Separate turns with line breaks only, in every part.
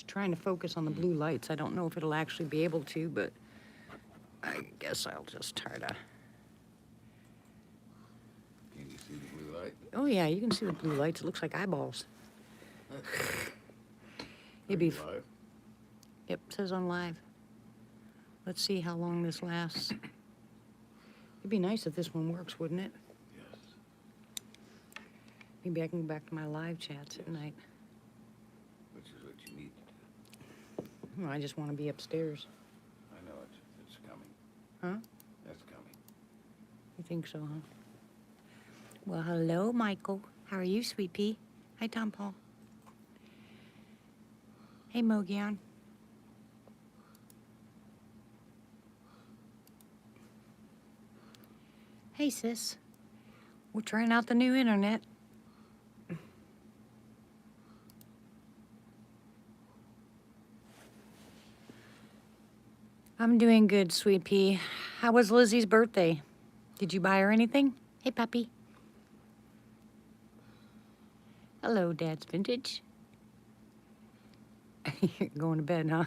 trying to focus on the blue lights. I don't know if it'll actually be able to, but I guess I'll just try to.
Can you see the blue light?
Oh yeah, you can see the blue lights. It looks like eyeballs. It'd be
live?
Yep, it says on live. Let's see how long this lasts. It'd be nice if this one works, wouldn't it?
Yes.
Maybe I can go back to my live chats at night.
Which is what you need to do.
Well, I just want to be upstairs.
I know it's coming.
Huh?
That's coming.
You think so, huh? Well, hello, Michael. How are you, sweet pea? Hi, Tom Paul. Hey, Mogion. Hey, sis. We're trying out the new internet. I'm doing good, sweet pea. How was Lizzie's birthday? Did you buy her anything? Hey, puppy. Hello, Dad's Vintage. You're going to bed, huh?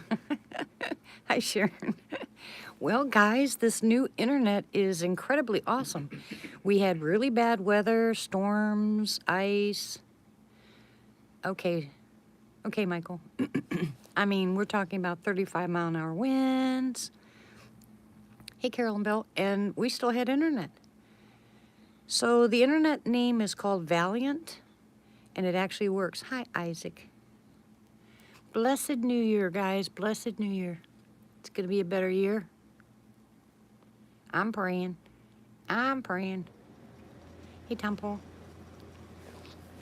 Hi, Sharon. Well, guys, this new internet is incredibly awesome. We had really bad weather, storms, ice. Okay, Michael. I mean, we're talking about 35-mile-an-hour winds. Hey, Carolyn Bell, and we still had internet. So the internet name is called Valiant, and it actually works. Hi, Isaac. Blessed New Year, guys. Blessed New Year. It's going to be a better year. I'm praying. I'm praying. Hey, Tom Paul.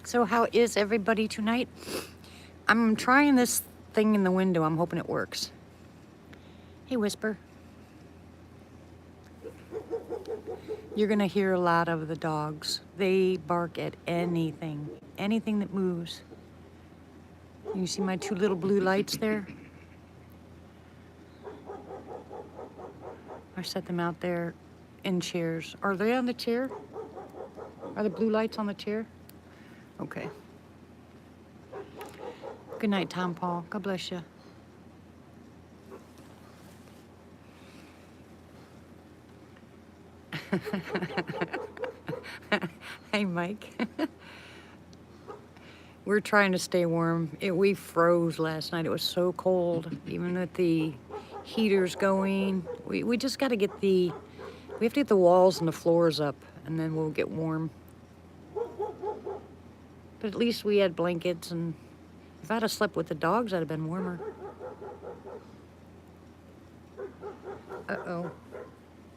So how is everybody tonight? I'm trying this thing in the window. I'm hoping it works. Hey, Whisper. You're going to hear a lot of the dogs. They bark at anything. Anything that moves. You see my two little blue lights there? I set them out there in chairs. Are they on the chair? Are the blue lights on the chair? Okay. Good night, Tom Paul. God bless you. Hey, Mike. We're trying to stay warm. We froze last night. It was so cold, even with the heaters going. We just got to get we have to get the walls and the floors up, and then we'll get warm. But at least we had blankets, and if I'd have slept with the dogs, I'd have been warmer. Uh-oh.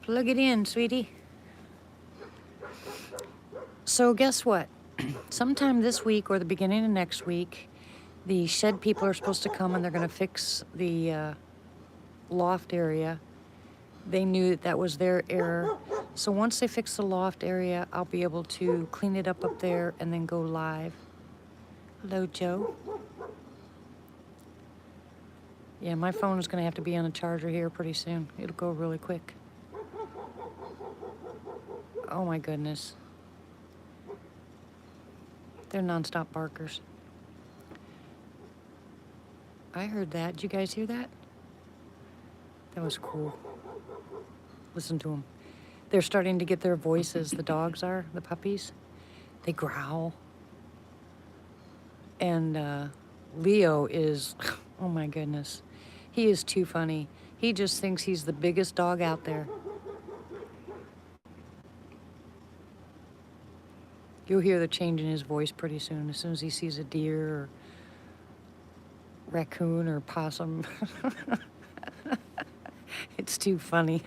Plug it in, sweetie. So guess what? Sometime this week or the beginning of next week, the shed people are supposed to come and they're going to fix the loft area. They knew that was their error. So once they fix the loft area, I'll be able to clean it up there and then go live. Hello, Joe. Yeah, my phone is going to have to be on a charger here pretty soon. It'll go really quick. Oh my goodness. They're nonstop barkers. I heard that. Did you guys hear that? That was cool. Listen to them. They're starting to get their voices. The dogs are, the puppies. They growl. And Leo is, oh my goodness. He is too funny. He just thinks he's the biggest dog out there. You'll hear the change in his voice pretty soon, as soon as he sees a deer or raccoon or possum. It's too funny.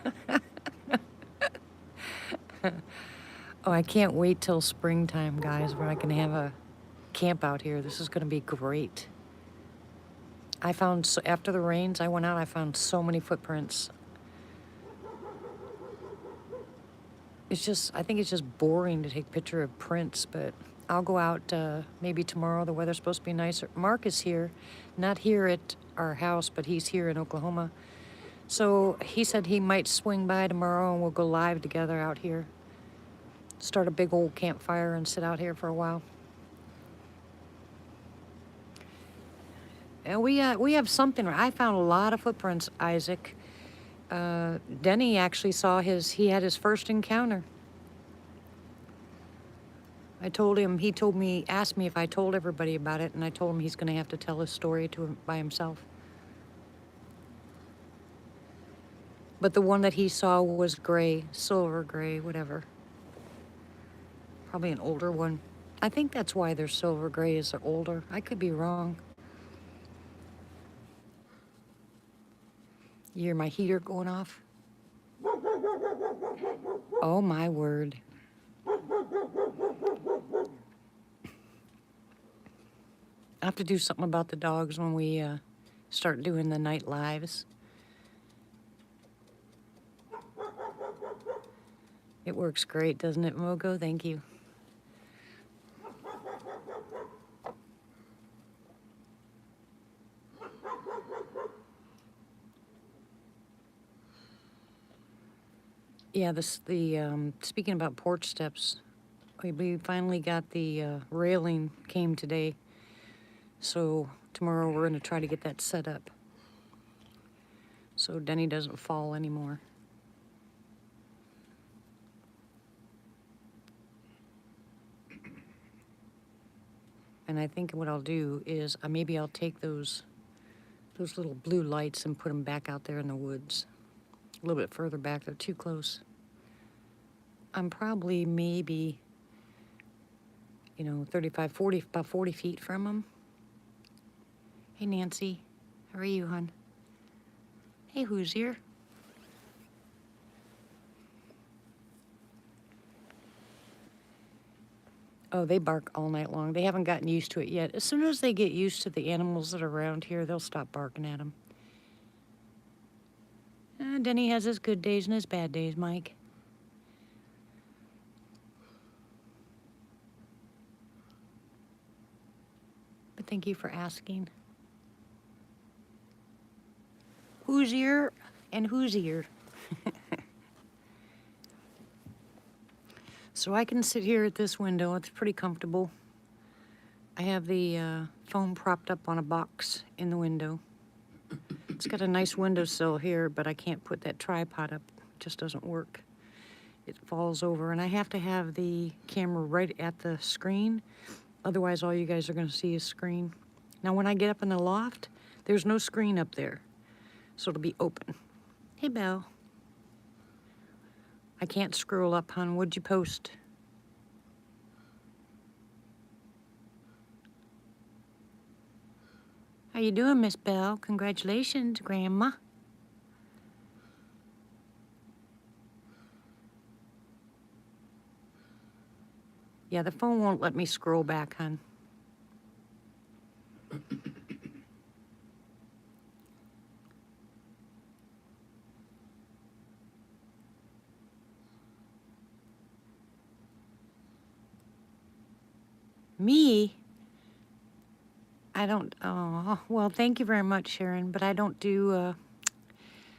Oh, I can't wait till springtime, guys, when I can have a camp out here. This is going to be great. I found, after the rains, I went out, I found so many footprints. It's just, I think it's just boring to take a picture of prints, but I'll go out maybe tomorrow. The weather's supposed to be nicer. Mark is here, not here at our house, but he's here in Oklahoma. So he said he might swing by tomorrow and we'll go live together out here. Start a big old campfire and sit out here for a while. And we have something. I found a lot of footprints, Isaac. Denny actually saw he had his first encounter. I told him, he told me, asked me if I told everybody about it, and I told him he's going to have to tell his story to him by himself. But the one that he saw was gray, silver gray, whatever. Probably an older one. I think that's why they're silver gray, is they're older. I could be wrong. You hear my heater going off? Oh my word. I have to do something about the dogs when we start doing the night lives. It works great, doesn't it, Mogo? Thank you. Yeah, speaking about porch steps, we finally got the railing came today. So tomorrow we're going to try to get that set up so Denny doesn't fall anymore. And I think what I'll do is maybe I'll take those little blue lights and put them back out there in the woods. A little bit further back, they're too close. I'm probably maybe, 35, 40, about 40 feet from them. Hey, Nancy. How are you, hon? Hey, who's here? Oh, they bark all night long. They haven't gotten used to it yet. As soon as they get used to the animals that are around here, they'll stop barking at them. Denny has his good days and his bad days, Mike. But thank you for asking. Who's here and who's here? So I can sit here at this window. It's pretty comfortable. I have the phone propped up on a box in the window. It's got a nice windowsill here, but I can't put that tripod up. It just doesn't work. It falls over, and I have to have the camera right at the screen. Otherwise, all you guys are going to see is screen. Now, when I get up in the loft, there's no screen up there, so it'll be open. Hey, Belle. I can't scroll up, hon. What'd you post? How you doing, Miss Belle? Congratulations, Grandma. Yeah, the phone won't let me scroll back, hon. Me? I don't, oh, well, thank you very much, Sharon, but I don't do, I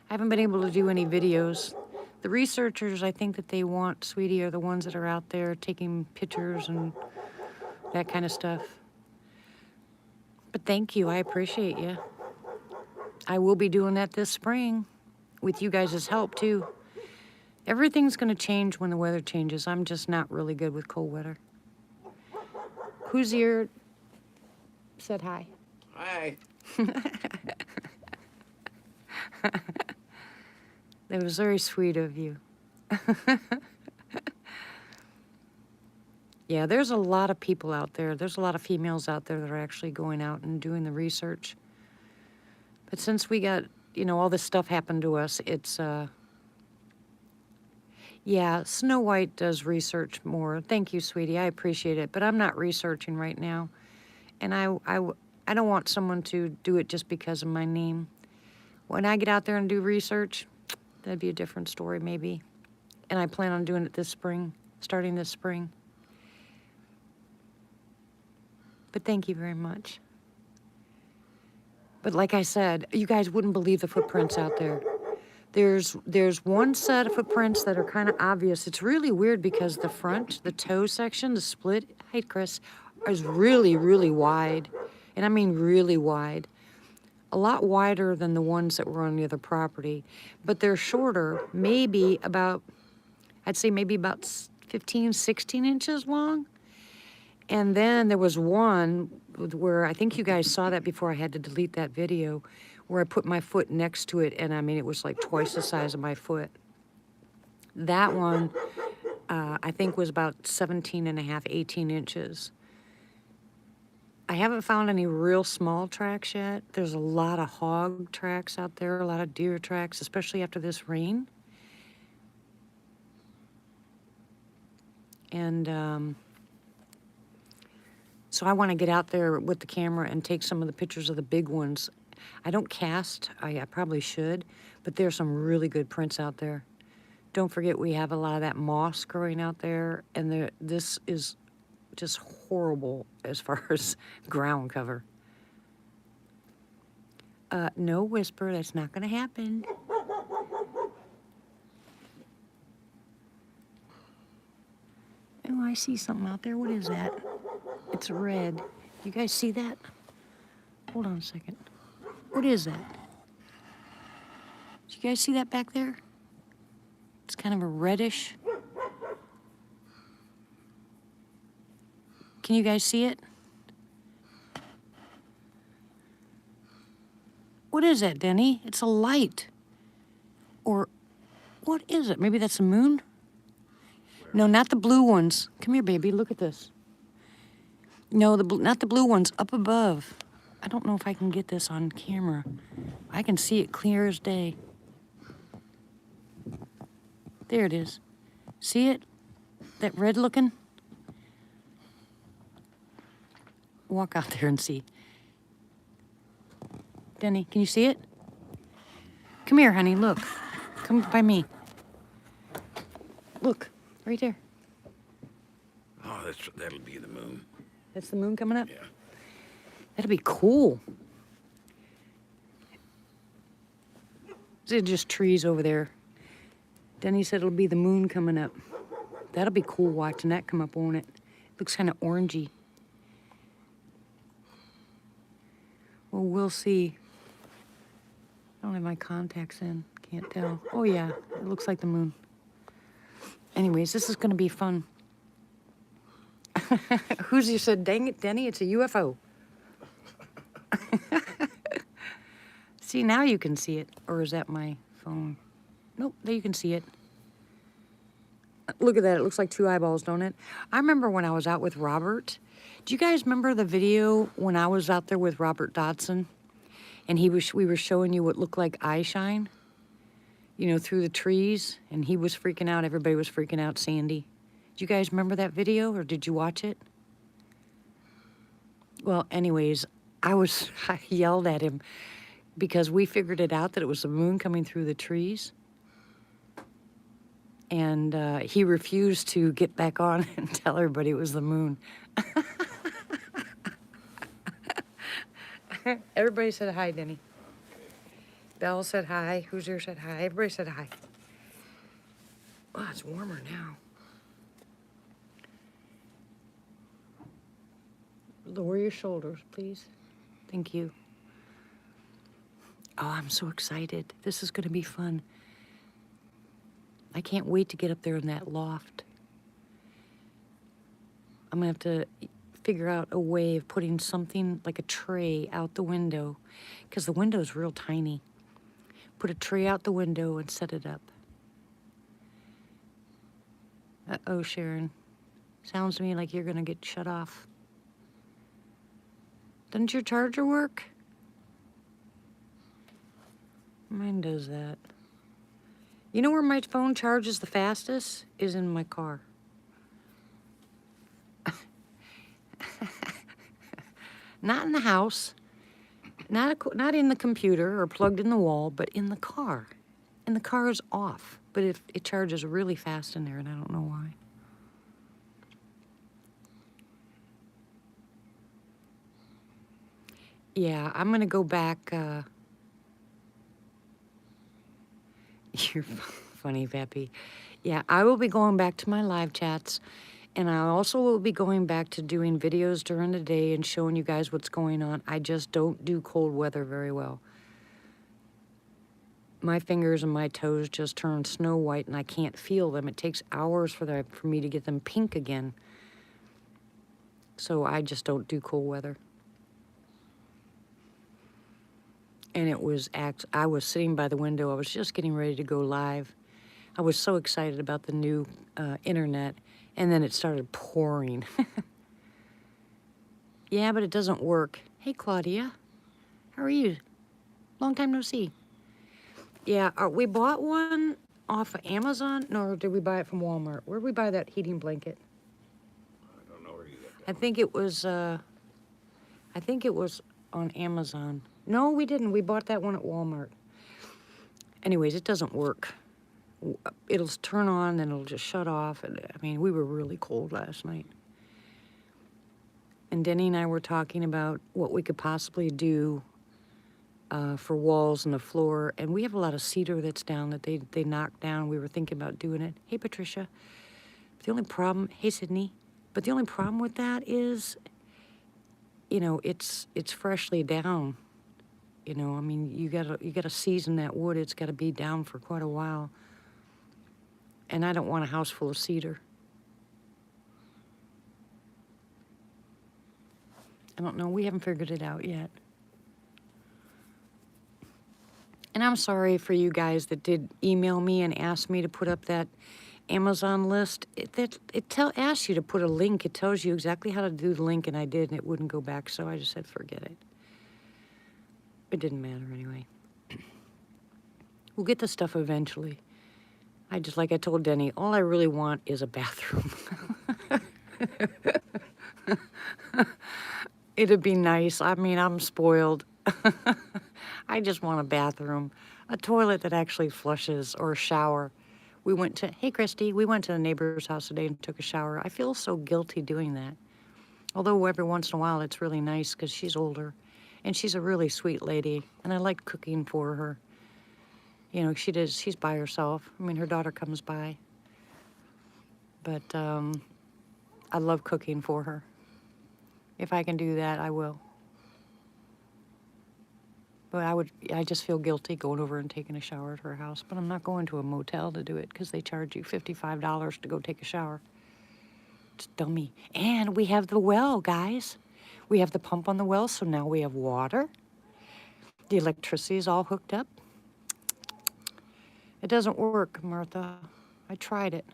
haven't been able to do any videos. The researchers, I think that they want, sweetie, are the ones that are out there taking pictures and that kind of stuff. But thank you, I appreciate you. I will be doing that this spring with you guys' help, too. Everything's gonna change when the weather changes. I'm just not really good with cold weather. Who's here? Said hi.
Hi.
That was very sweet of you. Yeah, there's a lot of people out there. There's a lot of females out there that are actually going out and doing the research. But since we got, all this stuff happened to us, it's, yeah, Snow White does research more. Thank you, sweetie. I appreciate it. But I'm not researching right now. And I don't want someone to do it just because of my name. When I get out there and do research, that'd be a different story maybe. And I plan on doing it this spring, starting this spring. But thank you very much. But like I said, you guys wouldn't believe the footprints out there. There's one set of footprints that are kind of obvious. It's really weird because the front, the toe section, the split, hey Chris, is really, really wide. And I mean really wide. a lot wider than the ones that were on the other property, but they're shorter, maybe about, I'd say maybe about 15, 16 inches long. And then there was one where I think you guys saw that before I had to delete that video, where I put my foot next to it, and I mean, it was like twice the size of my foot. That one, I think was about 17 and a half, 18 inches. I haven't found any real small tracks yet. There's a lot of hog tracks out there, a lot of deer tracks, especially after this rain. And so I want to get out there with the camera and take some of the pictures of the big ones. I don't cast, I probably should, but there's some really good prints out there. Don't forget we have a lot of that moss growing out there, and this is just horrible as far as ground cover. No, Whisper, that's not going to happen. Oh, I see something out there. What is that? It's red. You guys see that? Hold on a second. What is that? Do you guys see that back there? It's kind of a reddish. Can you guys see it? What is that, Denny? It's a light. Or what is it? Maybe that's the moon? No, not the blue ones. Come here, baby. Look at this. No, not the blue ones. Up above. I don't know if I can get this on camera. I can see it clear as day. There it is. See it? That red looking? Walk out there and see. Denny, can you see it? Come here, honey, look. Come by me. Look, right there.
Oh, that'll be the moon.
That's the moon coming up?
Yeah.
That'd be cool. They're just trees over there. Denny said it'll be the moon coming up. That'll be cool watching that come up, won't it? Looks kind of orangey. Well, we'll see. I don't have my contacts in. Can't tell. Oh, yeah. It looks like the moon. Anyways, this is going to be fun. Who's you said, dang it, Denny, it's a UFO. See, now you can see it. Or is that my phone? Nope, there you can see it. Look at that. It looks like two eyeballs, don't it? I remember when I was out with Robert. Do you guys remember the video when I was out there with Robert Dodson? And we were showing you what looked like eye shine, you know, through the trees. And he was freaking out. Everybody was freaking out, Sandy. Do you guys remember that video, or did you watch it? Well, anyways, I yelled at him because we figured it out that it was the moon coming through the trees. And he refused to get back on and tell everybody it was the moon. Everybody said hi, Denny. Belle said hi. Hoosier said hi. Everybody said hi. Oh, it's warmer now. Lower your shoulders, please. Thank you. Oh, I'm so excited. This is going to be fun. I can't wait to get up there in that loft. I'm going to have to figure out a way of putting something like a tray out the window, because the window's real tiny. Put a tray out the window and set it up. Uh-oh, Sharon. Sounds to me like you're going to get shut off. Doesn't your charger work? Mine does that. You know where my phone charges the fastest? Is in my car. Not in the house. Not in the computer or plugged in the wall, but in the car. And the car is off. But it charges really fast in there, and I don't know why. Yeah, I'm going to go back. You're funny, Peppy. Yeah, I will be going back to my live chats, And I also will be going back to doing videos during the day and showing you guys what's going on. I just don't do cold weather very well. My fingers and my toes just turn snow white and I can't feel them. It takes hours for me to get them pink again. So I just don't do cold weather. And I was sitting by the window. I was just getting ready to go live. I was so excited about the new internet, and then it started pouring. Yeah, but it doesn't work. Hey, Claudia. How are you? Long time no see. Yeah, we bought one off of Amazon. No, or did we buy it from Walmart? Where did we buy that heating blanket?
I don't know where you got that.
I think it was on Amazon. No, we didn't. We bought that one at Walmart. Anyways, it doesn't work. It'll turn on, then it'll just shut off. And I mean, we were really cold last night. And Denny and I were talking about what we could possibly do for walls and the floor. And we have a lot of cedar that's down that they knocked down. We were thinking about doing it. Hey, Patricia. The only problem, hey, Sydney. But the only problem with that is, you know, it's freshly down. You know, I mean, you gotta season that wood. It's got to be down for quite a while. And I don't want a house full of cedar. I don't know. We haven't figured it out yet. And I'm sorry for you guys that did email me and ask me to put up that Amazon list. It asks you to put a link. It tells you exactly how to do the link, and I did, and it wouldn't go back, so I just said forget it. It didn't matter anyway. We'll get the stuff eventually. Like I told Denny, all I really want is a bathroom. It'd be nice. I mean, I'm spoiled. I just want a bathroom, a toilet that actually flushes, or a shower. Hey Christy, we went to the neighbor's house today and took a shower. I feel so guilty doing that. Although every once in a while it's really nice because she's older and she's a really sweet lady and I like cooking for her. You know, she's by herself. I mean, her daughter comes by. But I love cooking for her. If I can do that, I will. But I just feel guilty going over and taking a shower at her house. But I'm not going to a motel to do it because they charge you $55 to go take a shower. It's dummy. And we have the well, guys. We have the pump on the well, so now we have water. The electricity is all hooked up. It doesn't work, Martha. I tried it.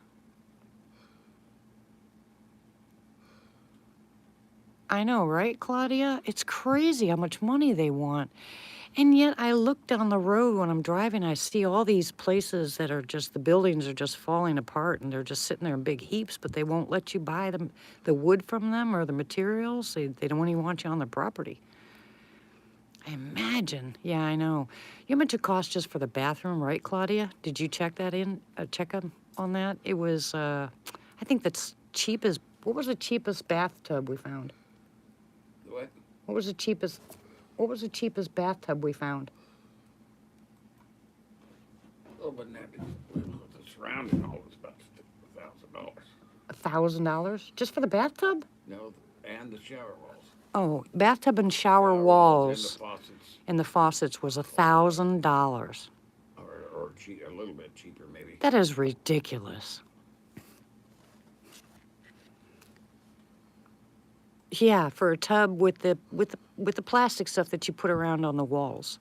I know, right, Claudia? It's crazy how much money they want. And yet I look down the road when I'm driving, I see all these places that are just, the buildings are just falling apart and they're just sitting there in big heaps, but they won't let you buy the wood from them or the materials. They don't even want you on their property. I imagine. Yeah, I know. You know how much it costs just for the bathroom, right, Claudia? Did you check that in? Check on that? It was, I think that's cheapest. What was the cheapest bathtub we found?
What?
What was the cheapest bathtub we found?
Oh, but that is, the surrounding all is about $1,000.
$1,000? Just for the bathtub?
No, and the shower walls.
Oh, bathtub and shower walls.
And the faucets.
And the faucets was $1,000.
Or a little bit cheaper, maybe.
That is ridiculous. Yeah, for a tub with the plastic stuff that you put around on the walls.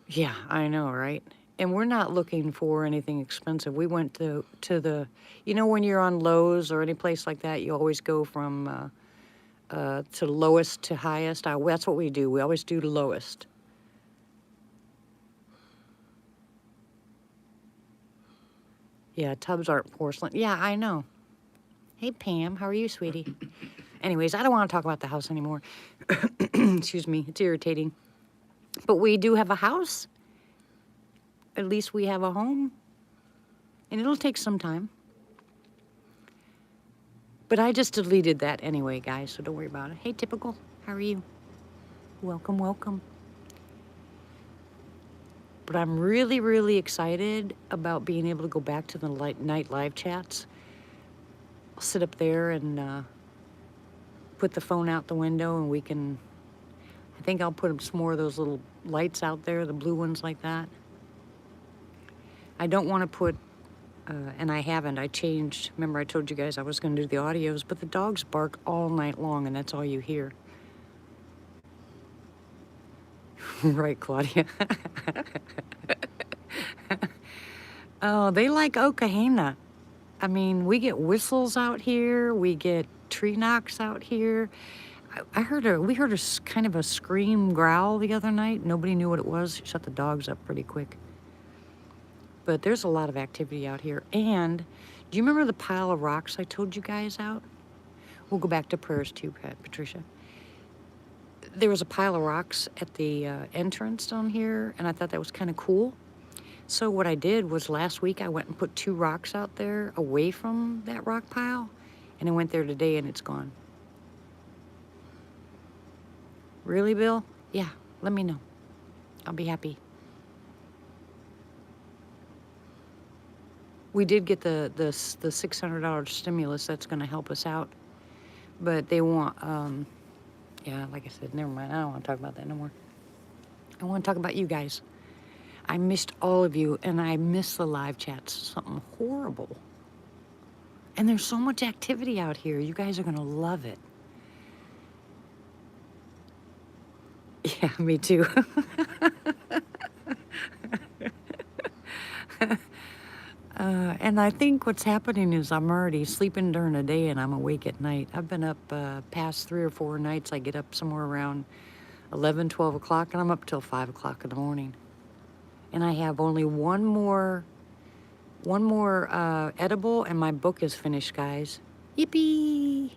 Yeah, I know, right? And we're not looking for anything expensive. We went to the, you know, when you're on Lowe's or any place like that, you always go from to lowest to highest. That's what we do. We always do the lowest. Yeah, tubs aren't porcelain. Yeah, I know. Hey, Pam, how are you, sweetie? Anyways, I don't want to talk about the house anymore. Excuse me, it's irritating. But we do have a house. At least we have a home. And it'll take some time. But I just deleted that anyway, guys, so don't worry about it. Hey, Typical, how are you? Welcome, welcome. But I'm really, really excited about being able to go back to the night live chats. sit up there and put the phone out the window, and we can, I think I'll put some more of those little lights out there, the blue ones like that. I don't want to put, and I haven't, I changed, remember I told you guys I was going to do the audios, but the dogs bark all night long, and that's all you hear. Right, Claudia. Oh, they like Okahana. I mean, we get whistles out here. We get tree knocks out here. We heard kind of a scream growl the other night. Nobody knew what it was. Shut the dogs up pretty quick. But there's a lot of activity out here. And do you remember the pile of rocks I told you guys out? We'll go back to prayers too, Patricia. There was a pile of rocks at the entrance down here, and I thought that was kind of cool. So what I did was last week I went and put 2 rocks out there away from that rock pile, and I went there today and it's gone. Really, Bill? Yeah, let me know. I'll be happy. We did get the $600 stimulus that's going to help us out, but they want, yeah, like I said, never mind. I don't want to talk about that no more. I want to talk about you guys. I missed all of you, and I miss the live chats. Something horrible. And there's so much activity out here. You guys are going to love it. Yeah, me too. And I think what's happening is I'm already sleeping during the day and I'm awake at night. I've been up past 3 or 4 nights. I get up somewhere around 11, 12 o'clock, and I'm up till 5 o'clock in the morning. And I have only one more edible, and my book is finished, guys. Yippee!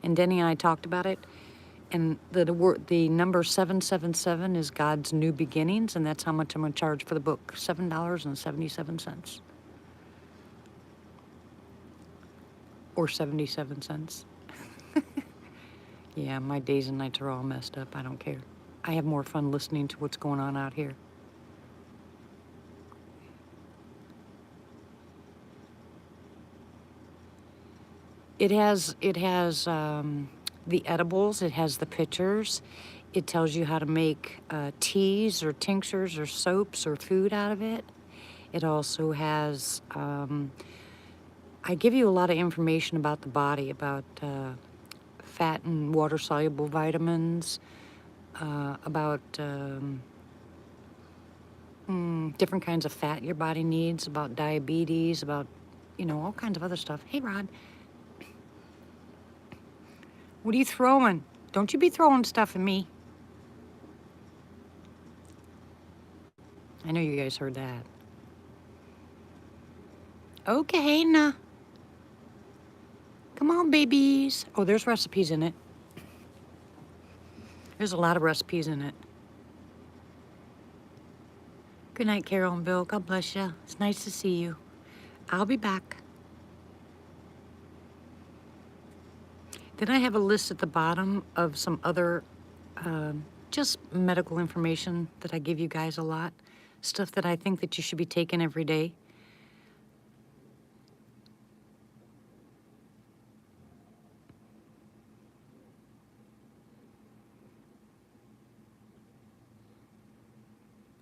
And Denny and I talked about it. And the number 777 is God's New Beginnings, and that's how much I'm going to charge for the book, $7.77. Or 77 cents. Yeah, my days and nights are all messed up. I don't care. I have more fun listening to what's going on out here. It has the edibles, it has the pictures, it tells you how to make teas or tinctures or soaps or food out of it. It also has, I give you a lot of information about the body, about fat and water-soluble vitamins, about different kinds of fat your body needs, about diabetes, about, all kinds of other stuff. Hey, Rod. What are you throwing? Don't you be throwing stuff at me. I know you guys heard that. Okay, nah. Come on, babies. Oh, there's recipes in it. There's a lot of recipes in it. Good night, Carol and Bill. God bless you. It's nice to see you. I'll be back. Then I have a list at the bottom of some other just medical information that I give you guys a lot. Stuff that I think that you should be taking every day.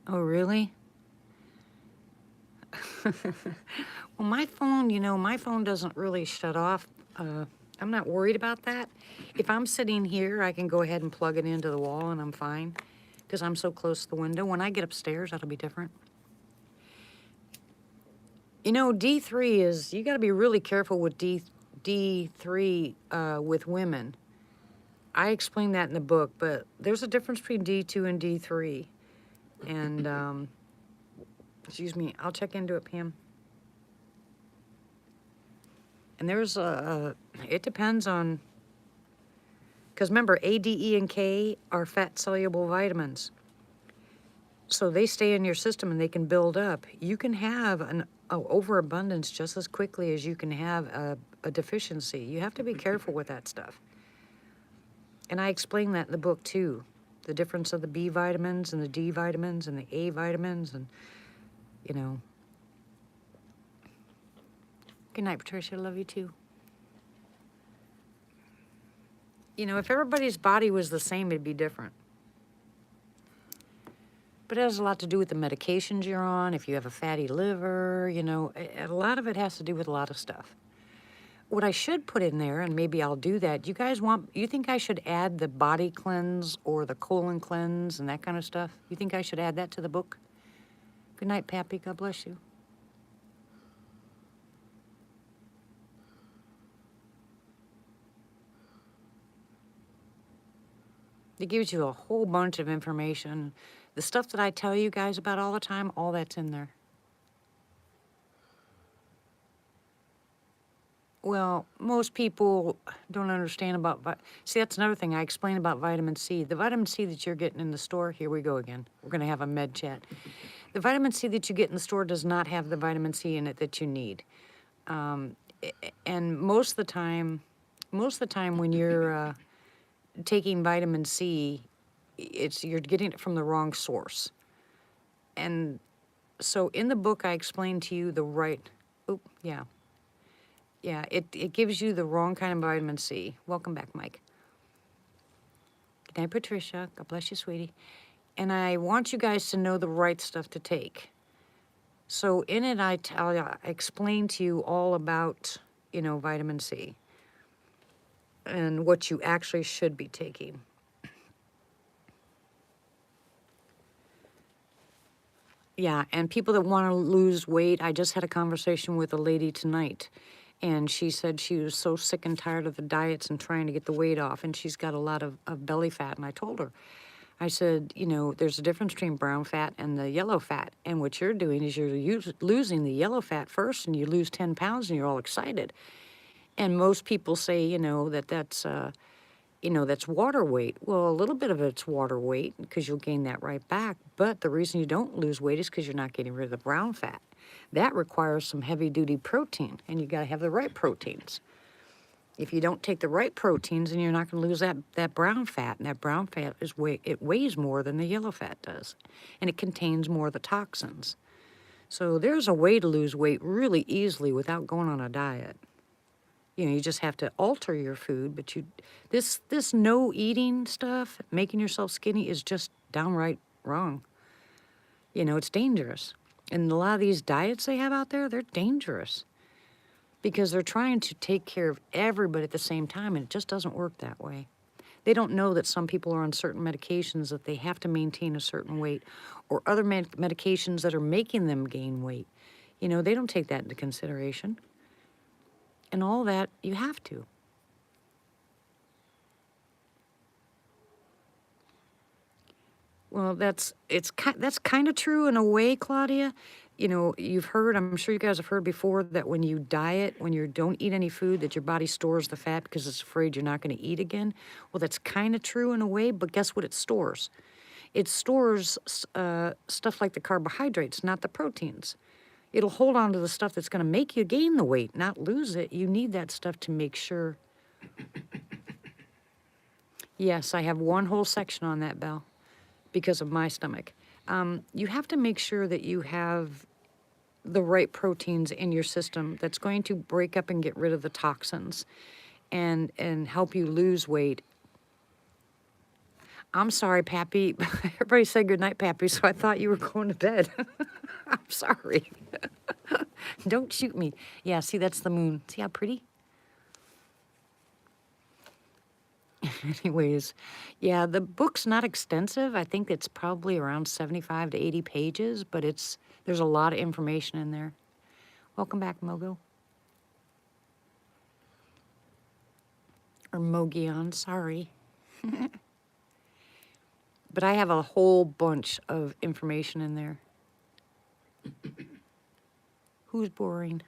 Oh, really? Well, my phone doesn't really shut off. I'm not worried about that. If I'm sitting here, I can go ahead and plug it into the wall and I'm fine because I'm so close to the window. When I get upstairs, that'll be different. D3 is, you got to be really careful with D3 with women. I explained that in the book, but there's a difference between D2 and D3. And, excuse me, I'll check into it, Pam. And there's it depends on, because remember, A, D, E, and K are fat-soluble vitamins. So they stay in your system and they can build up. You can have an overabundance just as quickly as you can have a deficiency. You have to be careful with that stuff. And I explain that in the book too. The difference of the B vitamins and the D vitamins and the A vitamins and, Good night, Patricia. Love you too. You know, if everybody's body was the same, it'd be different. But it has a lot to do with the medications you're on, if you have a fatty liver, you know, a lot of it has to do with a lot of stuff. What I should put in there, and maybe I'll do that, you think I should add the body cleanse or the colon cleanse and that kind of stuff? You think I should add that to the book? Good night, Pappy. God bless you. It gives you a whole bunch of information. The stuff that I tell you guys about all the time, all that's in there. Well, most people don't understand about, see, that's another thing I explain about vitamin C. The vitamin C that you're getting in the store, here we go again. We're going to have a med chat. The vitamin C that you get in the store does not have the vitamin C in it that you need. And most of the time when you're taking vitamin C, you're getting it from the wrong source. And so in the book, I explain to you the right, yeah, it gives you the wrong kind of vitamin C. Welcome back, Mike. Good night, Patricia. God bless you, sweetie. And I want you guys to know the right stuff to take. So in it, I explain to you all about, you know, vitamin C and what you actually should be taking. Yeah, and people that want to lose weight, I just had a conversation with a lady tonight, and she said she was so sick and tired of the diets and trying to get the weight off, and she's got a lot of belly fat. And I told her, I said, you know, there's a difference between brown fat and the yellow fat, and what you're doing is you're losing the yellow fat first, and you lose 10 pounds, and you're all excited. And most people say, you know, that's water weight. Well, a little bit of it's water weight because you'll gain that right back. But the reason you don't lose weight is because you're not getting rid of the brown fat. That requires some heavy duty protein, and you got to have the right proteins. If you don't take the right proteins, then you're not going to lose that brown fat. And that brown fat it weighs more than the yellow fat does, and it contains more of the toxins. So there's a way to lose weight really easily without going on a diet. You know, you just have to alter your food, but this no eating stuff, making yourself skinny, is just downright wrong. You know, it's dangerous. And a lot of these diets they have out there, they're dangerous because they're trying to take care of everybody at the same time, and it just doesn't work that way. They don't know that some people are on certain medications that they have to maintain a certain weight, or other medications that are making them gain weight. You know, they don't take that into consideration. And all that, you have to. Well, that's kind of true in a way, Claudia. You know, I'm sure you guys have heard before that when you diet, when you don't eat any food, that your body stores the fat because it's afraid you're not going to eat again. Well, that's kind of true in a way, but guess what it stores? It stores stuff like the carbohydrates, not the proteins. It'll hold on to the stuff that's going to make you gain the weight, not lose it. You need that stuff to make sure. Yes, I have one whole section on that, Belle, because of my stomach. You have to make sure that you have the right proteins in your system that's going to break up and get rid of the toxins and help you lose weight. I'm sorry, Pappy. Everybody said goodnight, Pappy, so I thought you were going to bed. I'm sorry. Don't shoot me. Yeah, see, that's the moon. See how pretty? Anyways, yeah, the book's not extensive. I think it's probably around 75 to 80 pages, but there's a lot of information in there. Welcome back, Mogo. Or Mogion, sorry. But I have a whole bunch of information in there. Who's boring?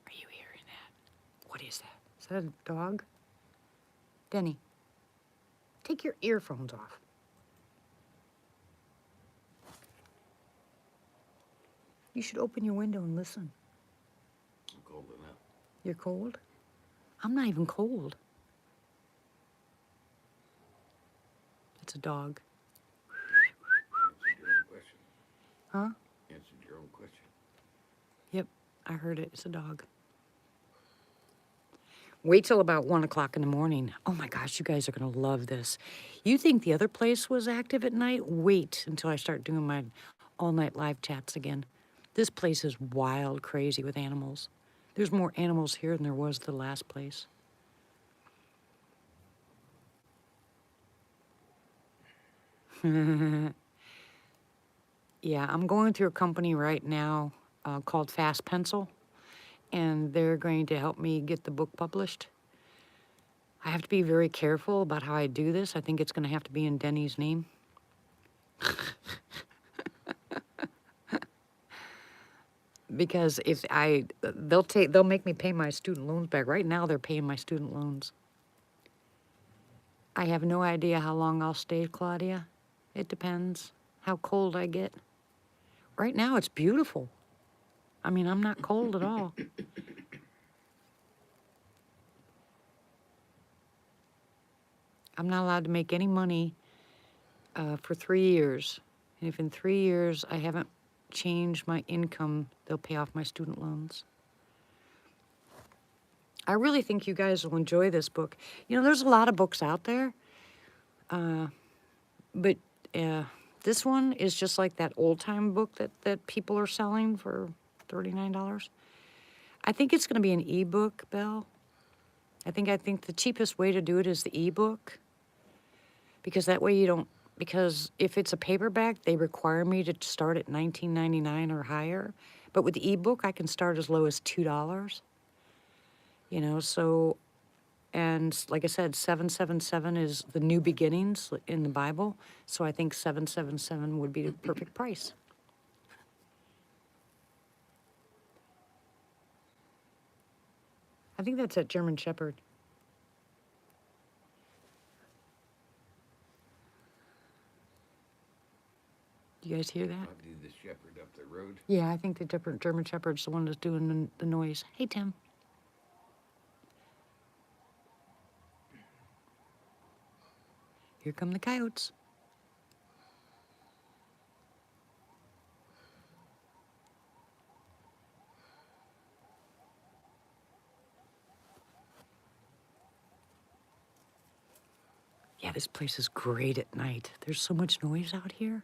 Are you hearing that? What is that? Is that a dog? Denny, take your earphones off. You should open your window and listen.
I'm cold enough.
You're cold? I'm not even cold. It's a dog.
Answered your own question.
Huh?
Answered your own question.
Yep, I heard it. It's a dog. Wait till about 1 o'clock in the morning. Oh my gosh, you guys are going to love this. You think the other place was active at night? Wait until I start doing my all night live chats again. This place is wild crazy with animals. There's more animals here than there was the last place. Yeah, I'm going through a company right now called Fast Pencil, and they're going to help me get the book published. I have to be very careful about how I do this. I think it's going to have to be in Denny's name. Because if they'll make me pay my student loans back. Right now, they're paying my student loans. I have no idea how long I'll stay, Claudia. It depends how cold I get. Right now, it's beautiful. I mean, I'm not cold at all. I'm not allowed to make any money for 3 years. And if in 3 years I haven't changed my income, they'll pay off my student loans. I really think you guys will enjoy this book. You know, there's a lot of books out there, but this one is just like that old-time book that people are selling for $39. I think it's going to be an ebook, Belle. I think the cheapest way to do it is the ebook, because that way you don't. Because if it's a paperback, they require me to start at $19.99 or higher. But with the ebook, I can start as low as $2. You know, so, and like I said, 777 is the new beginnings in the Bible. So I think 777 would be the perfect price. I think that's at German Shepherd. Do you guys hear that?
I'll do the shepherd up the road.
Yeah, I think the German Shepherd's the one that's doing the noise. Hey, Tim. Here come the coyotes. Yeah, this place is great at night. There's so much noise out here.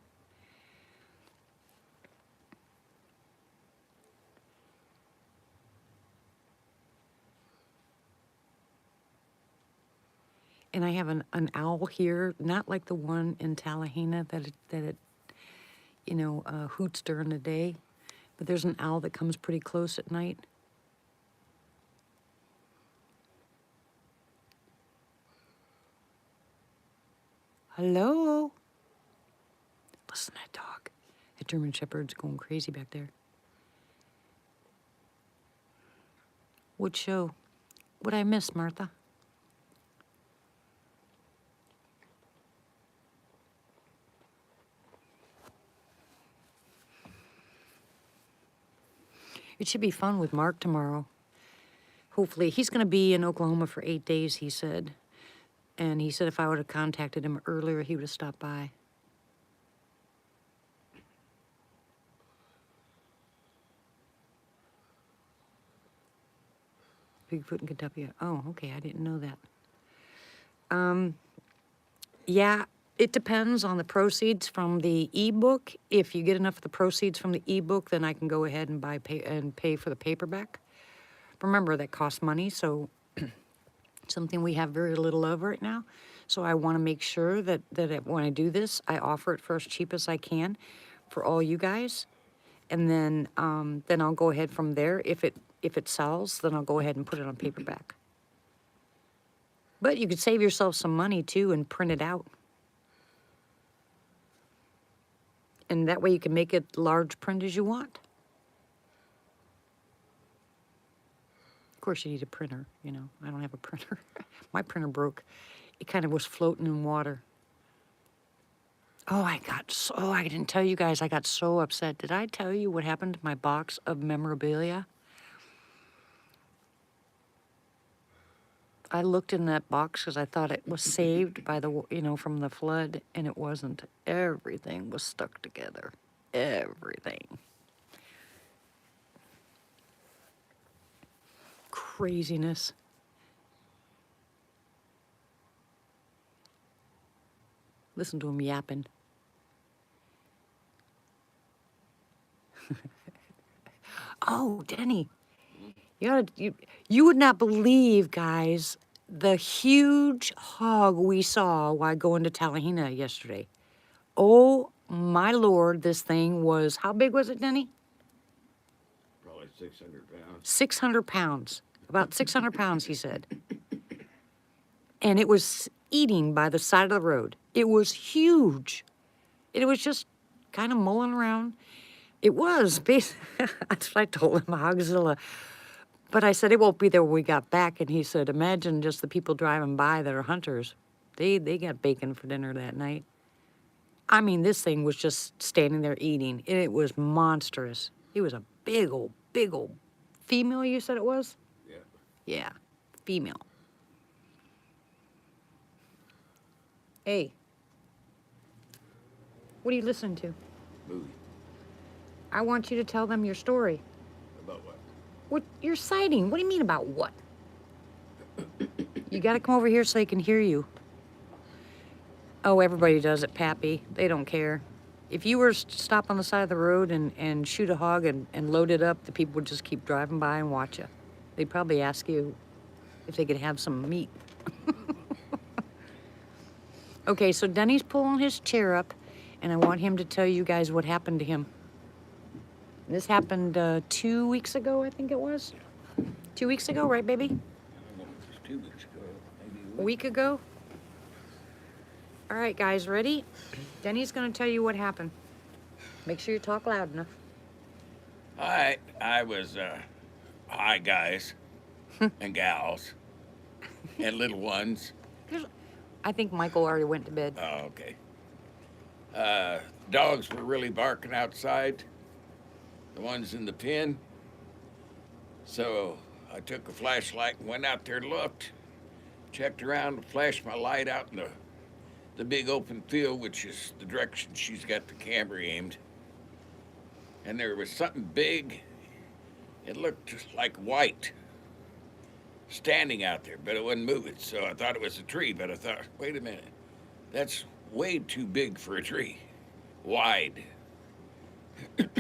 And I have an owl here, not like the one in Tallahena that it hoots during the day, but there's an owl that comes pretty close at night. Hello? Listen to that dog. That German Shepherd's going crazy back there. What show? What'd I miss, Martha? It should be fun with Mark tomorrow. Hopefully, he's going to be in Oklahoma for 8 days, he said. And he said if I would have contacted him earlier, he would have stopped by. Bigfoot in Kentucky. Oh, okay, I didn't know that. Yeah, it depends on the proceeds from the ebook. If you get enough of the proceeds from the ebook, then I can go ahead and pay for the paperback. Remember, that costs money, so something we have very little of right now. So I want to make sure that when I do this, I offer it for as cheap as I can for all you guys, and then I'll go ahead from there. If it sells, then I'll go ahead and put it on paperback. But you could save yourself some money too and print it out. And that way you can make it large print as you want. Of course you need a printer, you know. I don't have a printer. My printer broke. It kind of was floating in water. Oh, I didn't tell you guys, I got so upset. Did I tell you what happened to my box of memorabilia? I looked in that box because I thought it was saved by from the flood, and it wasn't. Everything was stuck together. Everything. Craziness. Listen to him yapping. Oh, Denny, you would not believe, guys, the huge hog we saw while going to Talahina yesterday. Oh my Lord, this thing was, how big was it, Denny?
Probably 600 pounds.
600 pounds. About 600 pounds, he said. And it was eating by the side of the road. It was huge. It was just kind of mulling around. It was, basically, that's what I told him, Hogzilla. But I said, it won't be there when we got back. And he said, imagine just the people driving by that are hunters. They got bacon for dinner that night. I mean, this thing was just standing there eating. It was monstrous. It was a big old female, you said it was?
Yeah.
Yeah, female. Hey, what are you listening to?
Movie.
I want you to tell them your story.
About what?
What your sighting? What do you mean about what? You got to come over here so they can hear you. Oh, everybody does it, Pappy. They don't care. If you were to stop on the side of the road and shoot a hog and load it up, the people would just keep driving by and watch you. They'd probably ask you if they could have some meat. Okay, so Denny's pulling his chair up, and I want him to tell you guys what happened to him. This happened 2 weeks ago, I think it was. 2 weeks ago, right, baby?
I don't know if it was 2 weeks ago. Maybe
A week ago? All right, guys, ready? Denny's gonna tell you what happened. Make sure you talk loud enough.
I was, hi guys and gals and little ones.
I think Michael already went to bed.
Oh, okay. Dogs were really barking outside, the ones in the pen. So I took a flashlight and went out there and looked, checked around, flashed my light out in the big open field, which is the direction she's got the camera aimed. And there was something big. It looked just like white standing out there, but it wasn't moving. So I thought it was a tree, but I thought, wait a minute, that's way too big for a tree. Wide.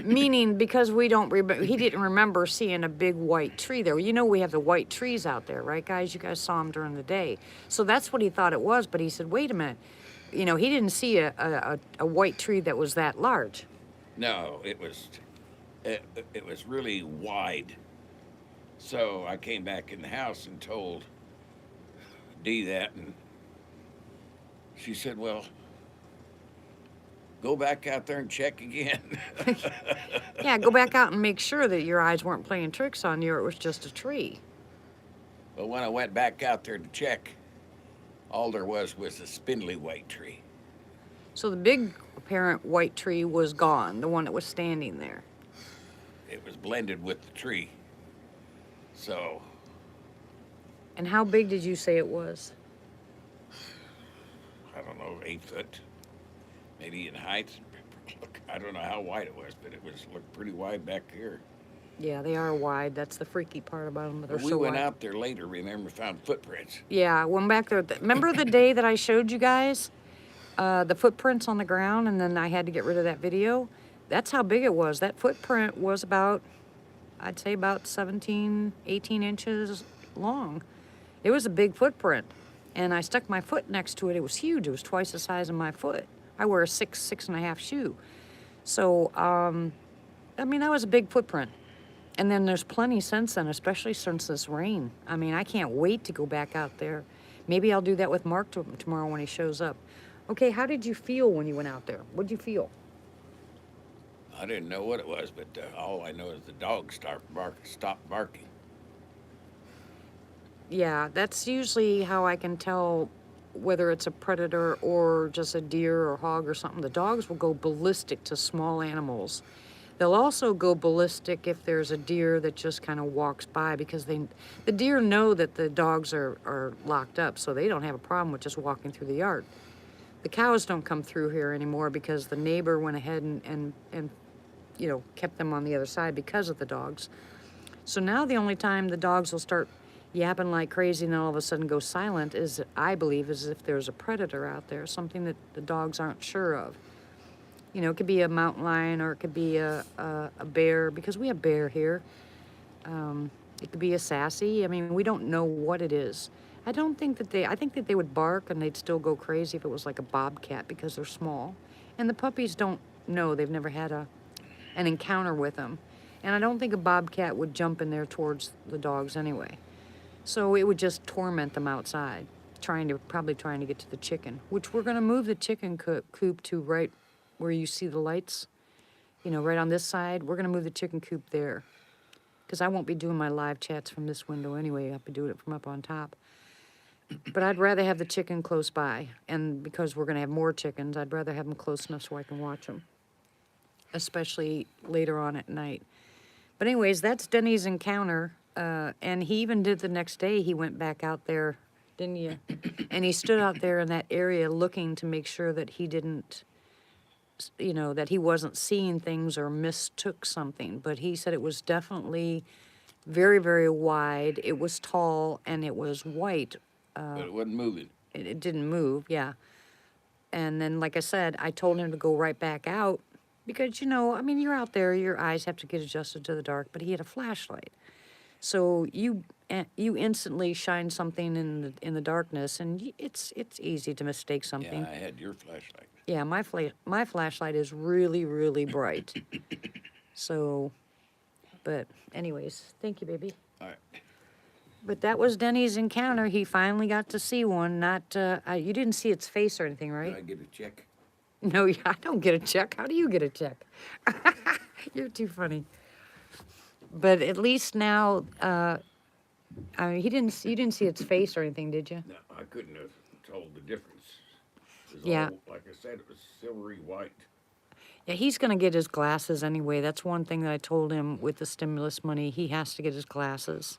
Meaning because we don't remember, he didn't remember seeing a big white tree there. You know we have the white trees out there, right, guys? You guys saw them during the day. So that's what he thought it was, but he said, wait a minute. You know, he didn't see a white tree that was that large.
No, it was really wide. So I came back in the house and told Dee that, and she said, well, go back out there and check again.
Yeah, go back out and make sure that your eyes weren't playing tricks on you or it was just a tree.
But when I went back out there to check, all there was a spindly white tree.
So the big apparent white tree was gone, the one that was standing there.
It was blended with the tree. So,
And how big did you say it was?
I don't know, 8 foot, maybe in height. Look, I don't know how wide it was, but it looked pretty wide back here.
Yeah, they are wide. That's the freaky part about them. They're
But we
so
went
wide.
out there later, remember, found footprints.
Yeah, I went back there. Remember the day that I showed you guys the footprints on the ground and then I had to get rid of that video? That's how big it was. That footprint was about, I'd say about 17, 18 inches long. It was a big footprint. And I stuck my foot next to it. It was huge. It was twice the size of my foot. I wear a 6.5 shoe. So, I mean, that was a big footprint. And then there's plenty since then, especially since this rain. I mean, I can't wait to go back out there. Maybe I'll do that with Mark tomorrow when he shows up. Okay, how did you feel when you went out there? What did you feel?
I didn't know what it was, but all I know is the dog stopped barking.
Yeah, that's usually how I can tell whether it's a predator or just a deer or hog or something. The dogs will go ballistic to small animals. They'll also go ballistic if there's a deer that just kind of walks by because the deer know that the dogs are locked up, so they don't have a problem with just walking through the yard. The cows don't come through here anymore because the neighbor went ahead and you know, kept them on the other side because of the dogs. So now the only time the dogs will start yapping like crazy and then all of a sudden go silent is, I believe, is if there's a predator out there, something that the dogs aren't sure of. You know, it could be a mountain lion or it could be a bear, because we have bear here. It could be a sassy. I mean, we don't know what it is. I don't think that I think that they would bark and they'd still go crazy if it was like a bobcat because they're small. And the puppies don't know. They've never had an encounter with them. And I don't think a bobcat would jump in there towards the dogs anyway. So it would just torment them outside, probably trying to get to the chicken, which we're going to move the chicken coop to right where you see the lights. You know, right on this side. We're going to move the chicken coop there. Because I won't be doing my live chats from this window anyway. I'll be doing it from up on top. But I'd rather have the chicken close by. And because we're going to have more chickens, I'd rather have them close enough so I can watch them. Especially later on at night. But anyways, that's Denny's encounter. And he even did the next day. He went back out there, didn't you? And he stood out there in that area looking to make sure that he didn't, you know, that he wasn't seeing things or mistook something. But he said it was definitely very, very wide. It was tall and it was white.
But it wasn't moving.
It didn't move, yeah. And then, like I said, I told him to go right back out because, you know, I mean, you're out there, your eyes have to get adjusted to the dark, but he had a flashlight. So you instantly shine something in the darkness, and it's easy to mistake something.
Yeah, I had your flashlight.
Yeah, my flashlight is really, really bright. So, but anyways, thank you, baby.
All right.
But that was Denny's encounter. He finally got to see one. Not you didn't see its face or anything,
Did I
right?
get a check?
No, I don't get a check. How do you get a check? You're too funny. But at least now, I mean, you didn't see its face or anything, did you?
No, I couldn't have told the difference. It was
Yeah.
all, like I said, it was silvery white.
Yeah, he's gonna get his glasses anyway. That's one thing that I told him with the stimulus money. He has to get his glasses.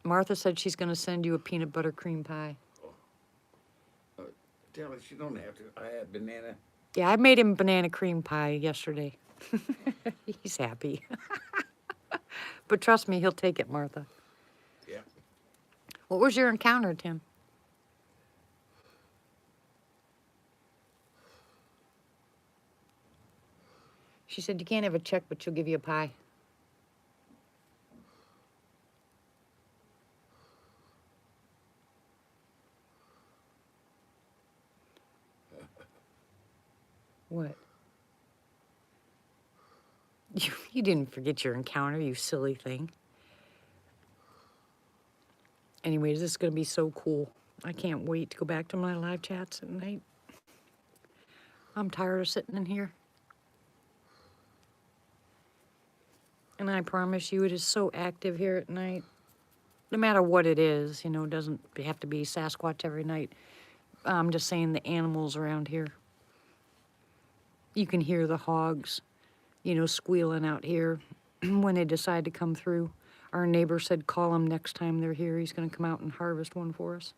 Martha said she's gonna send you a peanut butter cream pie.
Tell her she don't have to. I had banana.
Yeah, I made him banana cream pie yesterday. He's happy. But trust me, he'll take it, Martha.
Yeah.
What was your encounter, Tim? She said you can't have a check, but she'll give you a pie. What? You didn't forget your encounter, you silly thing. Anyways, this is going to be so cool. I can't wait to go back to my live chats at night. I'm tired of sitting in here. And I promise you, it is so active here at night. No matter what it is, you know, it doesn't have to be Sasquatch every night. I'm just saying the animals around here. You can hear the hogs, you know, squealing out here when they decide to come through. Our neighbor said call him next time they're here. He's going to come out and harvest one for us.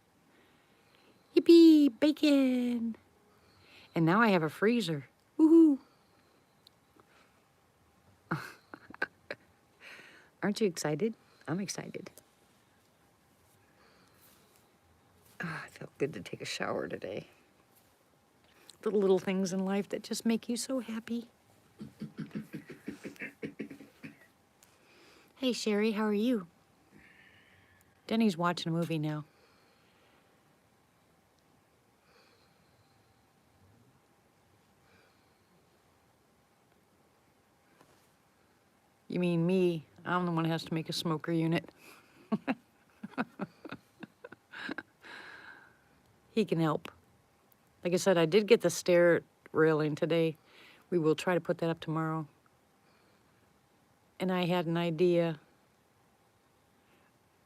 Yippee, bacon. And now I have a freezer. Woohoo. Aren't you excited? I'm excited. Oh, it felt good to take a shower today. The little things in life that just make you so happy. Hey, Sherry, how are you? Denny's watching a movie now. You mean me? I'm the one who has to make a smoker unit. He can help. Like I said, I did get the stair railing today. We will try to put that up tomorrow. And I had an idea.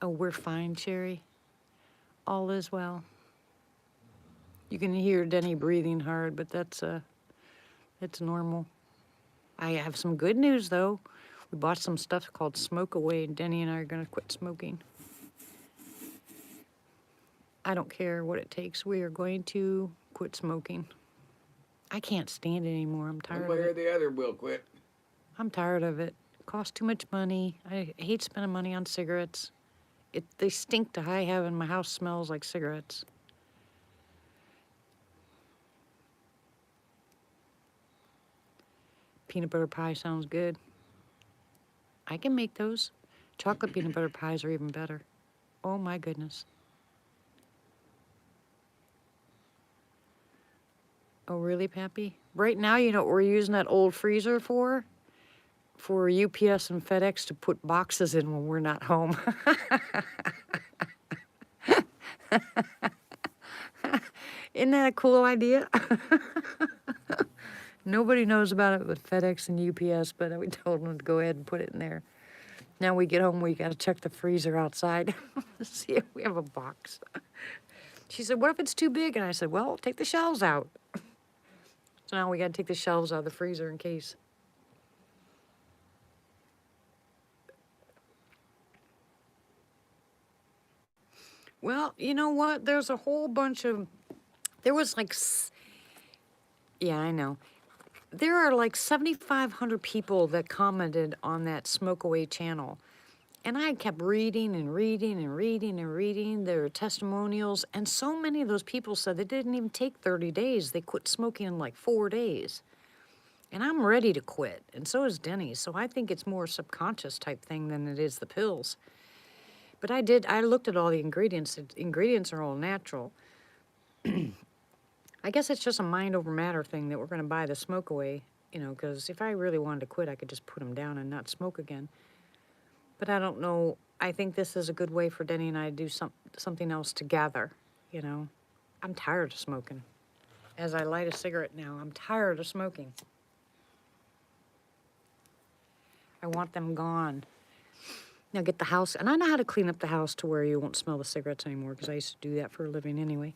Oh, we're fine, Sherry. All is well. You can hear Denny breathing hard, but that's normal. I have some good news, though. We bought some stuff called Smoke Away, and Denny and I are going to quit smoking. I don't care what it takes. We are going to quit smoking. I can't stand it anymore. I'm tired
One way
of
or
it.
the other, we'll quit.
I'm tired of it. Cost too much money. I hate spending money on cigarettes. They stink to high heaven. My house smells like cigarettes. Peanut butter pie sounds good. I can make those. Chocolate peanut butter pies are even better. Oh my goodness. Oh really, Pappy? Right now, you know what we're using that old freezer for? For UPS and FedEx to put boxes in when we're not home. Isn't that a cool idea? Nobody knows about it with FedEx and UPS, but we told them to go ahead and put it in there. Now we get home, we got to check the freezer outside to see if we have a box. She said, what if it's too big? And I said, well, take the shelves out. So now we got to take the shelves out of the freezer in case. Well, you know what? There's a whole bunch of, there was like, yeah, I know. There are like 7,500 people that commented on that Smoke Away channel. And I kept reading and reading and reading and reading their testimonials. And so many of those people said they didn't even take 30 days. They quit smoking in like 4 days. And I'm ready to quit. And so is Denny. So I think it's more a subconscious type thing than it is the pills. But I looked at all the ingredients. The ingredients are all natural. I guess it's just a mind over matter thing that we're going to buy the Smoke Away, you know, because if I really wanted to quit, I could just put them down and not smoke again. But I don't know. I think this is a good way for Denny and I to do something else together, you know. I'm tired of smoking. As I light a cigarette now, I'm tired of smoking. I want them gone. Now get the house, and I know how to clean up the house to where you won't smell the cigarettes anymore, because I used to do that for a living anyway.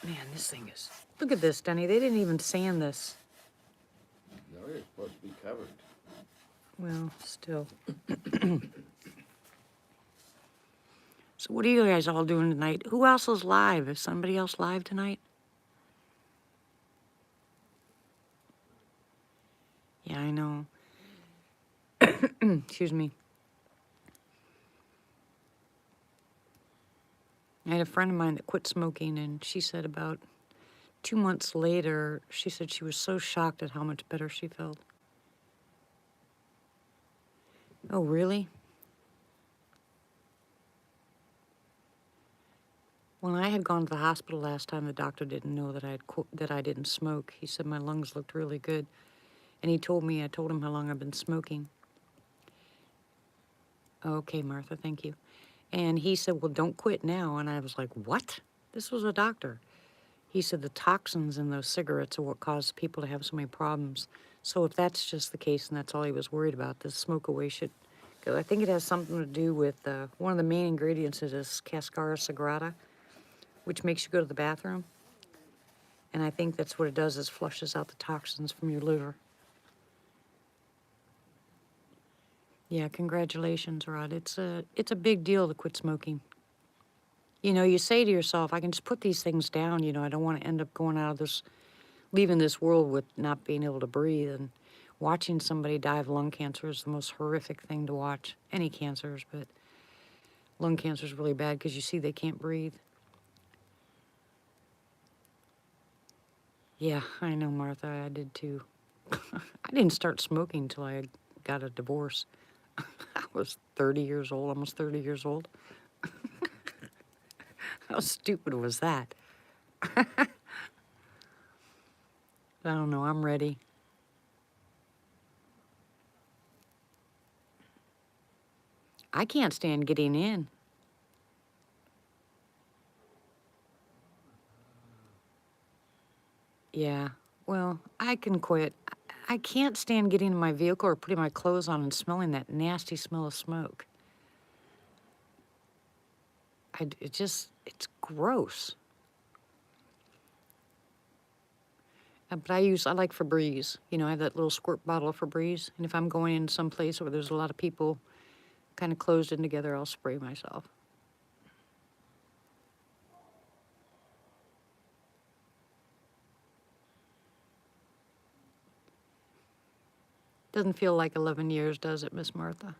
Man, this thing is... Look at this, Denny. They didn't even sand this.
No, it's supposed to be covered.
Well, still. So what are you guys all doing tonight? Who else is live? Is somebody else live tonight? Yeah, I know. Excuse me. I had a friend of mine that quit smoking, and she said about 2 months later, she said she was so shocked at how much better she felt. Oh, really? When I had gone to the hospital last time, the doctor didn't know that I didn't smoke. He said my lungs looked really good, and I told him how long I've been smoking. Okay, Martha, thank you. And he said, well, don't quit now. And I was like, what? This was a doctor. He said the toxins in those cigarettes are what caused people to have so many problems. So if that's just the case and that's all he was worried about, the Smoke Away should, because I think it has something to do with, one of the main ingredients is Cascara Sagrada, which makes you go to the bathroom. And I think that's what it does, is flushes out the toxins from your liver. Yeah, congratulations, Rod. It's a big deal to quit smoking. You know, you say to yourself, I can just put these things down, you know, I don't want to end up going out of this, leaving this world with not being able to breathe. And watching somebody die of lung cancer is the most horrific thing to watch. Any cancers, but lung cancer is really bad because you see they can't breathe. Yeah, I know, Martha, I did too. I didn't start smoking until I got a divorce. I was 30 years old, almost 30 years old. How stupid was that? I don't know, I'm ready. I can't stand getting in. Yeah, well, I can quit. I can't stand getting in my vehicle or putting my clothes on and smelling that nasty smell of smoke. It's gross. But I like Febreze. You know, I have that little squirt bottle of Febreze. And if I'm going in some place where there's a lot of people kind of closed in together, I'll spray myself. Doesn't feel like 11 years, does it, Miss Martha?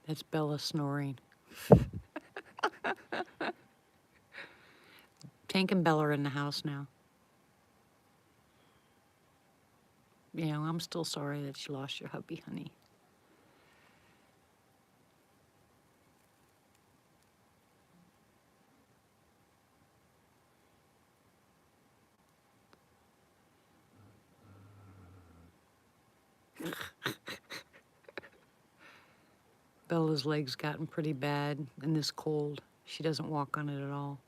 That's Bella snoring. Tank and Bella are in the house now. You know, I'm still sorry that you lost your hubby, honey. Bella's leg's gotten pretty bad in this cold. She doesn't walk on it at all.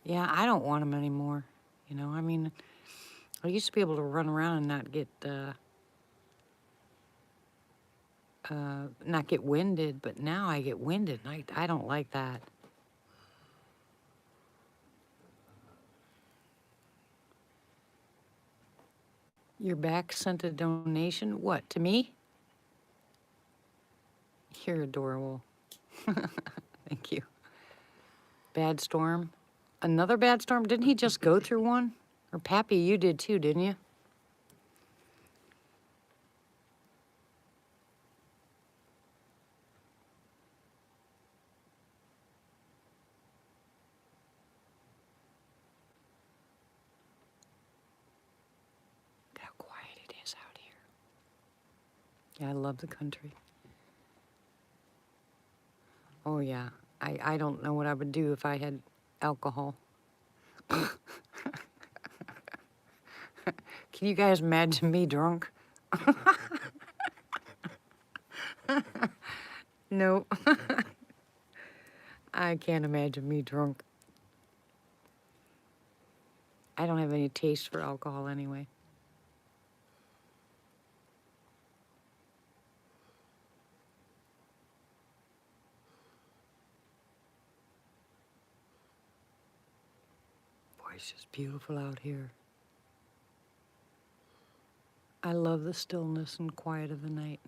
Yeah, I don't want them anymore. You know, I mean, I used to be able to run around and not get winded, but now I get winded, and I don't like that. Your back sent a donation? What, to me? You're adorable. Thank you. Bad storm? Another bad storm? Didn't he just go through one? Or Pappy, you did too, didn't you? Look how quiet it is out here. Yeah, I love the country. Oh yeah, I don't know what I would do if I had alcohol. Can you guys imagine me drunk? No. I can't imagine me drunk. I don't have any taste for alcohol anyway. Boy, it's just beautiful out here. I love the stillness and quiet of the night.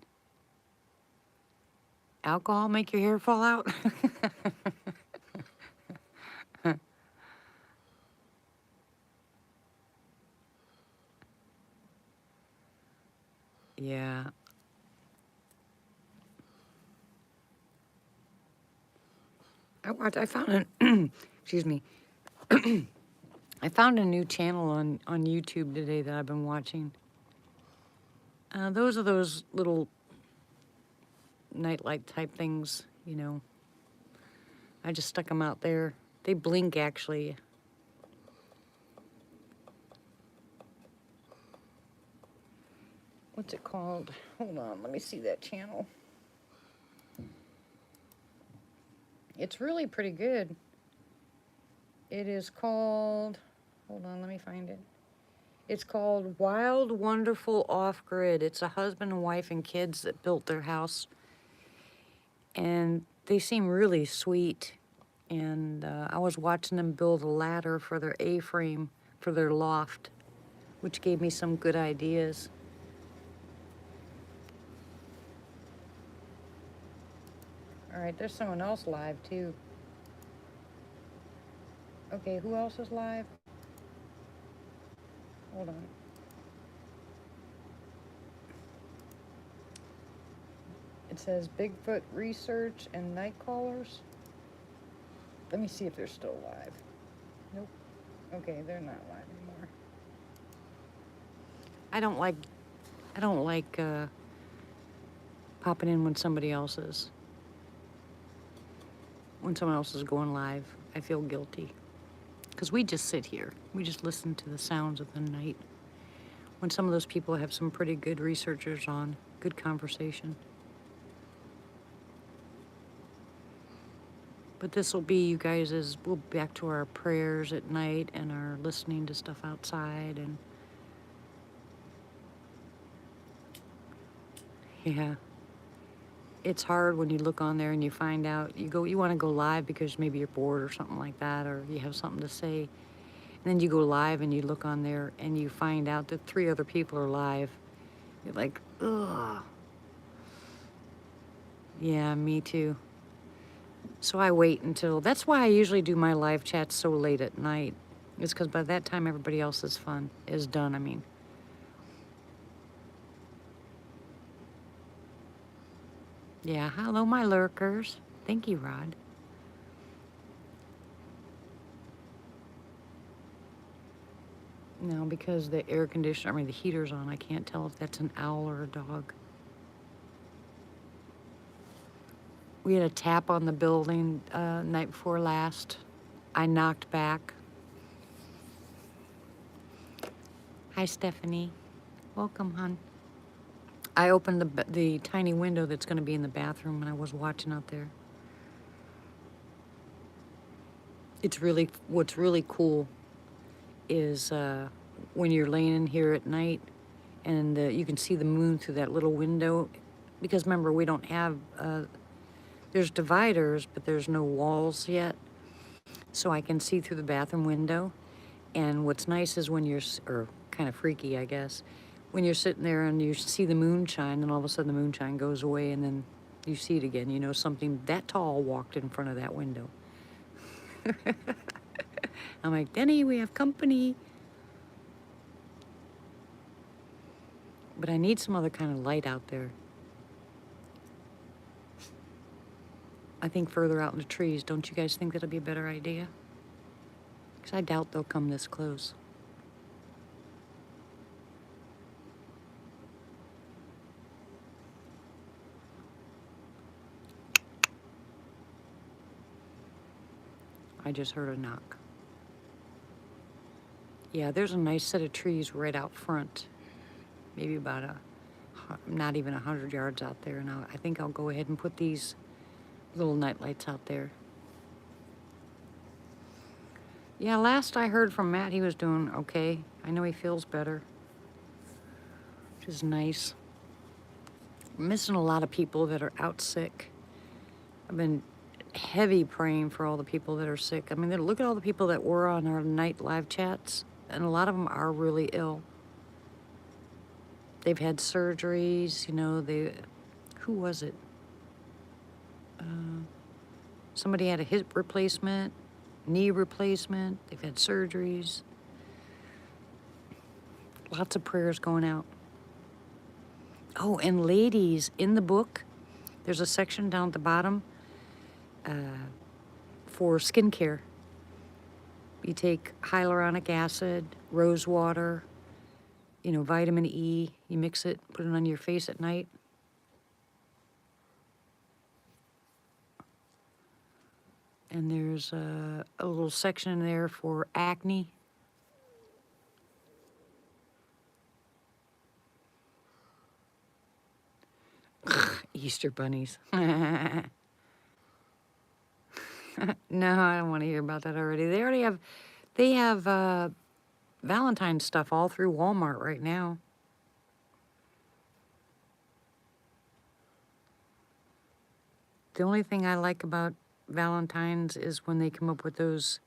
Alcohol make your hair fall out? Yeah. I found an, excuse me. I found a new channel on YouTube today that I've been watching. Those are those little nightlight type things, you know. I just stuck them out there. They blink, actually. What's it called? Hold on, let me see that channel. It's really pretty good. It is called, hold on, let me find it. It's called Wild Wonderful Off-Grid. It's a husband and wife and kids that built their house. And they seem really sweet. And I was watching them build a ladder for their A-frame for their loft, which gave me some good ideas. All right, there's someone else live too. Okay, who else is live? Hold on. It says Bigfoot research and night callers. Let me see if they're still live. Nope. Okay, they're not live anymore. I don't like popping in when somebody else is. When someone else is going live, I feel guilty. Because we just sit here. We just listen to the sounds of the night. When some of those people have some pretty good researchers on, good conversation. But this will be, you guys, we'll be back to our prayers at night and our listening to stuff outside. And yeah, it's hard when you look on there and you find out, you want to go live because maybe you're bored or something like that, or you have something to say. And then you go live and you look on there and you find out that 3 other people are live. You're like, ugh. Yeah, me too. So I wait until, that's why I usually do my live chats so late at night. It's because by that time everybody else's fun is done, I mean. Yeah, hello my lurkers. Thank you, Rod. No, because the air conditioner, I mean the heater's on, I can't tell if that's an owl or a dog. We had a tap on the building night before last. I knocked back. Hi, Stephanie. Welcome, hon. I opened the tiny window that's going to be in the bathroom and I was watching out there. It's really, what's really cool is when you're laying in here at night and you can see the moon through that little window. Because remember, we don't have, there's dividers, but there's no walls yet. So I can see through the bathroom window. And what's nice is when you're, or kind of freaky, I guess, when you're sitting there and you see the moonshine, and all of a sudden the moonshine goes away, and then you see it again. You know, something that tall walked in front of that window. I'm like, Denny, we have company. But I need some other kind of light out there. I think further out in the trees. Don't you guys think that'll be a better idea? Because I doubt they'll come this close. I just heard a knock. Yeah, there's a nice set of trees right out front. Maybe about not even 100 yards out there. And I think I'll go ahead and put these little night lights out there. Yeah, last I heard from Matt, he was doing okay. I know he feels better, which is nice. I'm missing a lot of people that are out sick. I've been heavy praying for all the people that are sick. I mean, look at all the people that were on our night live chats, and a lot of them are really ill. They've had surgeries, you know, who was it? Somebody had a hip replacement, knee replacement. They've had surgeries. Lots of prayers going out. Oh, and ladies, in the book, there's a section down at the bottom for skincare. You take hyaluronic acid, rose water, you know, vitamin E. You mix it, put it on your face at night. And there's a little section in there for acne. Easter bunnies. No, I don't want to hear about that already. They have Valentine's stuff all through Walmart right now. The only thing I like about Valentine's is when they come up with those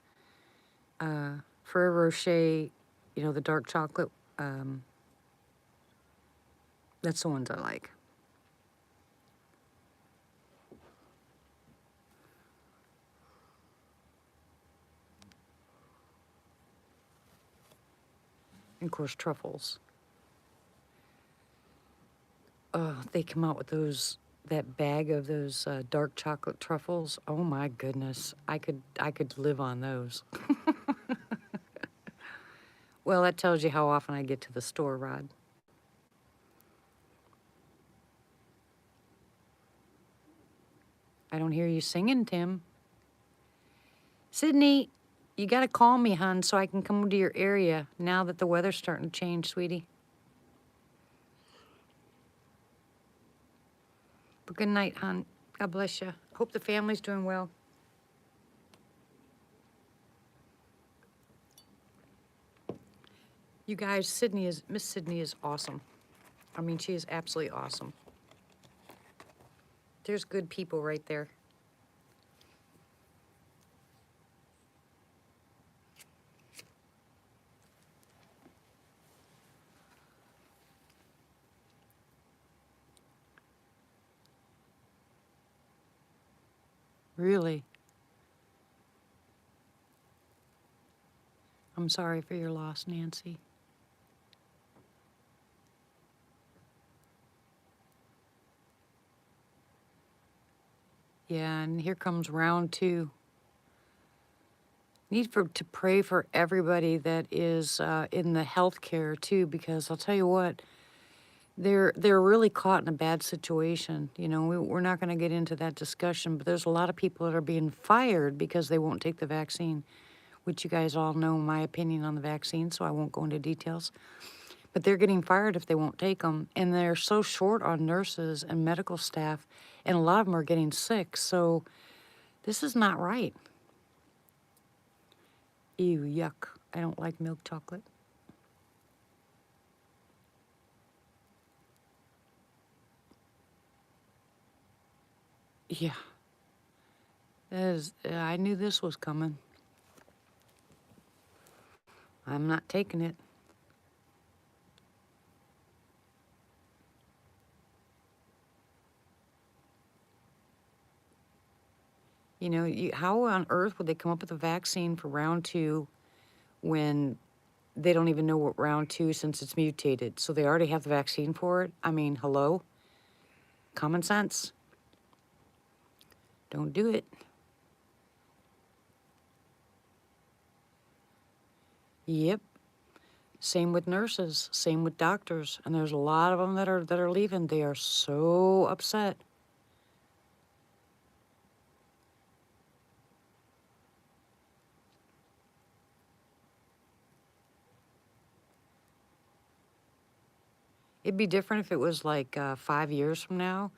Ferrero Rocher, you know, the dark chocolate. That's the ones I like. And of course, truffles. Oh, they come out with that bag of those dark chocolate truffles. Oh my goodness, I could live on those. Well, that tells you how often I get to the store, Rod. I don't hear you singing, Tim. Sydney, you gotta call me, hon, so I can come to your area now that the weather's starting to change, sweetie. But good night, hon. God bless you. Hope the family's doing well. You guys, Miss Sydney is awesome. I mean, she is absolutely awesome. There's good people right there. Really. I'm sorry for your loss, Nancy. Yeah, and here comes round two. To pray for everybody that is in the healthcare too, because I'll tell you what, they're really caught in a bad situation. You know, we're not going to get into that discussion, but there's a lot of people that are being fired because they won't take the vaccine, which you guys all know my opinion on the vaccine, so I won't go into details. But they're getting fired if they won't take them, and they're so short on nurses and medical staff, and a lot of them are getting sick. So this is not right. Ew, yuck. I don't like milk chocolate. Yeah, I knew this was coming. I'm not taking it. You know, how on earth would they come up with a vaccine for round two when they don't even know what round two since it's mutated? So they already have the vaccine for it? I mean, hello? Common sense. Don't do it. Yep. Same with nurses, same with doctors, and there's a lot of them that are leaving. They are so upset. It'd be different if it was like 5 years from now,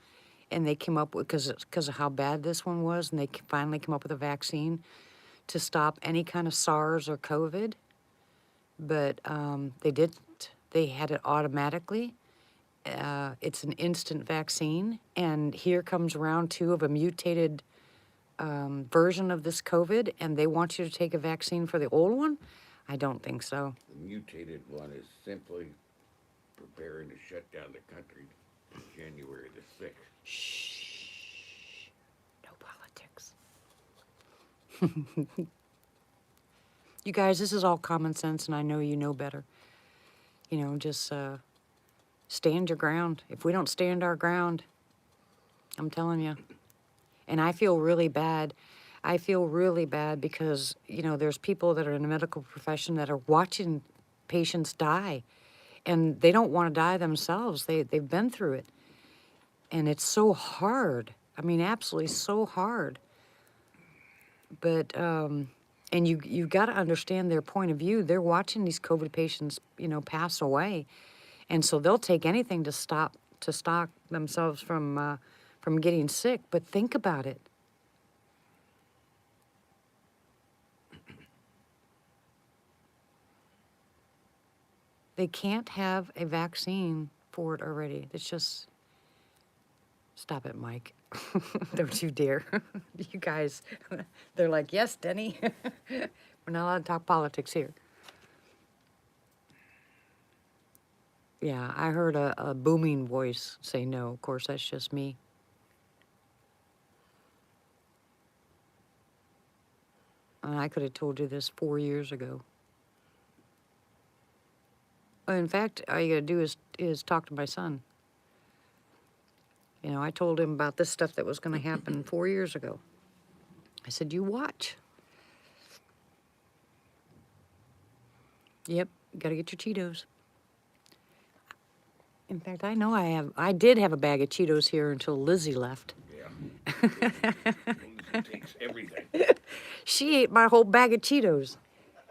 and they came up with because of how bad this one was, and they finally came up with a vaccine to stop any kind of SARS or COVID. But they didn't. They had it automatically. It's an instant vaccine, and here comes round two of a mutated version of this COVID, and they want you to take a vaccine for the old one? I don't think so.
The mutated one is simply preparing to shut down the country January the 6th.
Shh. No politics. You guys, this is all common sense, and I know you know better. You know, just stand your ground. If we don't stand our ground, I'm telling you. And I feel really bad. I feel really bad because, you know, there's people that are in the medical profession that are watching patients die, and they don't want to die themselves. They've been through it. And it's so hard. I mean, absolutely so hard. But, and you've got to understand their point of view. They're watching these COVID patients, you know, pass away. And so they'll take anything to stop themselves from getting sick. But think about it. They can't have a vaccine for it already. It's just, stop it, Mike. Don't you dare. You guys, they're like, yes, Denny. We're not allowed to talk politics here. Yeah, I heard a booming voice say no. Of course, that's just me. And I could have told you this 4 years ago. In fact, all you gotta do is talk to my son. You know, I told him about this stuff that was gonna happen 4 years ago. I said, you watch. Yep, gotta get your Cheetos. In fact, I know I did have a bag of Cheetos here until Lizzie left.
Yeah. Lizzie takes everything.
She ate my whole bag of Cheetos.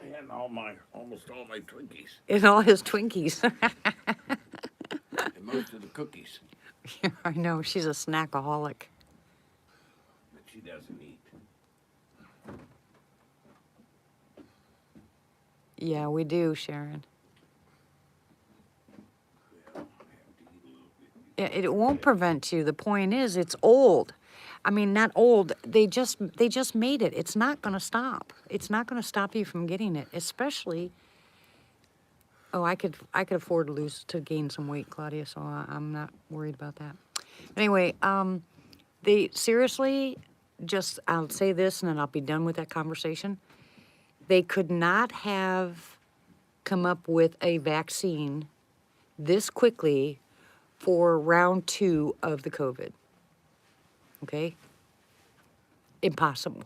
And almost all my Twinkies.
And all his Twinkies.
And most of the cookies.
Yeah, I know, she's a snackaholic.
But she doesn't eat.
Yeah, we do, Sharon. Yeah, it won't prevent you. The point is, it's old. I mean, not old. They just made it. It's not going to stop. It's not going to stop you from getting it, especially. Oh, I could afford to gain some weight, Claudia. So I'm not worried about that. Anyway, they seriously, I'll say this and then I'll be done with that conversation. They could not have come up with a vaccine this quickly for round 2 of the COVID. Okay? Impossible.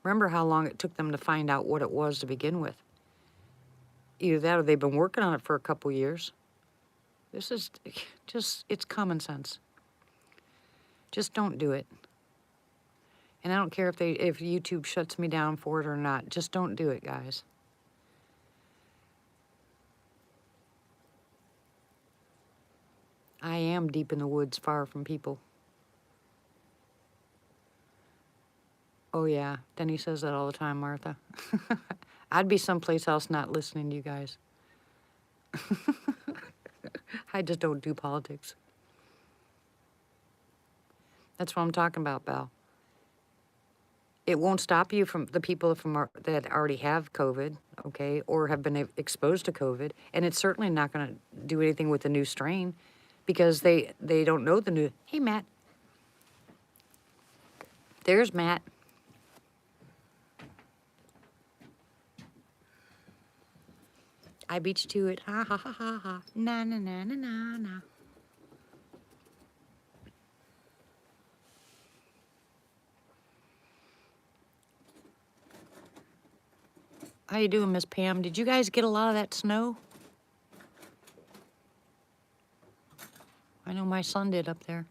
Remember how long it took them to find out what it was to begin with. Either that or they've been working on it for a couple years. This is just, it's common sense. Just don't do it. And I don't care if YouTube shuts me down for it or not. Just don't do it, guys. I am deep in the woods, far from people. Oh yeah, Denny says that all the time, Martha. I'd be someplace else not listening to you guys. I just don't do politics. That's what I'm talking about, Belle. It won't stop you from the people that already have COVID, okay, or have been exposed to COVID, and it's certainly not going to do anything with the new strain because they don't know the new. Hey, Matt. There's Matt. I beat you to it. Ha ha ha ha ha. Na na na na na na. How you doing, Miss Pam? Did you guys get a lot of that snow? I know my son did up there.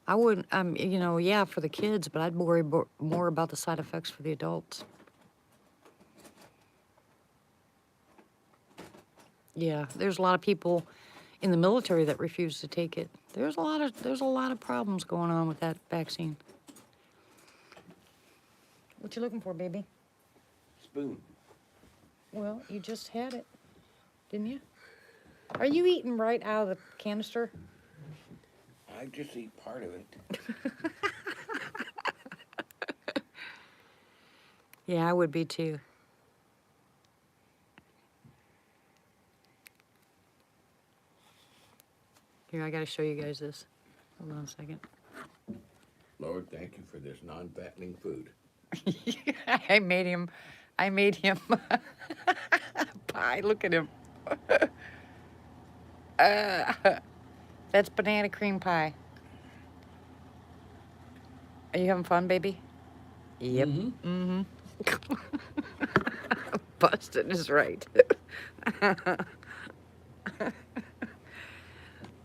I wouldn't, you know, yeah, for the kids, but I'd worry more about the side effects for the adults. Yeah, there's a lot of people in the military that refuse to take it. There's a lot of problems going on with that vaccine. What you looking for, baby?
Spoon.
Well, you just had it, didn't you? Are you eating right out of the canister?
I just eat part of it.
Yeah, I would be too. Here, I gotta show you guys this. Hold on a second.
Lord, thank you for this non-fattening food.
I made him pie. Look at him. That's banana cream pie. Are you having fun, baby? Yep. Mm-hmm. Busted is right.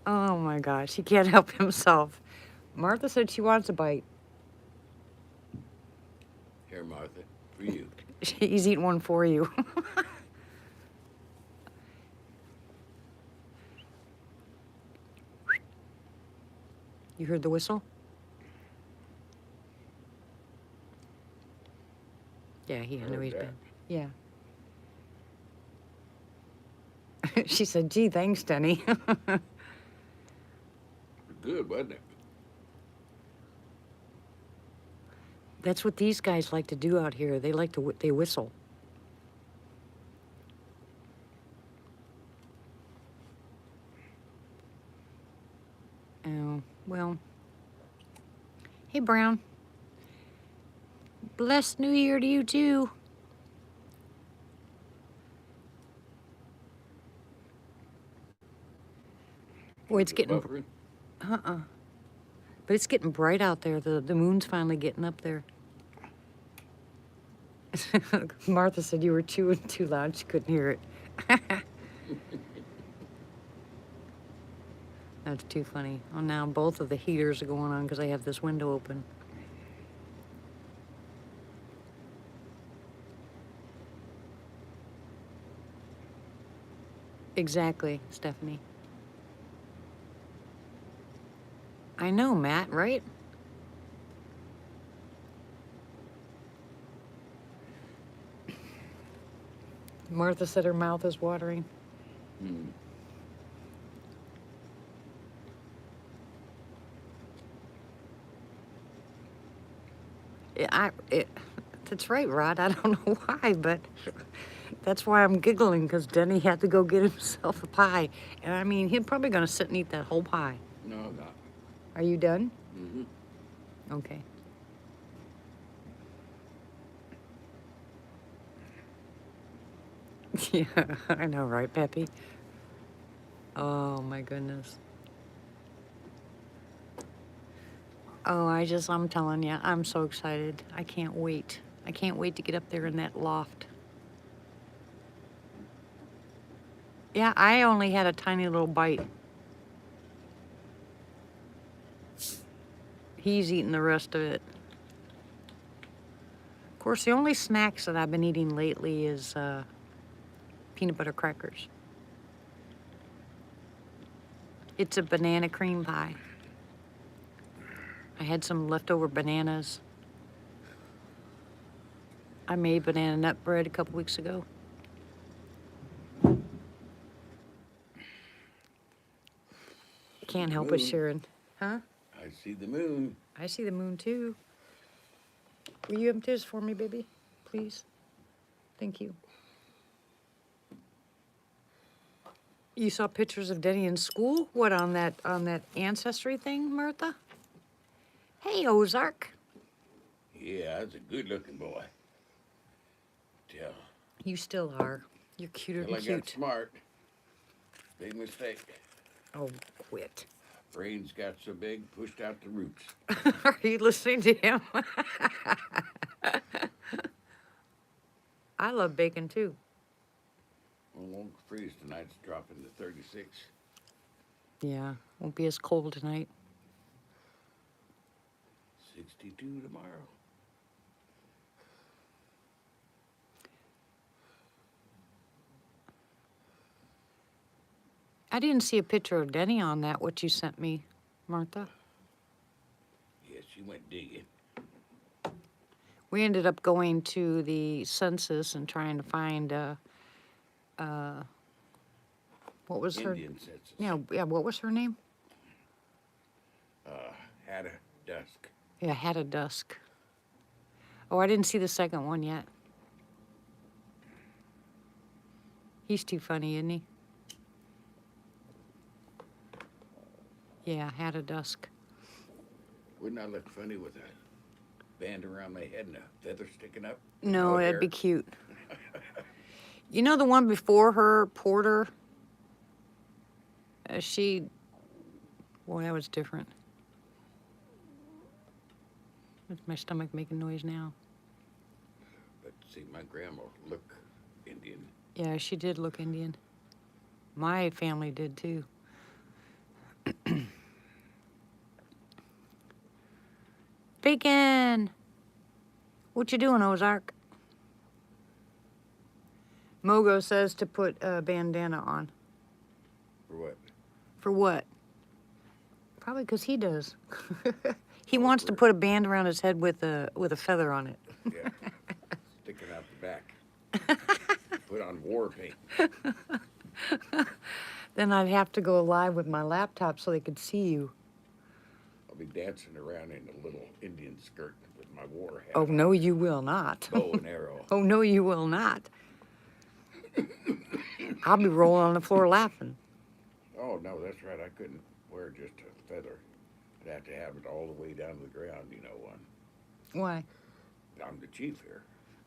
Oh my gosh, he can't help himself. Martha said she wants a bite.
Here, Martha, for you.
He's eating one for you. You heard the whistle? Yeah, he knew he's been. Yeah. She said, gee, thanks, Denny.
Good, wasn't it?
That's what these guys like to do out here. They like to, they whistle. Oh, well. Hey, Brown. Blessed New Year to you, too. Boy, it's getting...
Buffering?
Uh-uh. But it's getting bright out there. The moon's finally getting up there. Martha said you were too loud. She couldn't hear it. That's too funny. Oh, now both of the heaters are going on because I have this window open. Exactly, Stephanie. I know, Matt, right? Martha said her mouth is watering.
Mm.
That's right, Rod. I don't know why, but That's why I'm giggling, because Denny had to go get himself a pie. And I mean, he's probably going to sit and eat that whole pie.
No, I'm not.
Are you done?
Mm-hmm.
Okay. Yeah, I know, right, Peppy? Oh, my goodness. Oh, I'm telling you, I'm so excited. I can't wait. I can't wait to get up there in that loft. Yeah, I only had a tiny little bite. He's eating the rest of it. Of course, the only snacks that I've been eating lately is peanut butter crackers. It's a banana cream pie. I had some leftover bananas. I made banana nut bread a couple weeks ago. Can't help it,
Moon.
Sharon. Huh?
I see the moon.
I see the moon too. Will you empty this for me, baby? Please? Thank you. You saw pictures of Denny in school? What, on that ancestry thing, Martha? Hey, Ozark.
Yeah, that's a good-looking boy. Till,
You still are. You're cuter
till
than
I got
cute.
smart. Big mistake.
Oh, quit.
Brains got so big, pushed out the roots.
Are you listening to him? I love bacon too.
Well, won't freeze tonight's dropping to 36.
Yeah, won't be as cold tonight.
62 tomorrow.
I didn't see a picture of Denny on that, what you sent me, Martha.
Yeah, she went digging.
We ended up going to the census and trying to find, what was her?
Indian census.
Yeah, what was her name?
Had a dusk.
Yeah, Had a Dusk. Oh, I didn't see the second one yet. He's too funny, isn't he? Yeah, Had a Dusk.
Wouldn't I look funny with a band around my head and a feather sticking up?
No, that'd
hair?
be cute. You know the one before her, Porter? Boy, that was different. What's my stomach making noise now?
But see, my grandma looked Indian.
Yeah, she did look Indian. My family did too. Bacon! What you doing, Ozark? Mogo says to put a bandana on.
For what?
For what? Probably because he does. He
Oh,
wants to
for-
put a band around his head with a feather on it.
Yeah. Sticking out the back. Put on war paint.
Then I'd have to go live with my laptop so they could see you.
I'll be dancing around in a little Indian skirt with my war hat.
Oh,
on,
no, you will not.
bow and arrow.
Oh, no, you will not. I'll be rolling on the floor laughing.
Oh, no, that's right. I couldn't wear just a feather. I'd have to have it all the way down to the ground, you know.
Why?
I'm the chief here.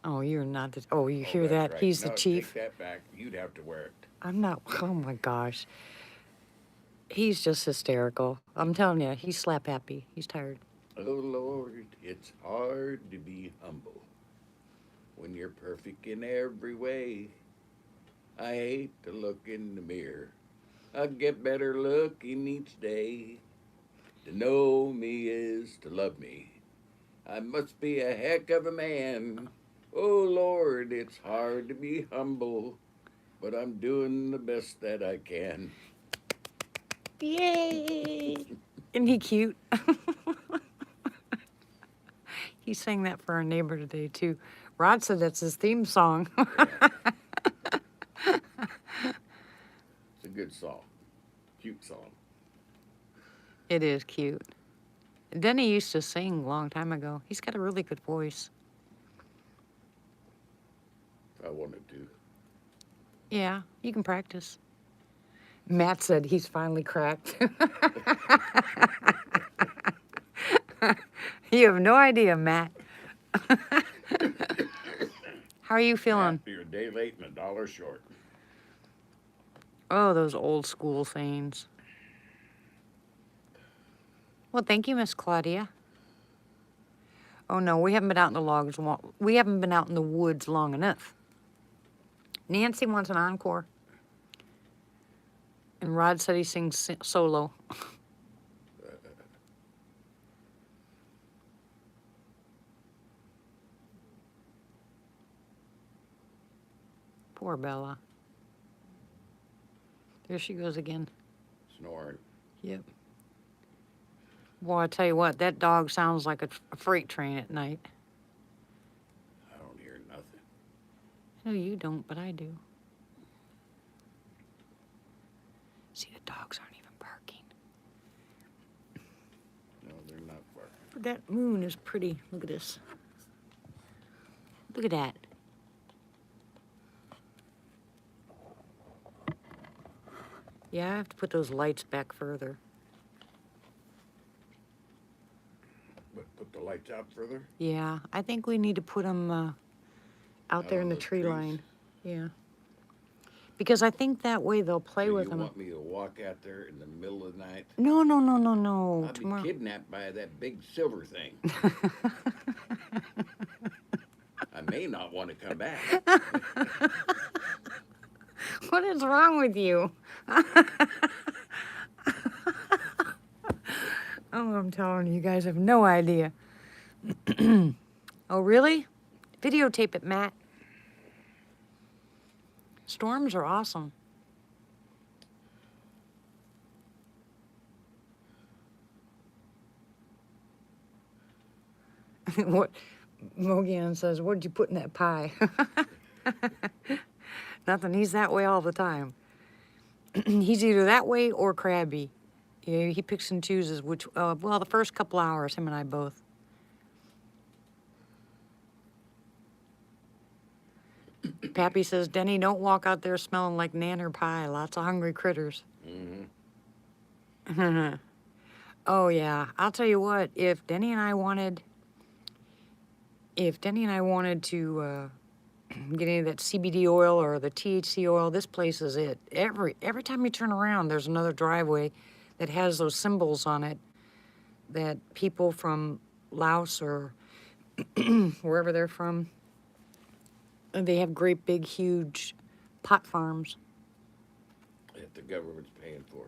Oh, you're not the... Oh, you hear
that's
that?
right.
He's
No,
the chief.
Take that back. You'd have to wear it.
I'm not... Oh, my gosh. He's just hysterical. I'm telling you, he's slap happy. He's tired.
Oh, Lord, it's hard to be humble when you're perfect in every way. I hate to look in the mirror. I get better looking each day. To know me is to love me. I must be a heck of a man. Oh, Lord, it's hard to be humble, but I'm doing the best that I can.
Yay! Isn't he cute? He sang that for our neighbor today, too. Rod said that's his theme song.
It's a good song. Cute song.
It is cute. Denny used to sing a long time ago. He's got a really good voice.
If I wanted to.
Yeah, you can practice. Matt said he's finally cracked. You have no idea, Matt. How are you feeling?
You're a day late and $1 short.
Oh, those old school sayings. Well, thank you, Miss Claudia. Oh no, we haven't been out in the logs long. We haven't been out in the woods long enough. Nancy wants an encore. And Rod said he sings solo. Poor Bella. There she goes again.
Snoring.
Yep. Well, I tell you what, that dog sounds like a freight train at night.
I don't hear nothing.
No, you don't, but I do. See, the dogs aren't even barking.
No, they're not barking.
But that moon is pretty. Look at this. Look at that. Yeah, I have to put those lights back further.
But put the lights out further?
Yeah, I think we need to put them out there
on
in the
those
tree
trees?
line. Yeah. Because I think that way they'll play
So
with
you
them.
want me to walk out there in the middle of the night?
No, no, no, no, no.
I'll be kidnapped by that big silver thing. I may not want to come back.
What is wrong with you? Oh, I'm telling you, you guys have no idea. Oh, really? Videotape it, Matt. Storms are awesome. What Mogian says, what did you put in that pie? Nothing. He's that way all the time. He's either that way or crabby. Yeah, he picks and chooses which. Well, the first couple hours, him and I both. Pappy says, Denny, don't walk out there smelling like nanner pie. Lots of hungry critters.
Mm-hmm.
Oh yeah, I'll tell you what. If Denny and I wanted to get any of that CBD oil or the THC oil, this place is it. Every time you turn around, there's another driveway that has those symbols on it that people from Laos or wherever they're from, they have great big huge pot farms.
That the government's paying for.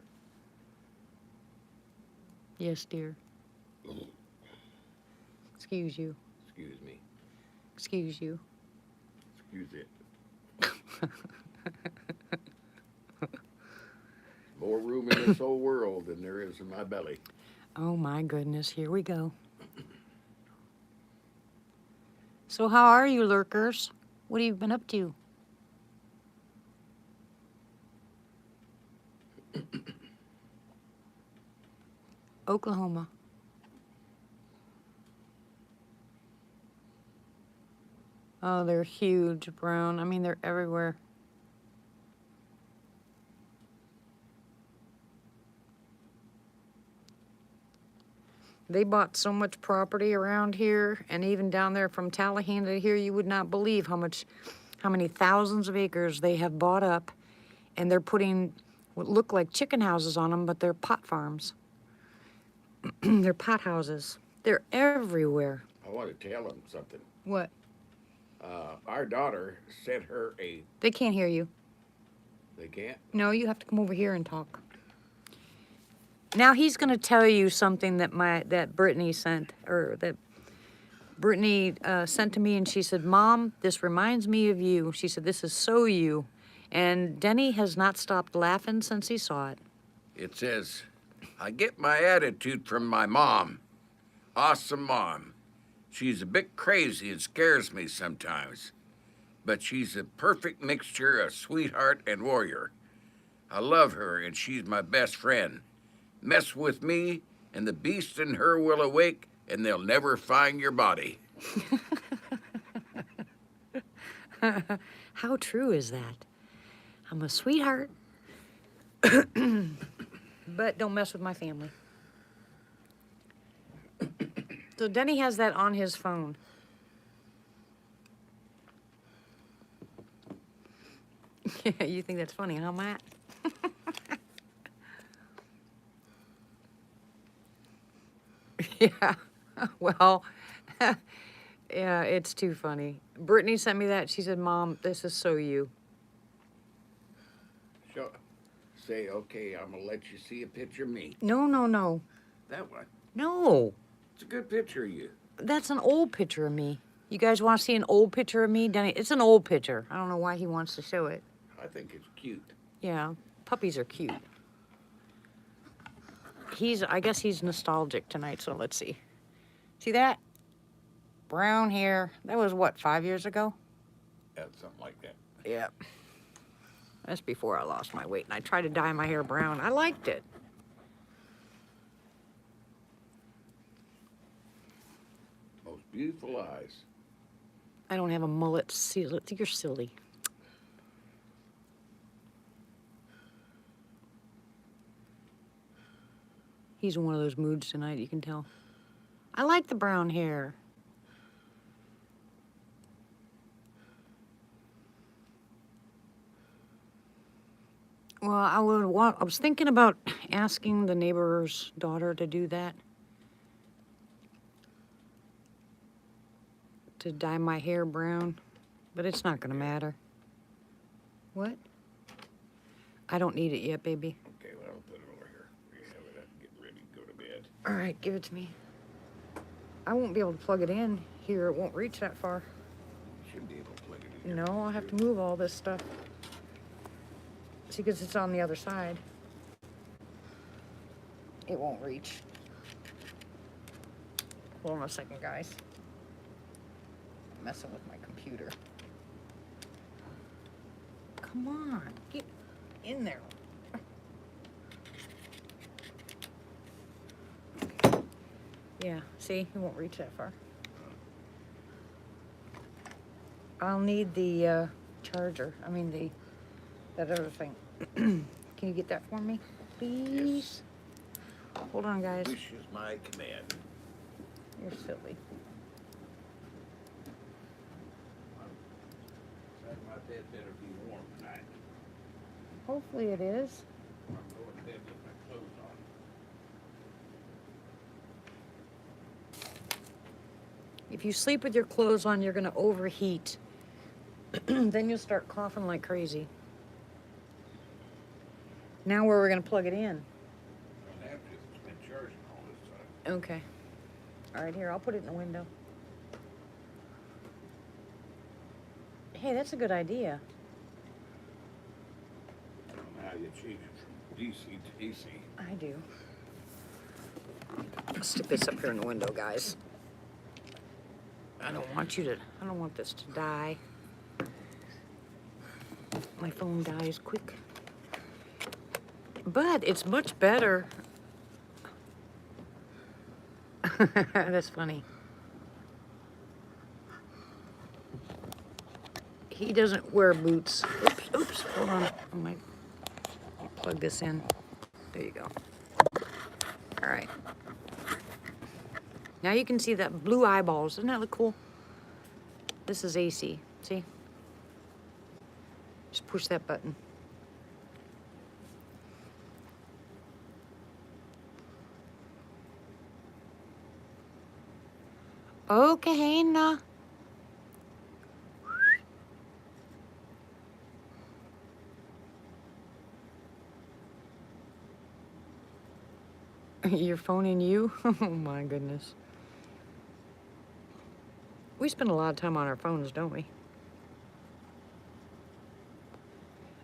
Yes, dear. Excuse you.
Excuse me.
Excuse you.
Excuse it. More room in this whole world than there is in my belly.
Oh my goodness, here we go. So how are you, lurkers? What have you been up to? Oklahoma. Oh, they're huge, brown. I mean, they're everywhere. They bought so much property around here, and even down there from Tallahassee to here, you would not believe how many thousands of acres they have bought up, and they're putting what look like chicken houses on them, but they're pot farms. They're pot houses. They're everywhere.
I want to tell them something.
What?
Our daughter sent her a.
They can't hear you.
They can't?
No, you have to come over here and talk. Now he's going to tell you something that Brittany sent, or that Brittany sent to me, and she said, Mom, this reminds me of you. She said, this is so you. And Denny has not stopped laughing since he saw it.
It says, I get my attitude from my mom. Awesome mom. She's a bit crazy and scares me sometimes. But she's a perfect mixture of sweetheart and warrior. I love her and she's my best friend. Mess with me and the beast in her will awake and they'll never find your body.
How true is that? I'm a sweetheart. But don't mess with my family. So Denny has that on his phone. You think that's funny, huh, Matt? Yeah. Well, yeah, it's too funny. Brittany sent me that. She said, Mom, this is so you.
Show, say, okay, I'm gonna let you see a picture of me.
No, no, no.
That one.
No.
It's a good picture of you.
That's an old picture of me. You guys want to see an old picture of me? Denny, it's an old picture. I don't know why he wants to show it.
I think it's cute.
Yeah, puppies are cute. I guess he's nostalgic tonight, so let's see. See that? Brown hair. That was what, 5 years ago?
Yeah, something like that.
Yeah. That's before I lost my weight, and I tried to dye my hair brown. I liked it.
Most beautiful eyes.
I don't have a mullet. You're silly. He's in one of those moods tonight, you can tell. I like the brown hair. Well, I was thinking about asking the neighbor's daughter to do that. To dye my hair brown, but it's not gonna matter. What? I don't need it yet, baby.
Okay, well, I'll put it over here. We have it up and get ready to go to bed.
All right, give it to me. I won't be able to plug it in here. It won't reach that far.
Should be able to plug it in.
No, I'll have to move all this stuff. See, because it's on the other side. It won't reach. Hold on a second, guys. I'm messing with my computer. Come on, get in there. Yeah, see, it won't reach that far. I'll need the charger. I mean that other thing. Can you get that for me, please?
Yes.
Hold on, guys.
Wish is my command.
You're silly.
My bed better be warm tonight.
Hopefully it is.
I'm going to bed with my clothes on.
If you sleep with your clothes on, you're gonna overheat. Then you'll start coughing like crazy. Now where we're gonna plug it in?
I don't have to. It's been charging all this time.
Okay. All right, here, I'll put it in the window. Hey, that's a good idea.
I don't know how you change it from DC to AC.
I do. I'll stick this up here in the window, guys. I don't want this to die. My phone dies quick. But it's much better. That's funny. He doesn't wear boots. Oops, hold on. I might plug this in. There you go. All right. Now you can see that blue eyeballs. Doesn't that look cool? This is AC. See? Just push that button. Okay, nah. You're phoning you? Oh my goodness. We spend a lot of time on our phones, don't we?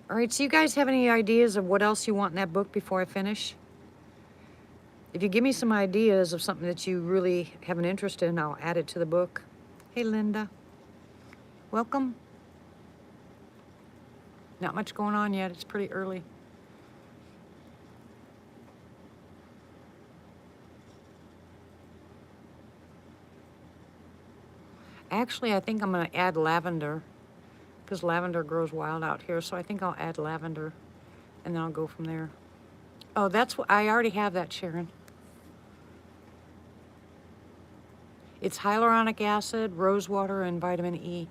All right, so you guys have any ideas of what else you want in that book before I finish? If you give me some ideas of something that you really have an interest in, I'll add it to the book. Hey, Linda. Welcome. Not much going on yet. It's pretty early. Actually, I think I'm going to add lavender because lavender grows wild out here. So I think I'll add lavender, and then I'll go from there. Oh, that's what I already have that, Sharon. It's hyaluronic acid, rose water, and vitamin E.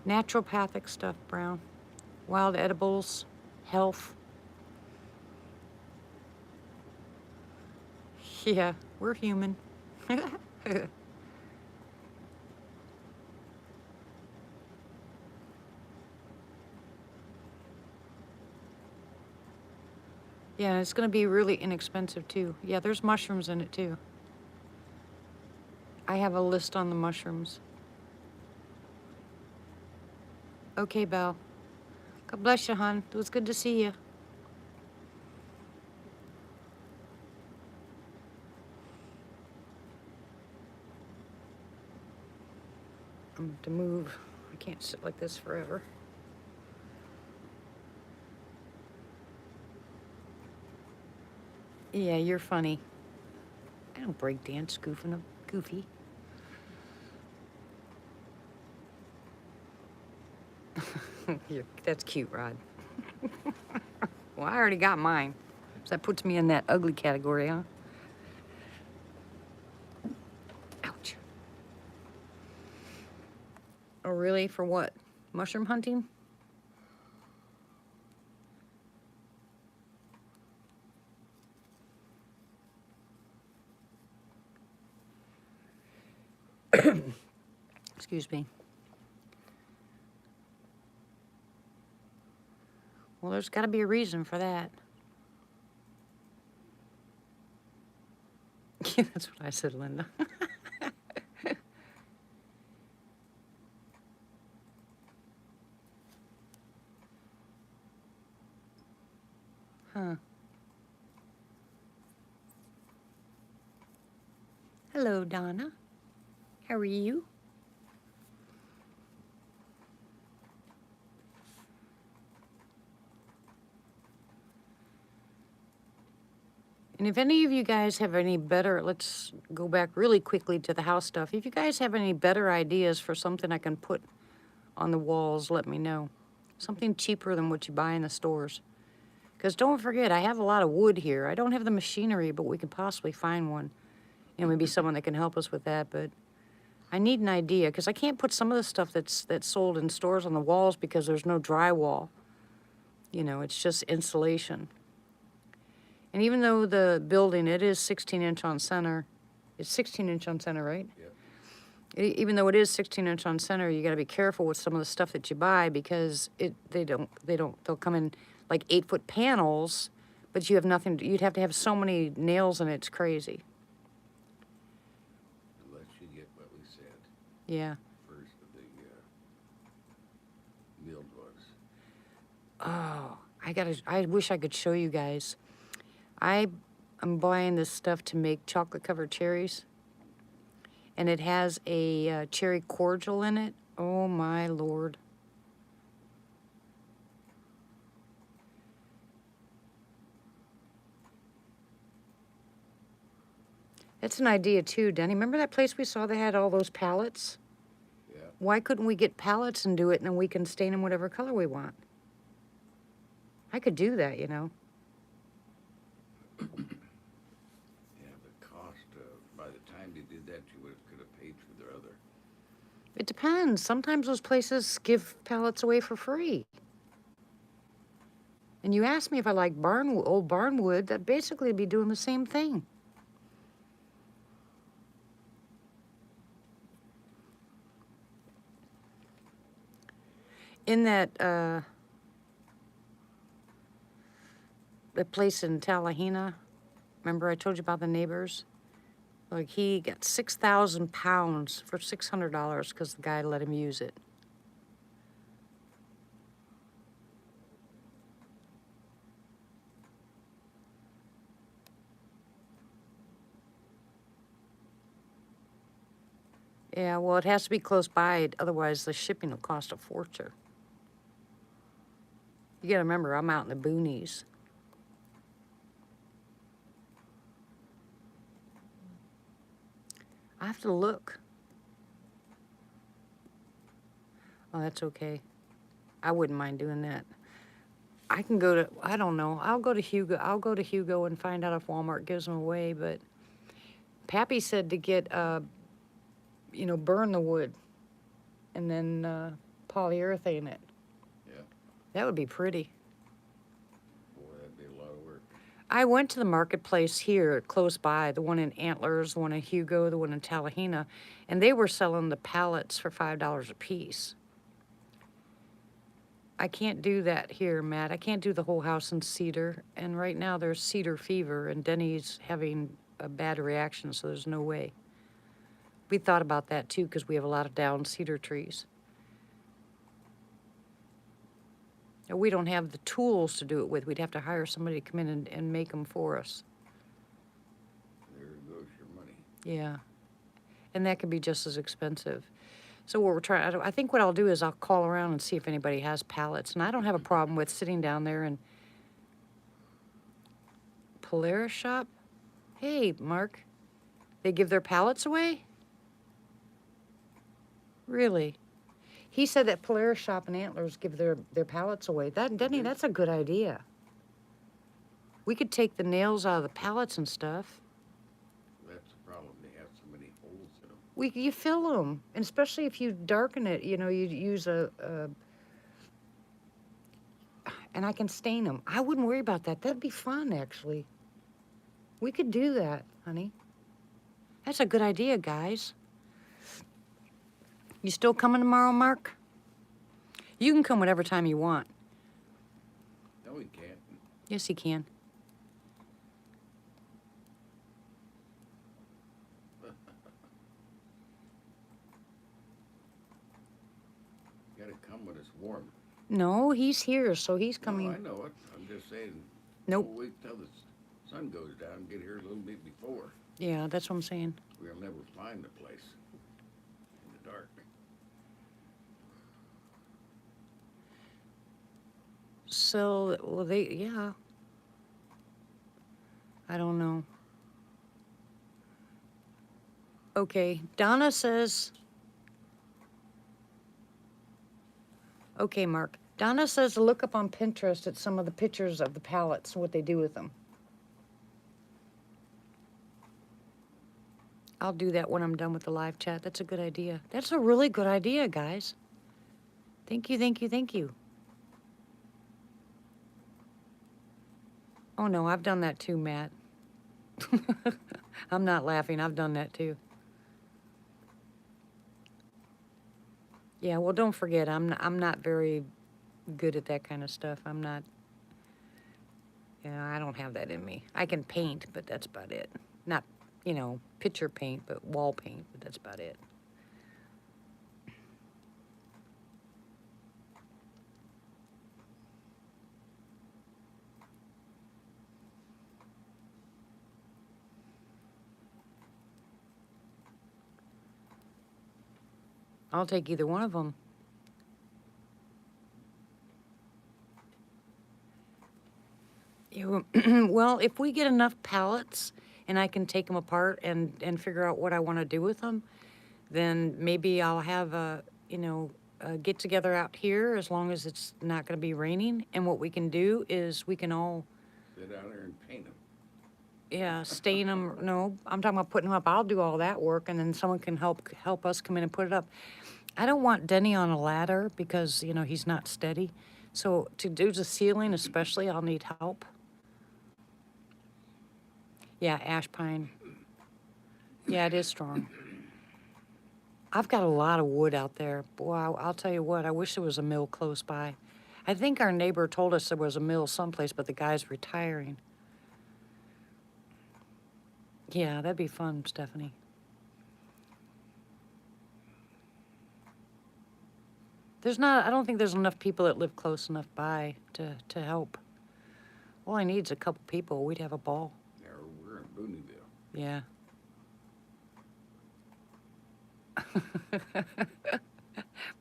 Naturopathic stuff, Brown. Wild edibles, health. Yeah, we're human. Yeah, it's going to be really inexpensive too. Yeah, there's mushrooms in it too. I have a list on the mushrooms. Okay, Belle. God bless you, hon. It was good to see you. I'm to move. I can't sit like this forever. Yeah, you're funny. I don't break dance goofy. That's cute, Rod. Well, I already got mine. So that puts me in that ugly category, huh? Ouch. Oh, really? For what? Mushroom hunting? Excuse me. Well, there's got to be a reason for that. Yeah, that's what I said, Linda. Huh. Hello, Donna. How are you? And if any of you guys have any better, let's go back really quickly to the house stuff. If you guys have any better ideas for something I can put on the walls, let me know. Something cheaper than what you buy in the stores. Because don't forget, I have a lot of wood here. I don't have the machinery, but we could possibly find one. You know, maybe someone that can help us with that. But I need an idea, because I can't put some of the stuff that's sold in stores on the walls because there's no drywall. You know, it's just insulation. And even though the building, it is 16-inch on center. It's 16-inch on center, right?
Yep.
Even though it is 16-inch on center, you got to be careful with some of the stuff that you buy because they'll come in like 8-foot panels, but you have nothing. You'd have to have so many nails in it. It's crazy.
Unless you get what we said
Yeah.
first of the milled ones.
Oh, I wish I could show you guys. I'm buying this stuff to make chocolate covered cherries. And it has a cherry cordial in it. Oh my Lord. That's an idea too, Denny. Remember that place we saw that had all those palettes?
Yeah.
Why couldn't we get palettes and do it, and then we can stain them whatever color we want? I could do that, you know.
Yeah, the cost by the time they did that, you could have paid for their other.
It depends. Sometimes those places give pallets away for free. And you asked me if I like old barnwood, that basically would be doing the same thing. In that, the place in Tallahena, remember I told you about the neighbors? Like, he got 6,000 pounds for $600 because the guy let him use it. Yeah, well, it has to be close by, otherwise the shipping will cost a fortune. You gotta remember, I'm out in the boonies. I have to look. Oh, that's okay. I wouldn't mind doing that. I can go to, I don't know, I'll go to Hugo. I'll go to Hugo and find out if Walmart gives them away. But Pappy said to get, burn the wood and then polyurethane it.
Yeah.
That would be pretty.
Boy, that'd be a lot of work.
I went to the marketplace here close by, the one in Antlers, the one in Hugo, the one in Tallahena, and they were selling the pallets for $5 a piece. I can't do that here, Matt. I can't do the whole house in cedar, and right now there's cedar fever, and Denny's having a bad reaction, so there's no way. We thought about that too, because we have a lot of down cedar trees. And we don't have the tools to do it with. We'd have to hire somebody to come in and make them for us.
There goes your money.
Yeah. And that could be just as expensive. So what we're trying, I think what I'll do is I'll call around and see if anybody has pallets. And I don't have a problem with sitting down there and Polaris shop. Hey, Mark, they give their pallets away? Really? He said that Polaris shop and Antlers give their pallets away. Denny, that's a good idea. We could take the nails out of the pallets and stuff.
That's the problem. They have so many holes in them.
You fill them, and especially if you darken it, you use and I can stain them. I wouldn't worry about that. That'd be fun, actually. We could do that, honey. That's a good idea, guys. You still coming tomorrow, Mark? You can come whatever time you want.
No, he can't.
Yes, he can.
You gotta come when it's warm.
No, he's here, so he's coming.
No, I know it. I'm just saying.
Nope.
We'll wait till the sun goes down and get here a little bit before.
Yeah, that's what I'm saying.
We'll never find the place in the dark.
So, well, yeah. I don't know. Okay, Donna says, okay, Mark. Donna says to look up on Pinterest at some of the pictures of the pallets and what they do with them. I'll do that when I'm done with the live chat. That's a good idea. That's a really good idea, guys. Thank you, thank you, thank you. Oh no, I've done that too, Matt. I'm not laughing. I've done that too. Yeah, well, don't forget, I'm not very good at that kind of stuff. I'm not. Yeah, I don't have that in me. I can paint, but that's about it. Not, picture paint, but wall paint, but that's about it. I'll take either one of them. Well, if we get enough pallets and I can take them apart and figure out what I want to do with them, then maybe I'll have a get together out here as long as it's not going to be raining. And what we can do is we can all,
Sit down there and paint them.
yeah, stain them. No, I'm talking about putting them up. I'll do all that work, and then someone can help us come in and put it up. I don't want Denny on a ladder because he's not steady. So to do the ceiling, especially, I'll need help. Yeah, ash pine. Yeah, it is strong. I've got a lot of wood out there. Boy, I'll tell you what, I wish there was a mill close by. I think our neighbor told us there was a mill someplace, but the guy's retiring. Yeah, that'd be fun, Stephanie. I don't think there's enough people that live close enough by to help. All I need is a couple people. We'd have a ball.
Yeah, we're in Booneyville.
Yeah.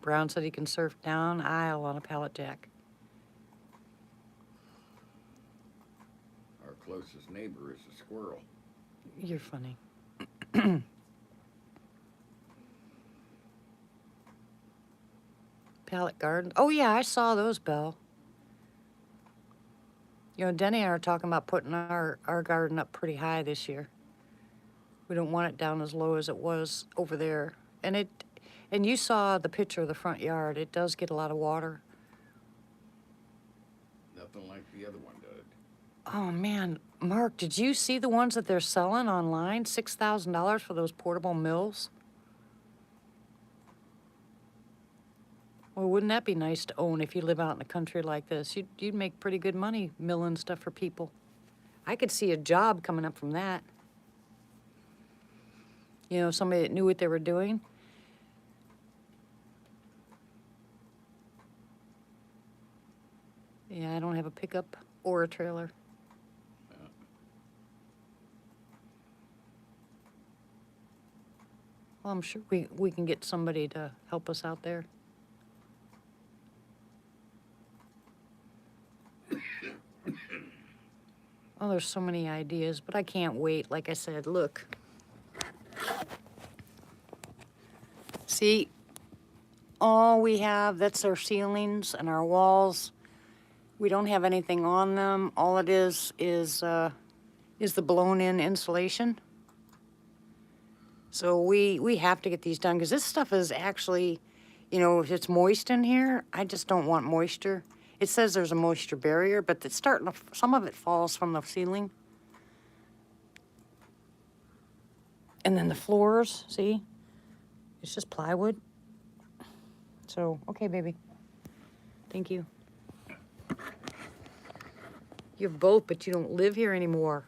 Brown said he can surf down aisle on a pallet jack.
Our closest neighbor is a squirrel.
You're funny. Pallet garden. Oh, yeah, I saw those, Belle. You know, Denny and I are talking about putting our garden up pretty high this year. We don't want it down as low as it was over there. And you saw the picture of the front yard. It does get a lot of water.
Nothing like the other one did.
Oh, man. Mark, did you see the ones that they're selling online? $6,000 for those portable mills? Well, wouldn't that be nice to own if you live out in the country like this? You'd make pretty good money milling stuff for people. I could see a job coming up from that. You know, somebody that knew what they were doing. Yeah, I don't have a pickup or a trailer. Well, I'm sure we can get somebody to help us out there. Oh, there's so many ideas, but I can't wait. Like I said, look. See, all we have, that's our ceilings and our walls. We don't have anything on them. All it is the blown-in insulation. So we have to get these done because this stuff is actually, you know, if it's moist in here, I just don't want moisture. It says there's a moisture barrier, but it's starting to, some of it falls from the ceiling. And then the floors, see? It's just plywood. So, okay, baby. Thank you. You have both, but you don't live here anymore,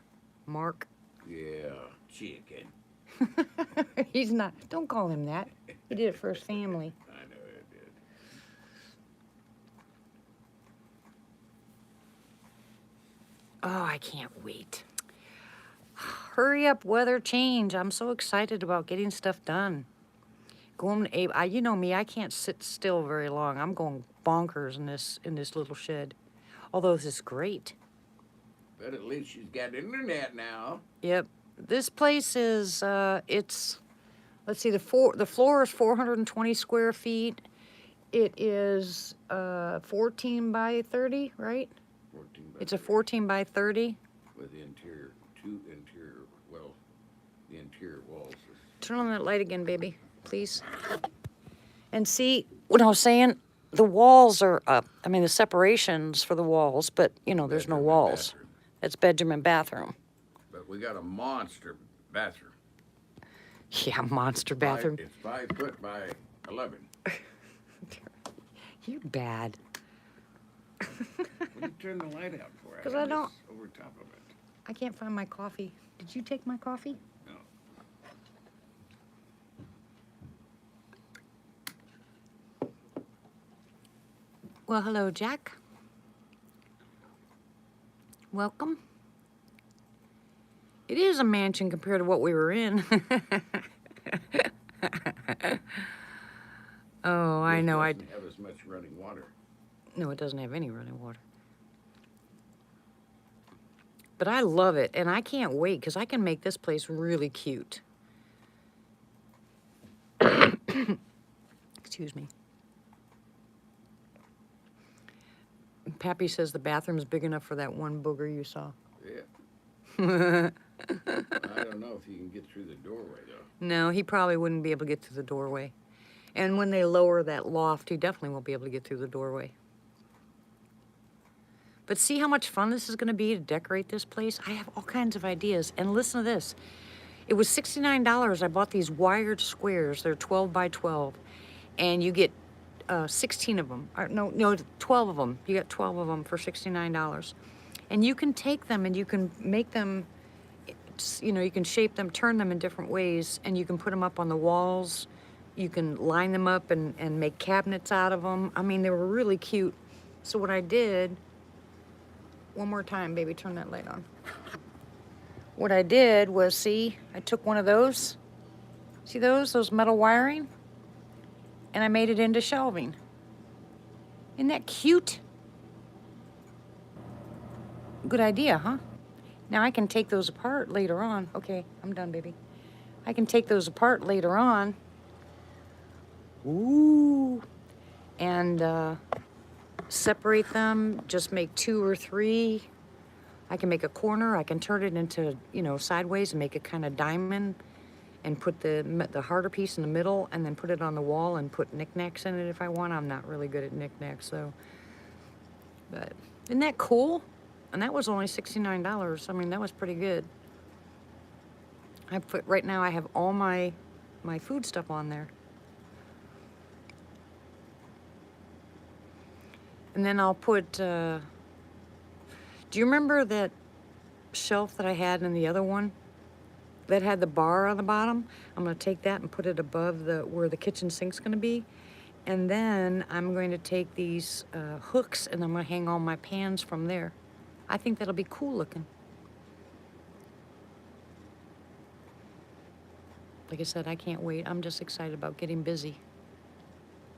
Mark.
Yeah, chicken.
He's not. Don't call him that. He did it for his family.
I know it did.
Oh, I can't wait. Hurry up, weather change. I'm so excited about getting stuff done. Going to Abe, you know me, I can't sit still very long. I'm going bonkers in this little shed. Although this is great.
But at least she's got internet now.
Yep. This place is it's, let's see, the floor is 420 square feet. It is 14 by 30, right?
14 by
It's a
30.
14 by 30.
With the interior, the interior walls.
Turn on that light again, baby, please. And see, what I was saying, the walls are up. I mean, the separations for the walls, but, you know, there's no
Bedroom and
walls.
bathroom.
It's bedroom and bathroom.
But we got a monster bathroom.
Yeah, monster bathroom.
It's 5 foot by 11.
You're bad.
What do you turn the light out for?
'Cause I don't-
It's over top of it.
I can't find my coffee. Did you take my coffee?
No.
Well, hello, Jack. Welcome. It is a mansion compared to what we were in. Oh, I know.
It doesn't have as much running water.
No, it doesn't have any running water. But I love it, and I can't wait because I can make this place really cute. Excuse me. Pappy says the bathroom's big enough for that one booger you saw.
Yeah. I don't know if you can get through the doorway, though.
No, he probably wouldn't be able to get through the doorway. And when they lower that loft, he definitely won't be able to get through the doorway. But see how much fun this is going to be to decorate this place? I have all kinds of ideas. And listen to this. It was $69. I bought these wired squares. They're 12 by 12. And you get 16 of them. Or, no, 12 of them. You get 12 of them for $69. And you can take them and you can make them, you know, you can shape them, turn them in different ways, and you can put them up on the walls. You can line them up and make cabinets out of them. I mean, they were really cute. So what I did, one more time, baby, turn that light on. What I did was, see, I took one of those, see those metal wiring, and I made it into shelving. Isn't that cute? Good idea, huh? Now I can take those apart later on. Okay, I'm done, baby. I can take those apart later on. Ooh. and separate them, just make 2 or 3. I can make a corner, I can turn it into, you know, sideways and make a kind of diamond and put the harder piece in the middle and then put it on the wall and put knickknacks in it if I want. I'm not really good at knickknacks, though. But isn't that cool? And that was only $69. I mean, that was pretty good. Right now I have all my food stuff on there. And then I'll put, do you remember that shelf that I had in the other one that had the bar on the bottom? I'm going to take that and put it above where the kitchen sink's going to be. And then I'm going to take these hooks and I'm going to hang all my pans from there. I think that'll be cool looking. Like I said, I can't wait. I'm just excited about getting busy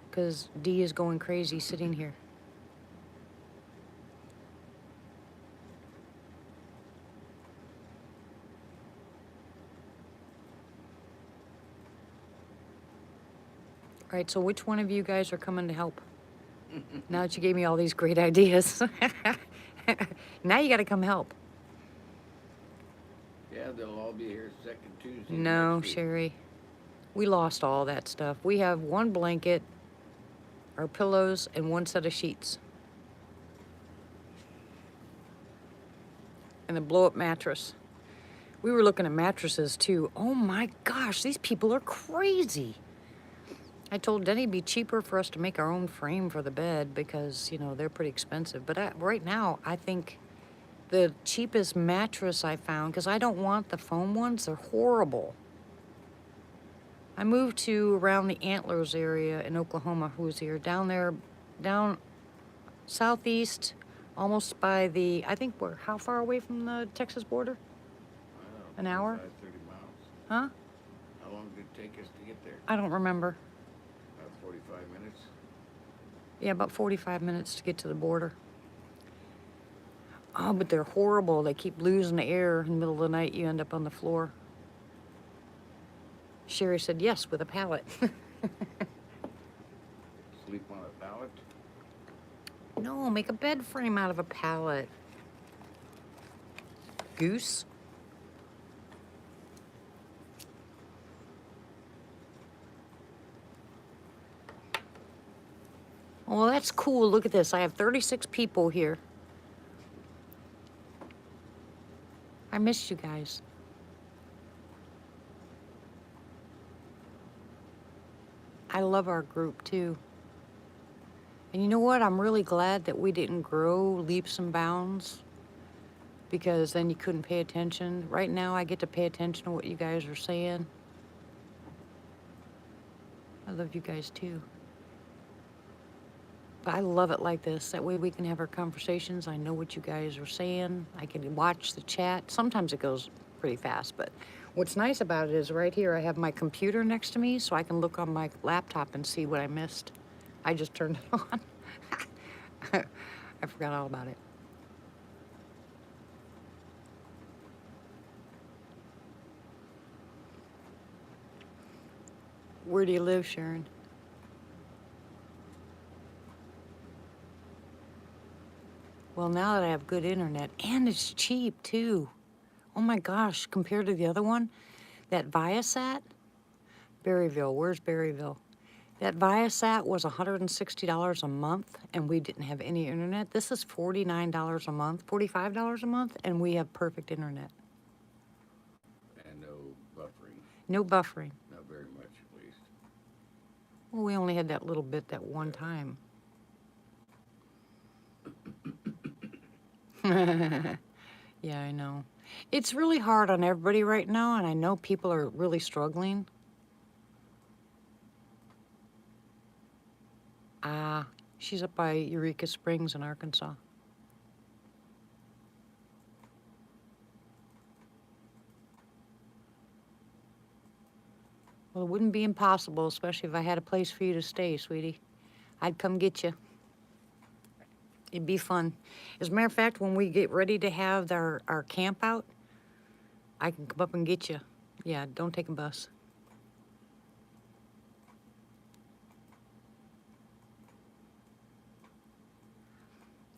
because Dee is going crazy sitting here. All right, so which one of you guys are coming to help? Now that you gave me all these great ideas. Now you got to come help.
Yeah, they'll all be here second Tuesday.
No,
next week.
Sherry. We lost all that stuff. We have 1 blanket, our pillows, and 1 set of sheets. And a blow-up mattress. We were looking at mattresses, too. Oh, my gosh, these people are crazy. I told Denny it'd be cheaper for us to make our own frame for the bed because, you know, they're pretty expensive. But right now, I think the cheapest mattress I found, because I don't want the foam ones, they're horrible. I moved to around the Antlers area in Oklahoma, who's here, down there, down southeast, almost by the, I think we're how far away from the Texas border?
I don't know,
An hour?
25, 30 miles.
Huh?
How long did it take us to get there?
I don't remember.
About 45 minutes.
Yeah, about 45 minutes to get to the border. Oh, but they're horrible. They keep losing the air in the middle of the night. You end up on the floor. Sherry said yes with a pallet.
Sleep on a pallet.
No, make a bed frame out of a pallet. Goose. Oh, that's cool. Look at this. I have 36 people here. I missed you guys. I love our group too. And you know what? I'm really glad that we didn't grow leaps and bounds because then you couldn't pay attention. Right now I get to pay attention to what you guys are saying. I love you guys too. But I love it like this. That way we can have our conversations. I know what you guys are saying. I can watch the chat. Sometimes it goes pretty fast, but what's nice about it is right here I have my computer next to me so I can look on my laptop and see what I missed. I just turned it on. I forgot all about it. Where do you live, Sharon? Well, now that I have good internet, and it's cheap too. Oh my gosh, compared to the other one, that Viasat, Berryville, where's Berryville? That Viasat was $160 a month, and we didn't have any internet. This is $49 a month, $45 a month, and we have perfect internet.
And no buffering.
No buffering.
Not very much, at least.
Well, we only had that little bit that one time. Yeah, I know. It's really hard on everybody right now, and I know people are really struggling. She's up by Eureka Springs in Arkansas. Well, it wouldn't be impossible, especially if I had a place for you to stay, sweetie. I'd come get you. It'd be fun. As a matter of fact, when we get ready to have our camp out, I can come up and get you. Yeah, don't take a bus.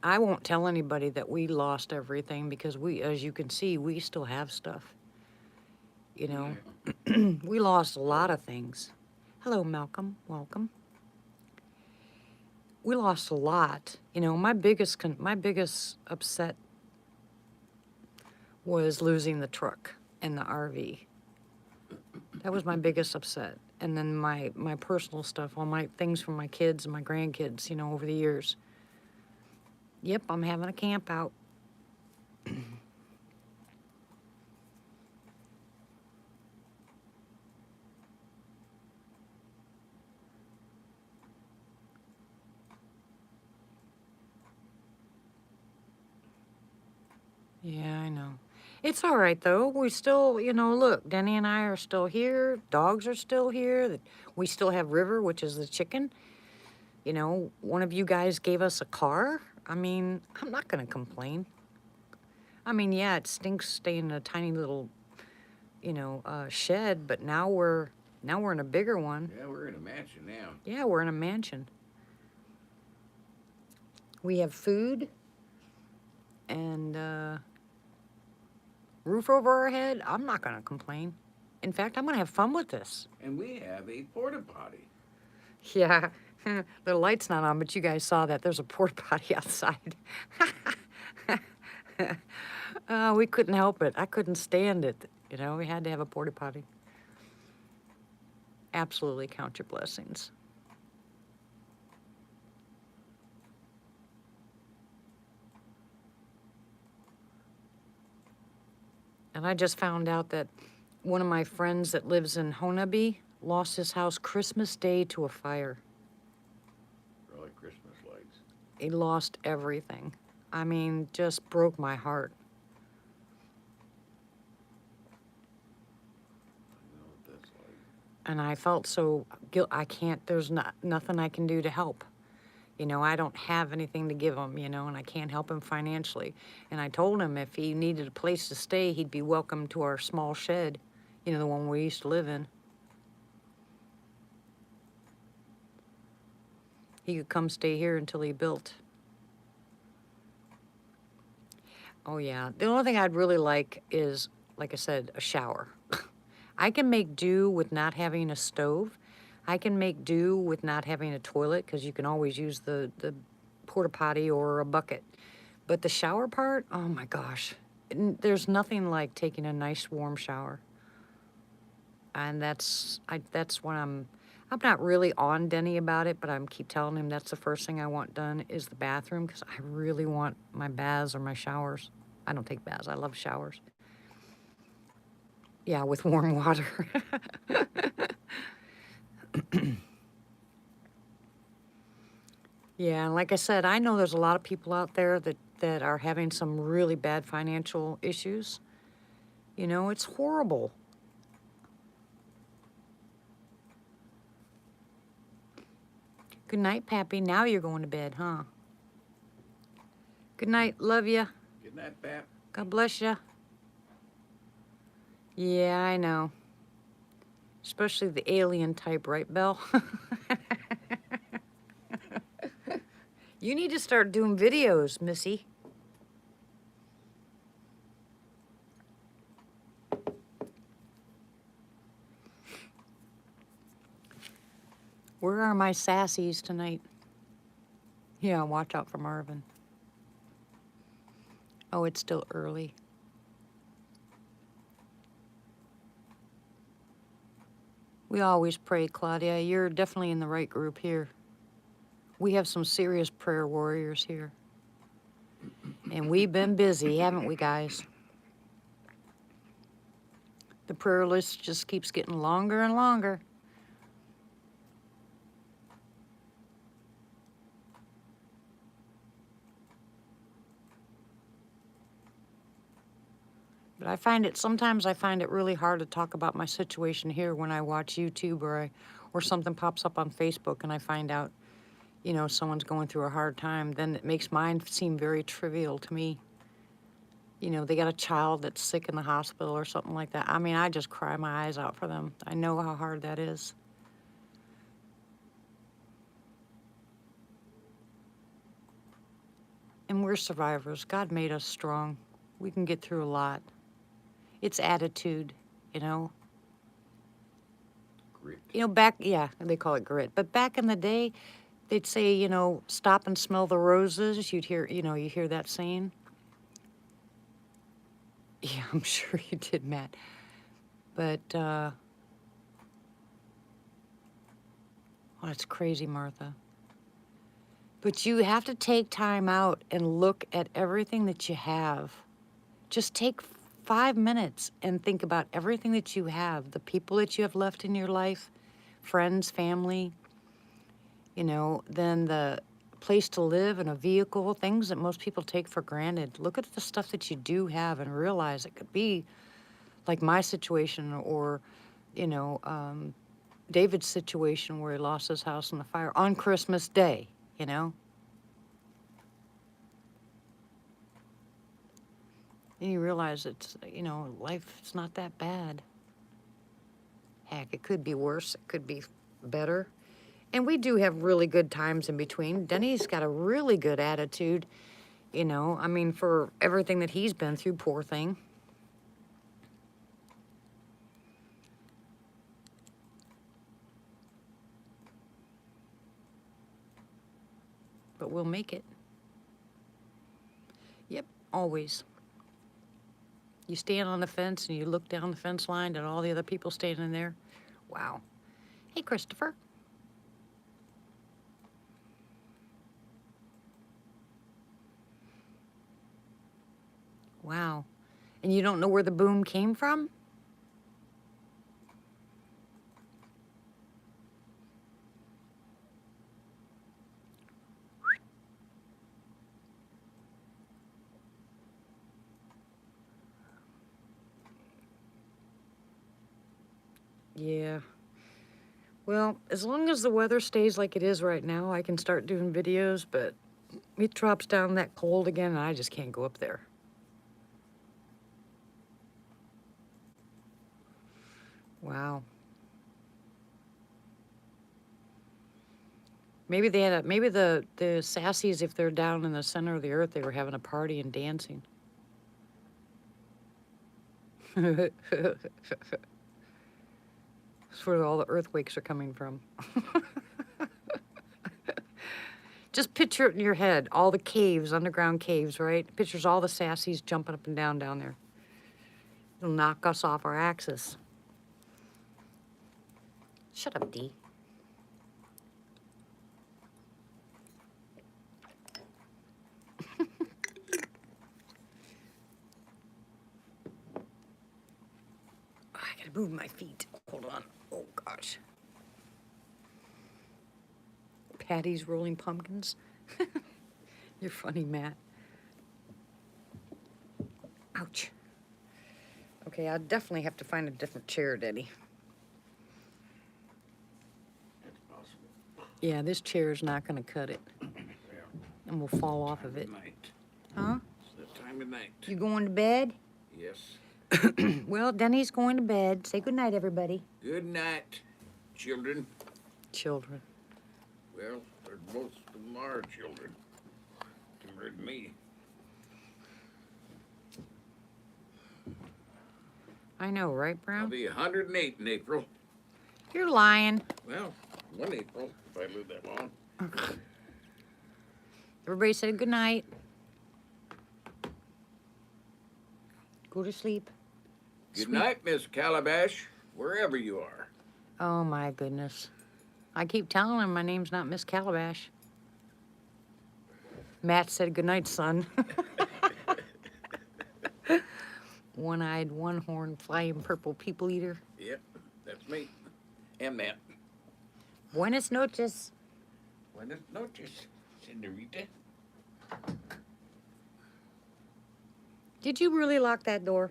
I won't tell anybody that we lost everything because we, as you can see, we still have stuff. You know, we lost a lot of things. Hello, Malcolm. Welcome. We lost a lot. You know, my biggest upset was losing the truck and the RV. That was my biggest upset. And then my personal stuff, all my things from my kids and my grandkids, you know, over the years. Yep, I'm having a camp out. Yeah, I know. It's all right, though. We still, you know, look, Denny and I are still here. Dogs are still here. We still have River, which is the chicken. You know, one of you guys gave us a car. I mean, I'm not going to complain. I mean, yeah, it stinks staying in a tiny little, you know, shed, but now we're in a bigger one.
Yeah, we're in a mansion now.
Yeah, we're in a mansion. We have food and roof over our head. I'm not going to complain. In fact, I'm going to have fun with this.
And we have a porta potty.
Yeah, the light's not on, but you guys saw that. There's a porta potty outside. We couldn't help it. I couldn't stand it. You know, we had to have a porta potty. Absolutely count your blessings. And I just found out that one of my friends that lives in Honaby lost his house Christmas Day to a fire.
Really, Christmas lights.
He lost everything. I mean, just broke my heart.
I know what that's like.
And I felt so I can't, there's nothing I can do to help. You know, I don't have anything to give him, you know, and I can't help him financially. And I told him if he needed a place to stay, he'd be welcome to our small shed, you know, the one we used to live in. He could come stay here until he built. Oh, yeah. The only thing I'd really like is, like I said, a shower. I can make do with not having a stove. I can make do with not having a toilet because you can always use the porta potty or a bucket. But the shower part, oh my gosh. There's nothing like taking a nice warm shower. And that's what I'm not really on Denny about it, but I keep telling him that's the first thing I want done is the bathroom because I really want my baths or my showers. I don't take baths. I love showers. Yeah, with warm water. Yeah, and like I said, I know there's a lot of people out there that are having some really bad financial issues. You know, it's horrible. Good night, Pappy. Now you're going to bed, huh? Good night. Love ya.
Good night, Pap.
God bless ya. Yeah, I know. Especially the alien type, right, Belle? You need to start doing videos, Missy. Where are my sassies tonight? Yeah, watch out for Marvin. Oh, it's still early. We always pray, Claudia. You're definitely in the right group here. We have some serious prayer warriors here. And we've been busy, haven't we, guys? The prayer list just keeps getting longer and longer. But sometimes I find it really hard to talk about my situation here when I watch YouTube or something pops up on Facebook and I find out, you know, someone's going through a hard time. Then it makes mine seem very trivial to me. You know, they got a child that's sick in the hospital or something like that. I mean, I just cry my eyes out for them. I know how hard that is. And We're survivors. God made us strong. We can get through a lot. It's attitude, you know.
Grit.
You know, yeah, they call it grit. But back in the day, they'd say, you know, stop and smell the roses. You'd hear, you know, you hear that saying. Yeah, I'm sure you did, Matt. But, oh, that's crazy, Martha. But you have to take time out and look at everything that you have. Just take 5 minutes and think about everything that you have, the people that you have left in your life, friends, family, you know, then the place to live and a vehicle, things that most people take for granted. Look at the stuff that you do have and realize it could be like my situation or, you know, David's situation where he lost his house in the fire on Christmas Day, you know? And you realize it's, you know, life is not that bad. Heck, it could be worse. It could be better. And we do have really good times in between. Denny's got a really good attitude, you know, I mean, for everything that he's been through, poor thing. But we'll make it. Yep, always. You stand on the fence and you look down the fence line at all the other people standing there. Wow. Hey, Christopher. Wow. And you don't know where the boom came from? Yeah. Well, as long as the weather stays like it is right now, I can start doing videos, but it drops down that cold again and I just can't go up there. Wow. Maybe they had maybe the sassies, if they're down in the center of the earth, they were having a party and dancing. That's where all the earthquakes are coming from. Just picture it in your head, all the caves, underground caves, right? Pictures all the sassies jumping up and down there. It'll knock us off our axis. Shut up, Dee. I gotta move my feet. Hold on. Oh, gosh. Patty's rolling pumpkins. You're funny, Matt. Ouch. Okay, I'll definitely have to find a different chair, Denny.
That's possible.
Yeah, this chair is not going to cut it. And we'll fall off of it.
Night.
Huh?
It's that time of night.
You going to bed?
Yes.
Well, Denny's going to bed. Say good night, everybody.
Good night, children.
Children.
Well, most of them are children compared to me.
I know, right,
I'll
Brown?
be 108 in April.
You're lying.
Well, 1 April, if I live that long.
Everybody say good night. Go to sleep.
Good
Sweet.
night, Miss Calabash, wherever you are.
Oh, my goodness. I keep telling him my name's not Miss Calabash. Matt said good night, son. One-eyed, one-horned, flying purple people eater.
Yep, that's me. And Matt.
Buenas noches.
Buenas noches, senorita.
Did you really lock that door?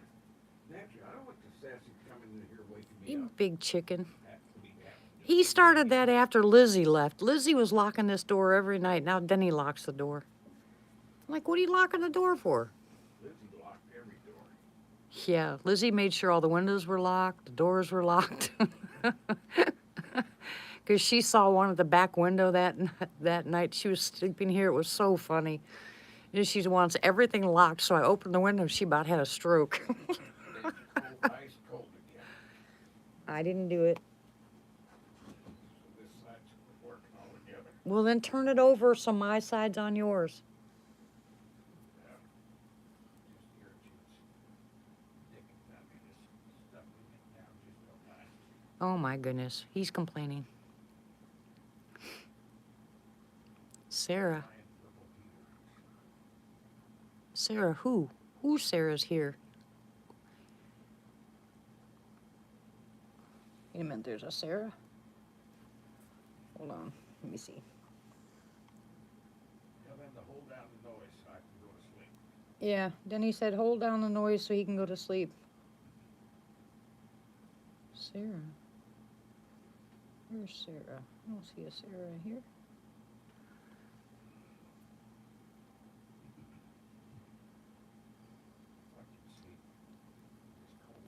Naturally, I don't want the sassy coming in here waking me
You
up.
big chicken.
Have to be happy.
He started that after Lizzie left. Lizzie was locking this door every night. Now Denny locks the door. I'm like, what are you locking the door for?
Lizzie locked every door.
Yeah, Lizzie made sure all the windows were locked, the doors were locked. Because she saw one at the back window that night. She was sleeping here. It was so funny. And she wants everything locked, so I opened the window. She about had a stroke.
It's cold, ice cold again.
I didn't do it.
So this side's working all together.
Well, then turn it over so my side's on yours.
Yeah. Just irritates. Dick, I mean, this stuff we get down just don't last.
Oh my goodness, he's complaining. Sarah.
Giant purple heater.
Sarah, who? Who's Sarah's here? Wait a minute, there's a Sarah? Hold on, let me see.
Tell them to hold down the noise so I can go to sleep.
Yeah, Denny said hold down the noise so he can go to sleep. Sarah. Where's Sarah? I don't see a Sarah here.
I can sleep. It's cold.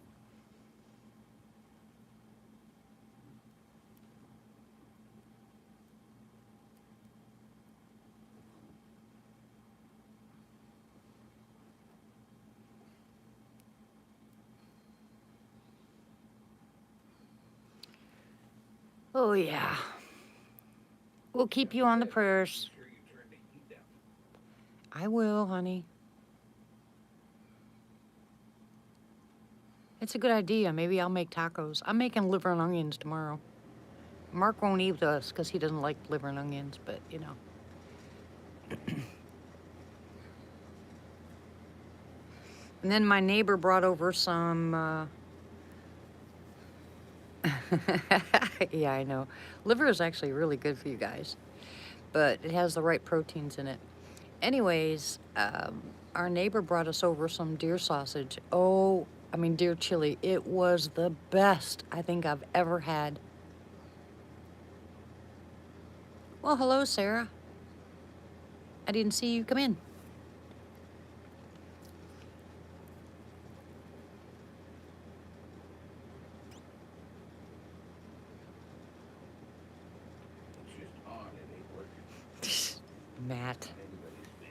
Oh yeah. We'll keep you on the prayers.
Make sure you turn the heat down.
I will, honey. It's a good idea. Maybe I'll make tacos. I'm making liver and onions tomorrow. Mark won't eat with us because he doesn't like liver and onions, but you know. And then my neighbor brought over some, yeah, I know. Liver is actually really good for you guys, but it has the right proteins in it. Anyways, our neighbor brought us over some deer sausage. Oh, I mean deer chili. It was the best I think I've ever had. Well, hello, Sarah. I didn't see you come in.
It's just on, it ain't working.
Matt.
Anybody's been.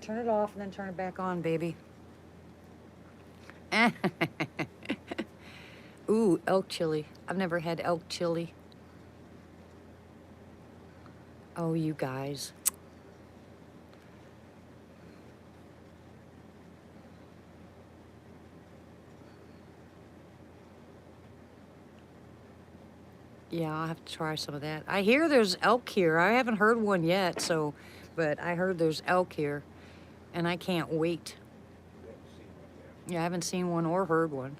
Turn it off and then turn it back on, baby. Ooh, elk chili. I've never had elk chili. Oh, you guys. Yeah, I'll have to try some of that. I hear there's elk here. I haven't heard one yet, so, but I heard there's elk here, and I can't wait.
We haven't seen one yet.
Yeah, I haven't seen one or heard one.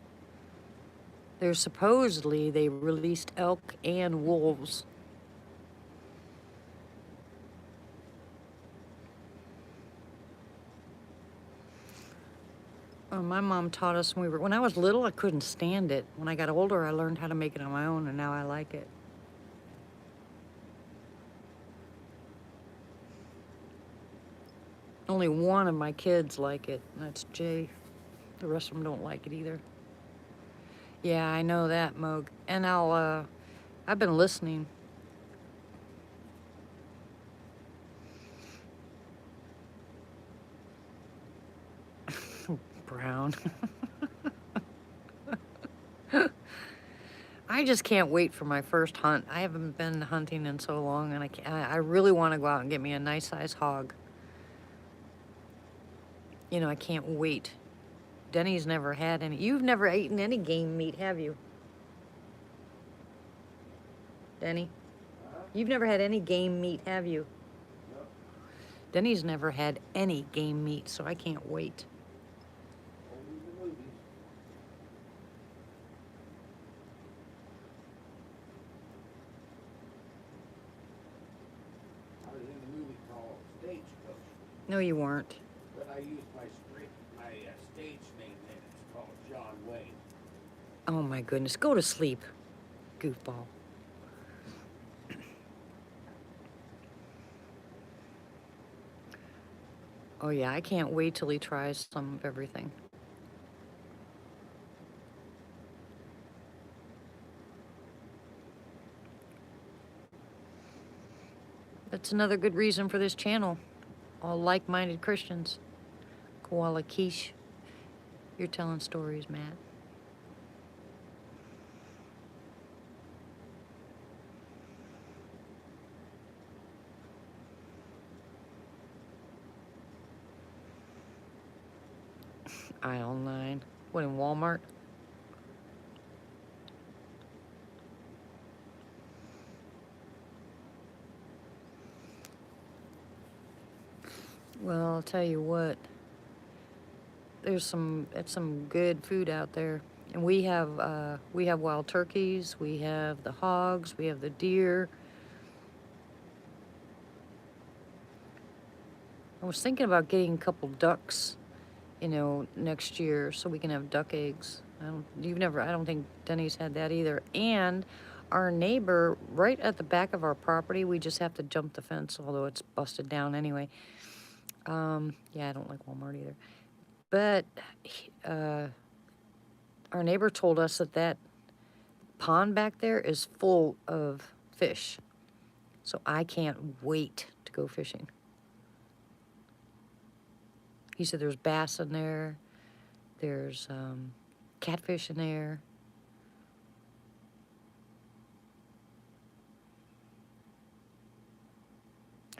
There's supposedly they released elk and wolves. Oh, my mom taught us when I was little, I couldn't stand it. When I got older, I learned how to make it on my own, and now I like it. Only one of my kids like it, and that's Jay. The rest of them don't like it either. Yeah, I know that, Moog. And I've been listening. Brown. I just can't wait for my first hunt. I haven't been hunting in so long, and I really want to go out and get me a nice size hog. You know, I can't wait. Denny's never had any. You've never eaten any game meat, have you? Denny? You've never had any game meat, have you?
No.
Denny's never had any game meat, so I can't wait.
Only the movies. I was in a movie called Stagecoach,
No, you weren't.
but I used my stage name in it. It's called John Wayne.
Oh my goodness. Go to sleep, goofball. Oh yeah, I can't wait till he tries some of everything. That's another good reason for this channel. All like-minded Christians. Koala Quiche. You're telling stories, Matt. Aisle 9. What, in Walmart? Well, I'll tell you what. There's some good food out there. And we have wild turkeys, we have the hogs, we have the deer. I was thinking about getting a couple ducks, next year so we can have duck eggs. I don't think Denny's had that either. And our neighbor right at the back of our property, we just have to jump the fence, although it's busted down anyway. Yeah, I don't like Walmart either. But our neighbor told us that pond back there is full of fish. So I can't wait to go fishing. He said there's bass in there, there's catfish in there.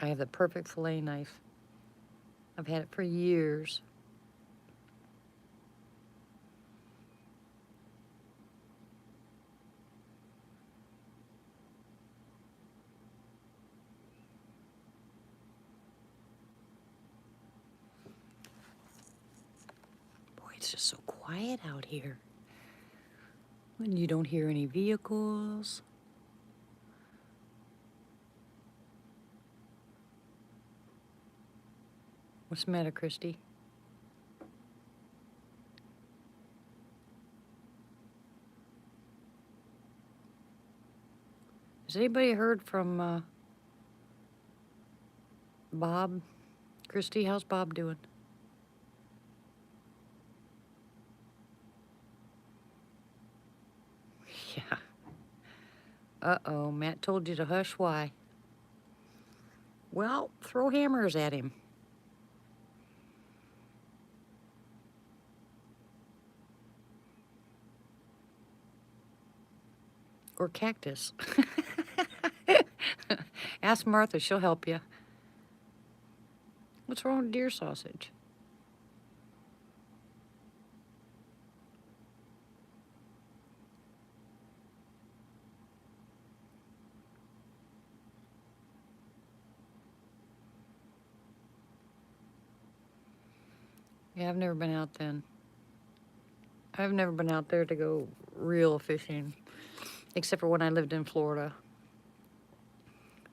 I have the perfect fillet knife. I've had it for years. Boy, it's just so quiet out here. When you don't hear any vehicles. What's the matter, Christy? Has anybody heard from Bob? Christy, how's Bob doing? Yeah. Uh-oh, Matt told you to hush. Why? Well, throw hammers at him. Or cactus. Ask Martha, she'll help you. What's wrong with deer sausage? Yeah, I've never been out then. I've never been out there to go real fishing, except for when I lived in Florida.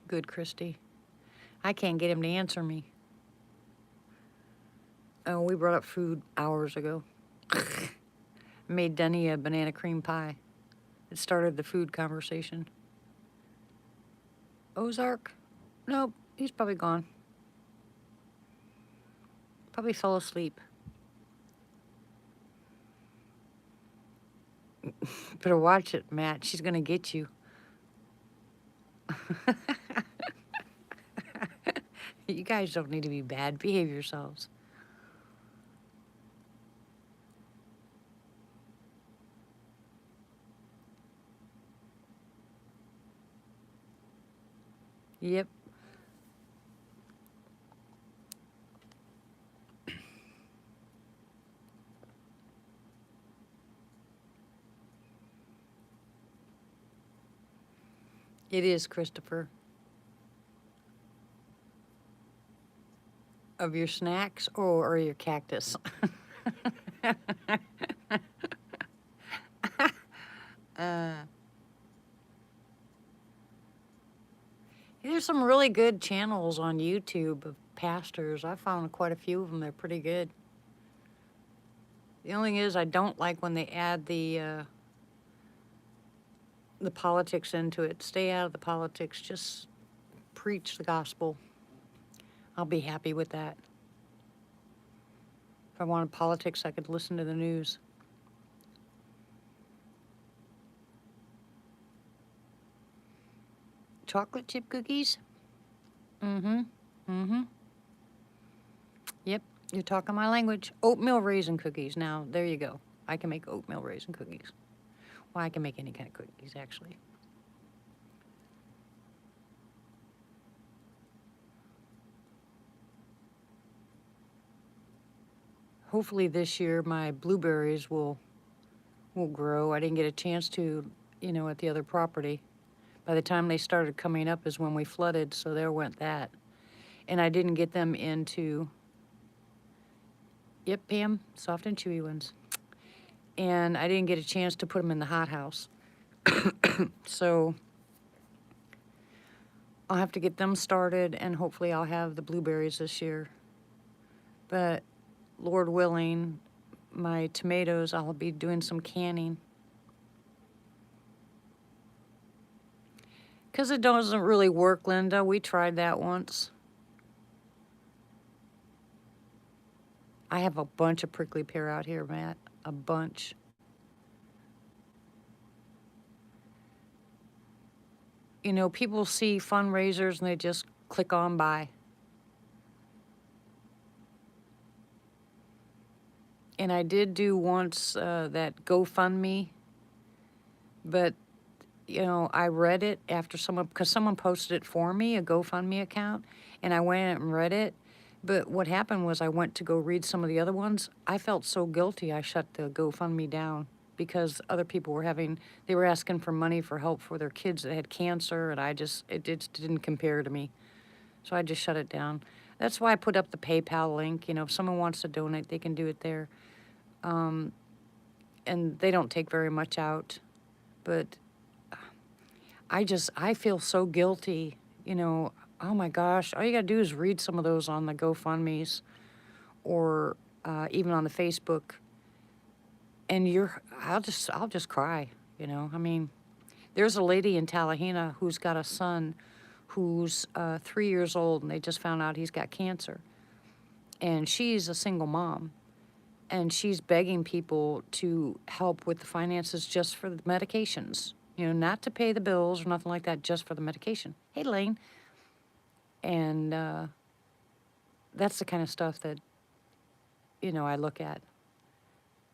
Good, Christy. I can't get him to answer me. Oh, we brought up food hours ago. Made Denny a banana cream pie. It started the food conversation. Ozark? Nope, he's probably gone. Probably fell asleep. Better watch it, Matt. She's gonna get you. You guys don't need to be bad. Behave yourselves. Yep. It is, Christopher. Of your snacks or your cactus? There's some really good channels on YouTube of pastors. I found quite a few of them. They're pretty good. The only thing is I don't like when they add the politics into it. Stay out of the politics. Just preach the gospel. I'll be happy with that. If I wanted politics, I could listen to the news. Chocolate chip cookies? Mm-hmm. Mm-hmm. Yep. You're talking my language. Oatmeal raisin cookies. Now, there you go. I can make oatmeal raisin cookies. Well, I can make any kind of cookies, actually. Hopefully this year my blueberries will grow. I didn't get a chance to, at the other property. By the time they started coming up is when we flooded, so there went that. And I didn't get them into, yep, Pam, soft and chewy ones. And I didn't get a chance to put them in the hothouse. So I'll have to get them started, and hopefully I'll have the blueberries this year. But Lord willing, my tomatoes, I'll be doing some canning. Because it doesn't really work, Linda. We tried that once. I have a bunch of prickly pear out here, Matt. A bunch. People see fundraisers and they just click on by. And I did do once that GoFundMe, but I read it after because someone posted it for me, a GoFundMe account, and I went and read it. But what happened was I went to go read some of the other ones. I felt so guilty I shut the GoFundMe down because other people they were asking for money for help for their kids that had cancer, and it just didn't compare to me. So I just shut it down. That's why I put up the PayPal link. If someone wants to donate, they can do it there. And they don't take very much out, but I feel so guilty, oh my gosh, all you gotta do is read some of those on the GoFundMes or even on the Facebook, and I'll just cry, I mean, there's a lady in Tallahena who's got a son who's 3 years old, and they just found out he's got cancer, and she's a single mom, and she's begging people to help with the finances just for the medications. Not to pay the bills or nothing like that, just for the medication. Hey, Lane. And that's the kind of stuff that, I look at.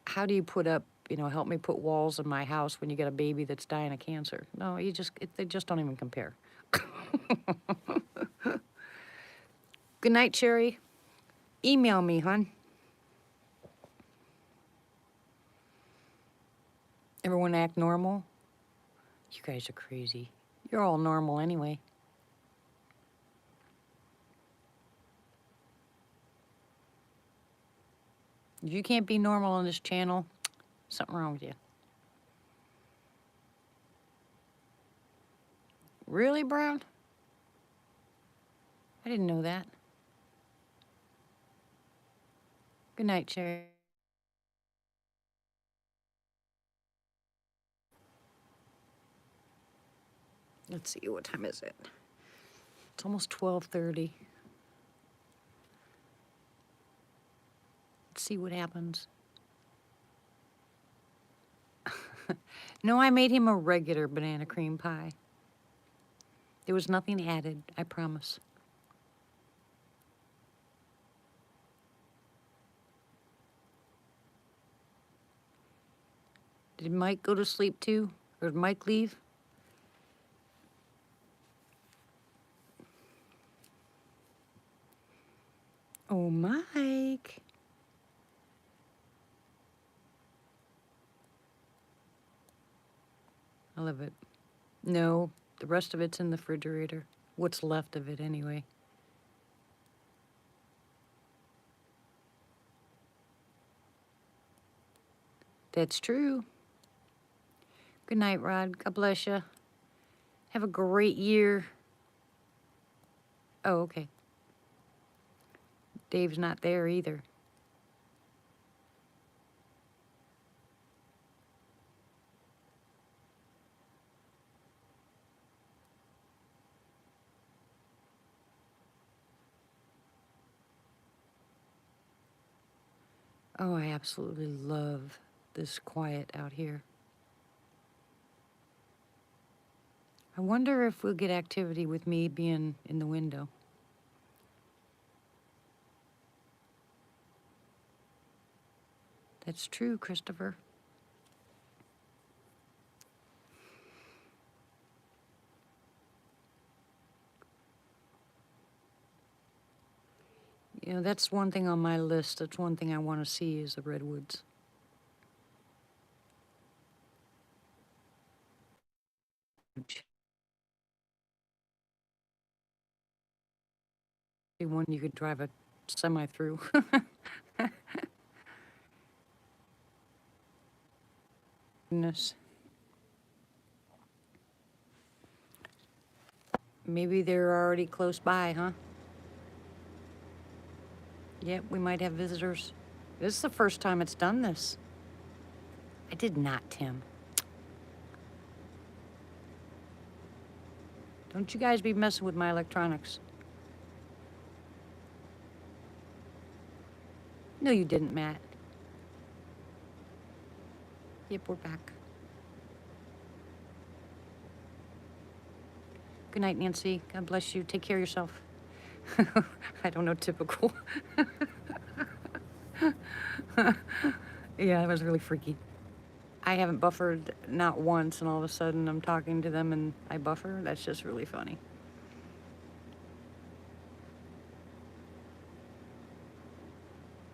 How do you put up, help me put walls in my house when you got a baby that's dying of cancer? No, they just don't even compare. Good night, Sherry. Email me, hon. Everyone act normal? You guys are crazy. You're all normal anyway. If you can't be normal on this channel, something wrong with you. Really, Brown? I didn't know that. Good night, Sherry. Let's see, what time is it? It's almost 12:30. Let's see what happens. No, I made him a regular banana cream pie. There was nothing added, I promise. Did Mike go to sleep too? Or did Mike leave? Oh, Mike. I love it. No, the rest of it's in the refrigerator. What's left of it, anyway. That's true. Good night, Rod. God bless you. Have a great year. Oh, okay. Dave's not there either. Oh, I absolutely love this quiet out here. I wonder if we'll get activity with me being in the window. That's true, Christopher. You know, that's one thing on my list. That's one thing I want to see is the redwoods. Be one you could drive a semi through. Goodness. Maybe they're already close by, huh? Yep, we might have visitors. This is the first time it's done this. I did not, Tim. Don't you guys be messing with my electronics. No, you didn't, Matt. Yep, we're back. Good night, Nancy. God bless you. Take care of yourself. I don't know, typical. Yeah, that was really freaky. I haven't buffered not once, and all of a sudden I'm talking to them and I buffer. That's just really funny.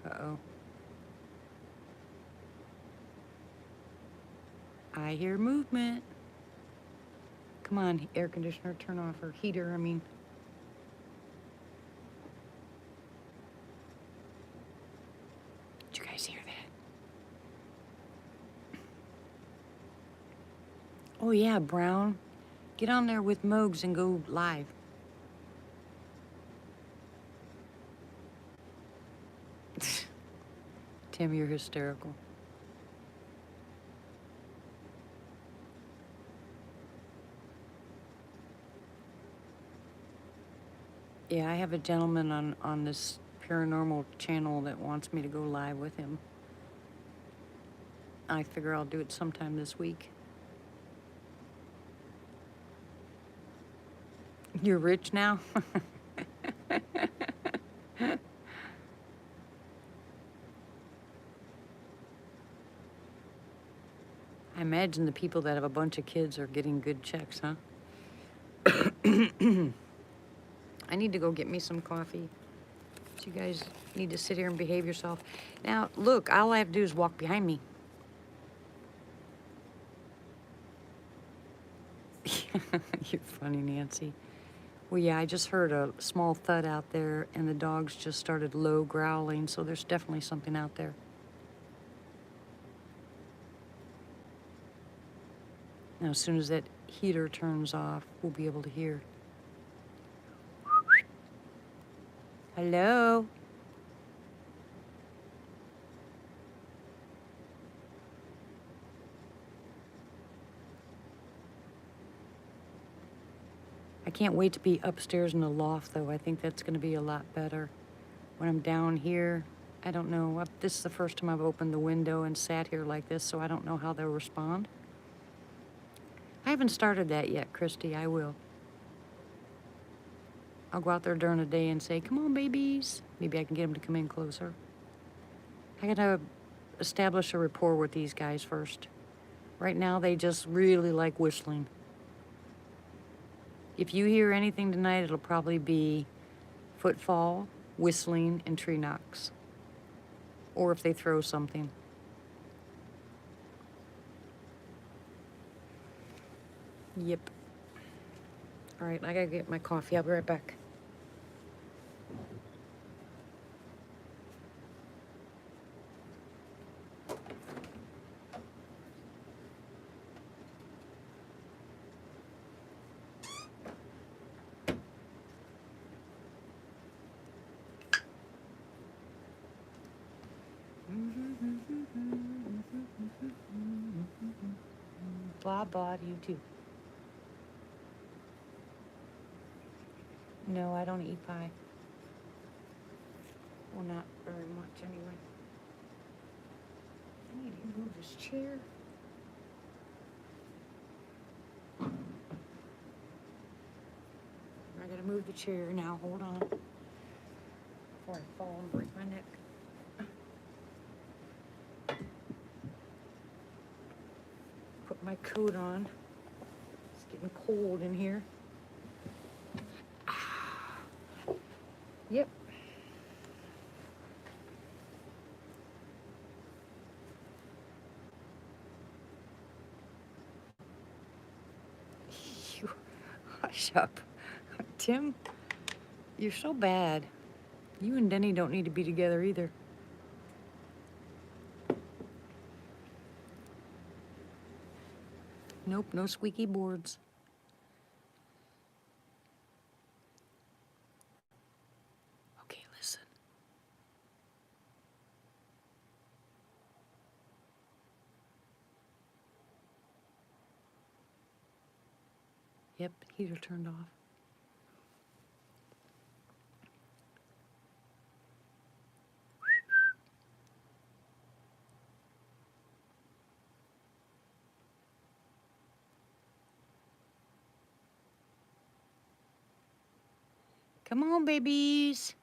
Uh-oh. I hear movement. Come on, air conditioner, turn off, or heater, I mean. Did you guys hear that? Oh yeah, Brown. Get on there with Mogs and go live. Tim, you're hysterical. Yeah, I have a gentleman on this paranormal channel that wants me to go live with him. I figure I'll do it sometime this week. You're rich now? I imagine the people that have a bunch of kids are getting good checks, huh? I need to go get me some coffee. But you guys need to sit here and behave yourself. Now, look, all I have to do is walk behind me. You're funny, Nancy. Well, yeah, I just heard a small thud out there, and the dogs just started low growling, so there's definitely something out there. Now, as soon as that heater turns off, we'll be able to hear. Hello? I can't wait to be upstairs in the loft, though. I think that's going to be a lot better. When I'm down here, I don't know. This is the first time I've opened the window and sat here like this, so I don't know how they'll respond. I haven't started that yet, Christy. I will. I'll go out there during the day and say, come on, babies. Maybe I can get them to come in closer. I gotta establish a rapport with these guys first. Right now, they just really like whistling. If you hear anything tonight, it'll probably be footfall, whistling, and tree knocks. Or if they throw something. Yep. All right, I gotta get my coffee. I'll be right back. Blah, blah, to you too. No, I don't eat pie. Well, not very much anyway. I need to move this chair. I gotta move the chair now. Hold on. Before I fall and break my neck. put my coat on. It's getting cold in here. Yep. You hush up. Tim, you're so bad. You and Denny don't need to be together either. Nope, no squeaky boards. Okay, listen. Yep, heater turned off. Come on, babies.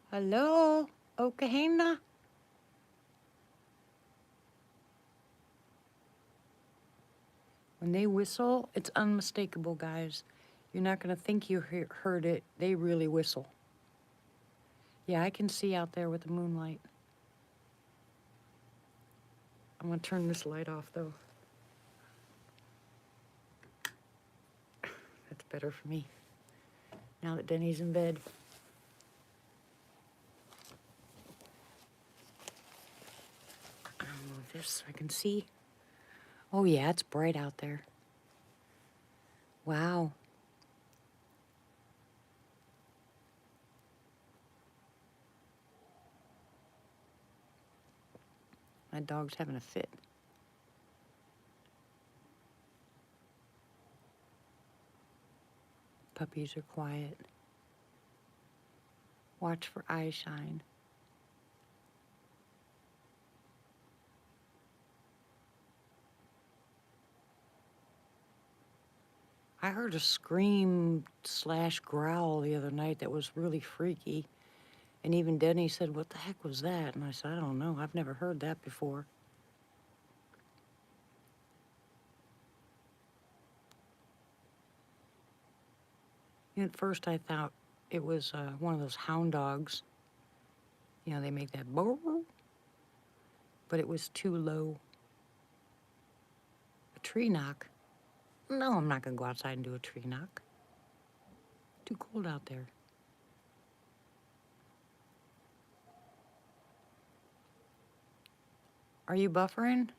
Hello, Okahena. When they whistle, it's unmistakable, guys. You're not going to think you heard it. They really whistle. Yeah, I can see out there with the moonlight. I'm going to turn this light off, though. That's better for me, now that Denny's in bed. I'll move this so I can see. Oh, yeah, it's bright out there. Wow. My dog's having a fit. Puppies are quiet. Watch for eye shine. I heard a scream slash growl the other night that was really freaky. And even Denny said, "What the heck was that?" And I said, "I don't know. I've never heard that before." At first I thought it was one of those hound dogs. You know, they make that bow. But it was too low. A tree knock? No, I'm not going to go outside and do a tree knock. Too cold out there. Are you buffering?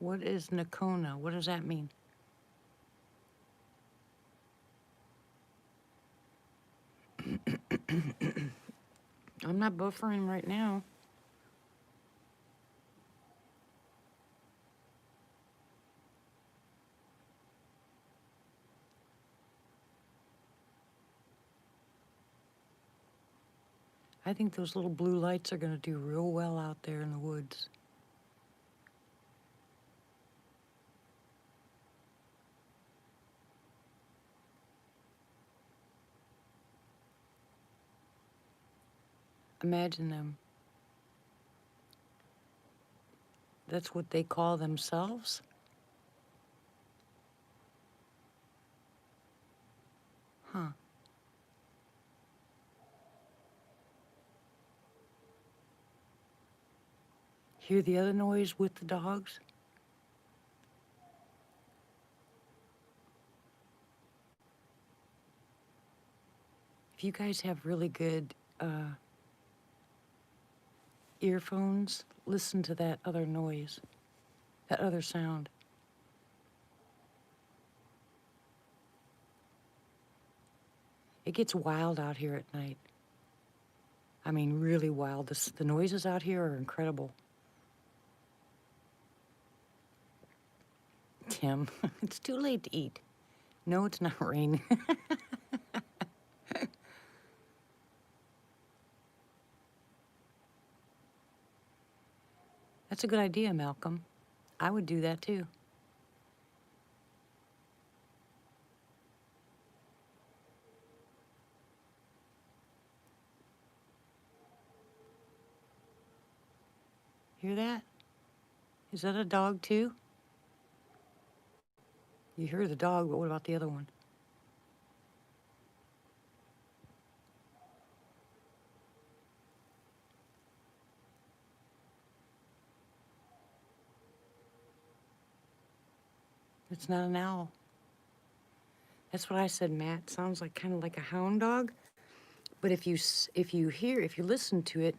What is Nakona? What does that mean? I'm not buffering right now. I think those little blue lights are going to do real well out there in the woods. Imagine them. That's what they call themselves? Huh. Hear the other noise with the dogs? If you guys have really good earphones, listen to that other noise, that other sound. It gets wild out here at night. I mean, really wild. The noises out here are incredible. Tim, it's too late to eat. No, it's not raining. That's a good idea, Malcolm. I would do that too. Hear that? Is that a dog too? You hear the dog, but what about the other one? It's not an owl. That's what I said, Matt. Sounds like kind of like a hound dog. But if you listen to it,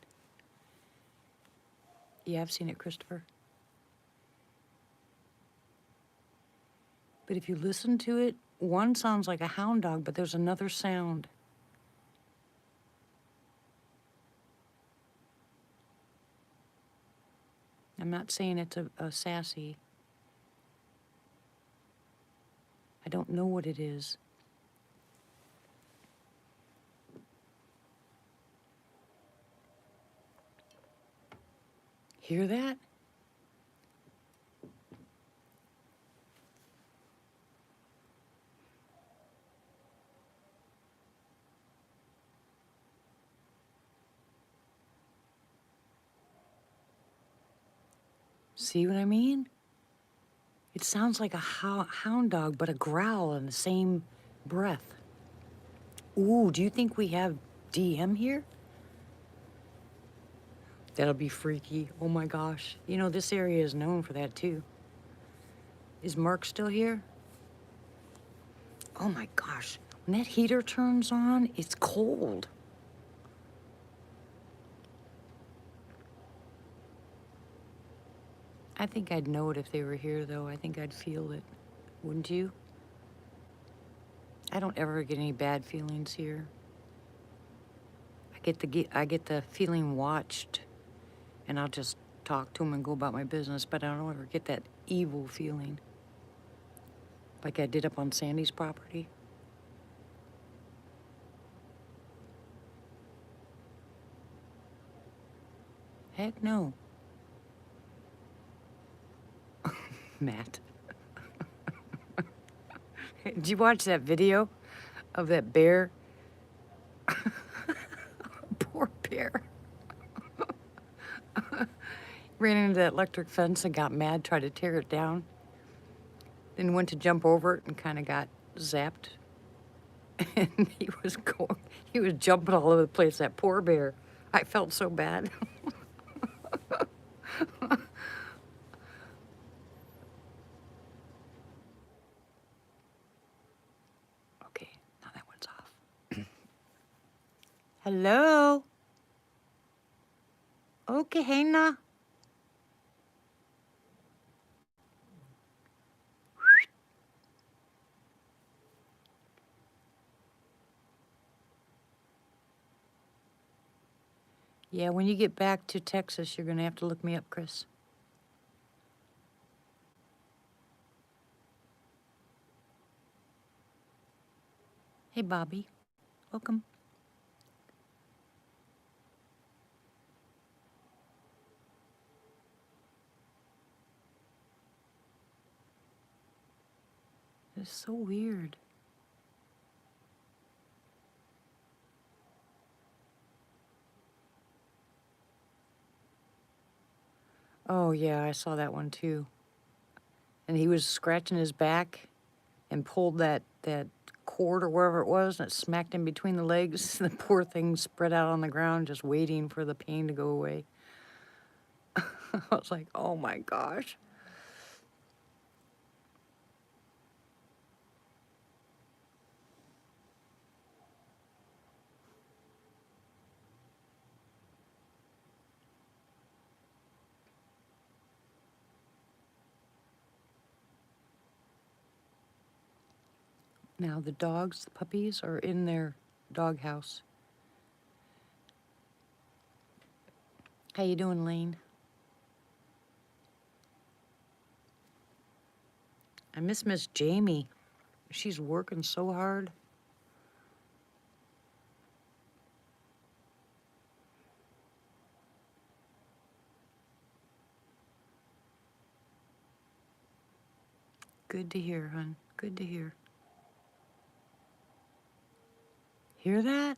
yeah, I've seen it, Christopher. But if you listen to it, one sounds like a hound dog, but there's another sound. I'm not saying it's a sassy. I don't know what it is. Hear that? See what I mean? It sounds like a hound dog, but a growl in the same breath. Ooh, do you think we have DM here? That'll be freaky. Oh my gosh. You know, this area is known for that too. Is Mark still here? Oh my gosh. When that heater turns on, it's cold. I think I'd know it if they were here, though. I think I'd feel it. Wouldn't you? I don't ever get any bad feelings here. I get the feeling watched, and I'll just talk to them and go about my business, but I don't ever get that evil feeling like I did up on Sandy's property. Heck no. Matt. Did you watch that video of that bear? Poor bear. Ran into that electric fence and got mad, tried to tear it down. Then went to jump over it and kind of got zapped. And he was jumping all over the place, that poor bear. I felt so bad. Okay, now that one's off. Hello? Okay, Hannah. Yeah, when you get back to Texas, you're gonna have to look me up, Chris. Hey, Bobby. Welcome. It's so weird. Oh, yeah, I saw that one too. And he was scratching his back and pulled that cord or wherever it was, and it smacked him between the legs. The poor thing spread out on the ground, just waiting for the pain to go away. I was like, oh my gosh. Now the dogs, the puppies, are in their doghouse. How you doing, Lane? I miss Miss Jamie. She's working so hard. Good to hear, hon. Good to hear. Hear that?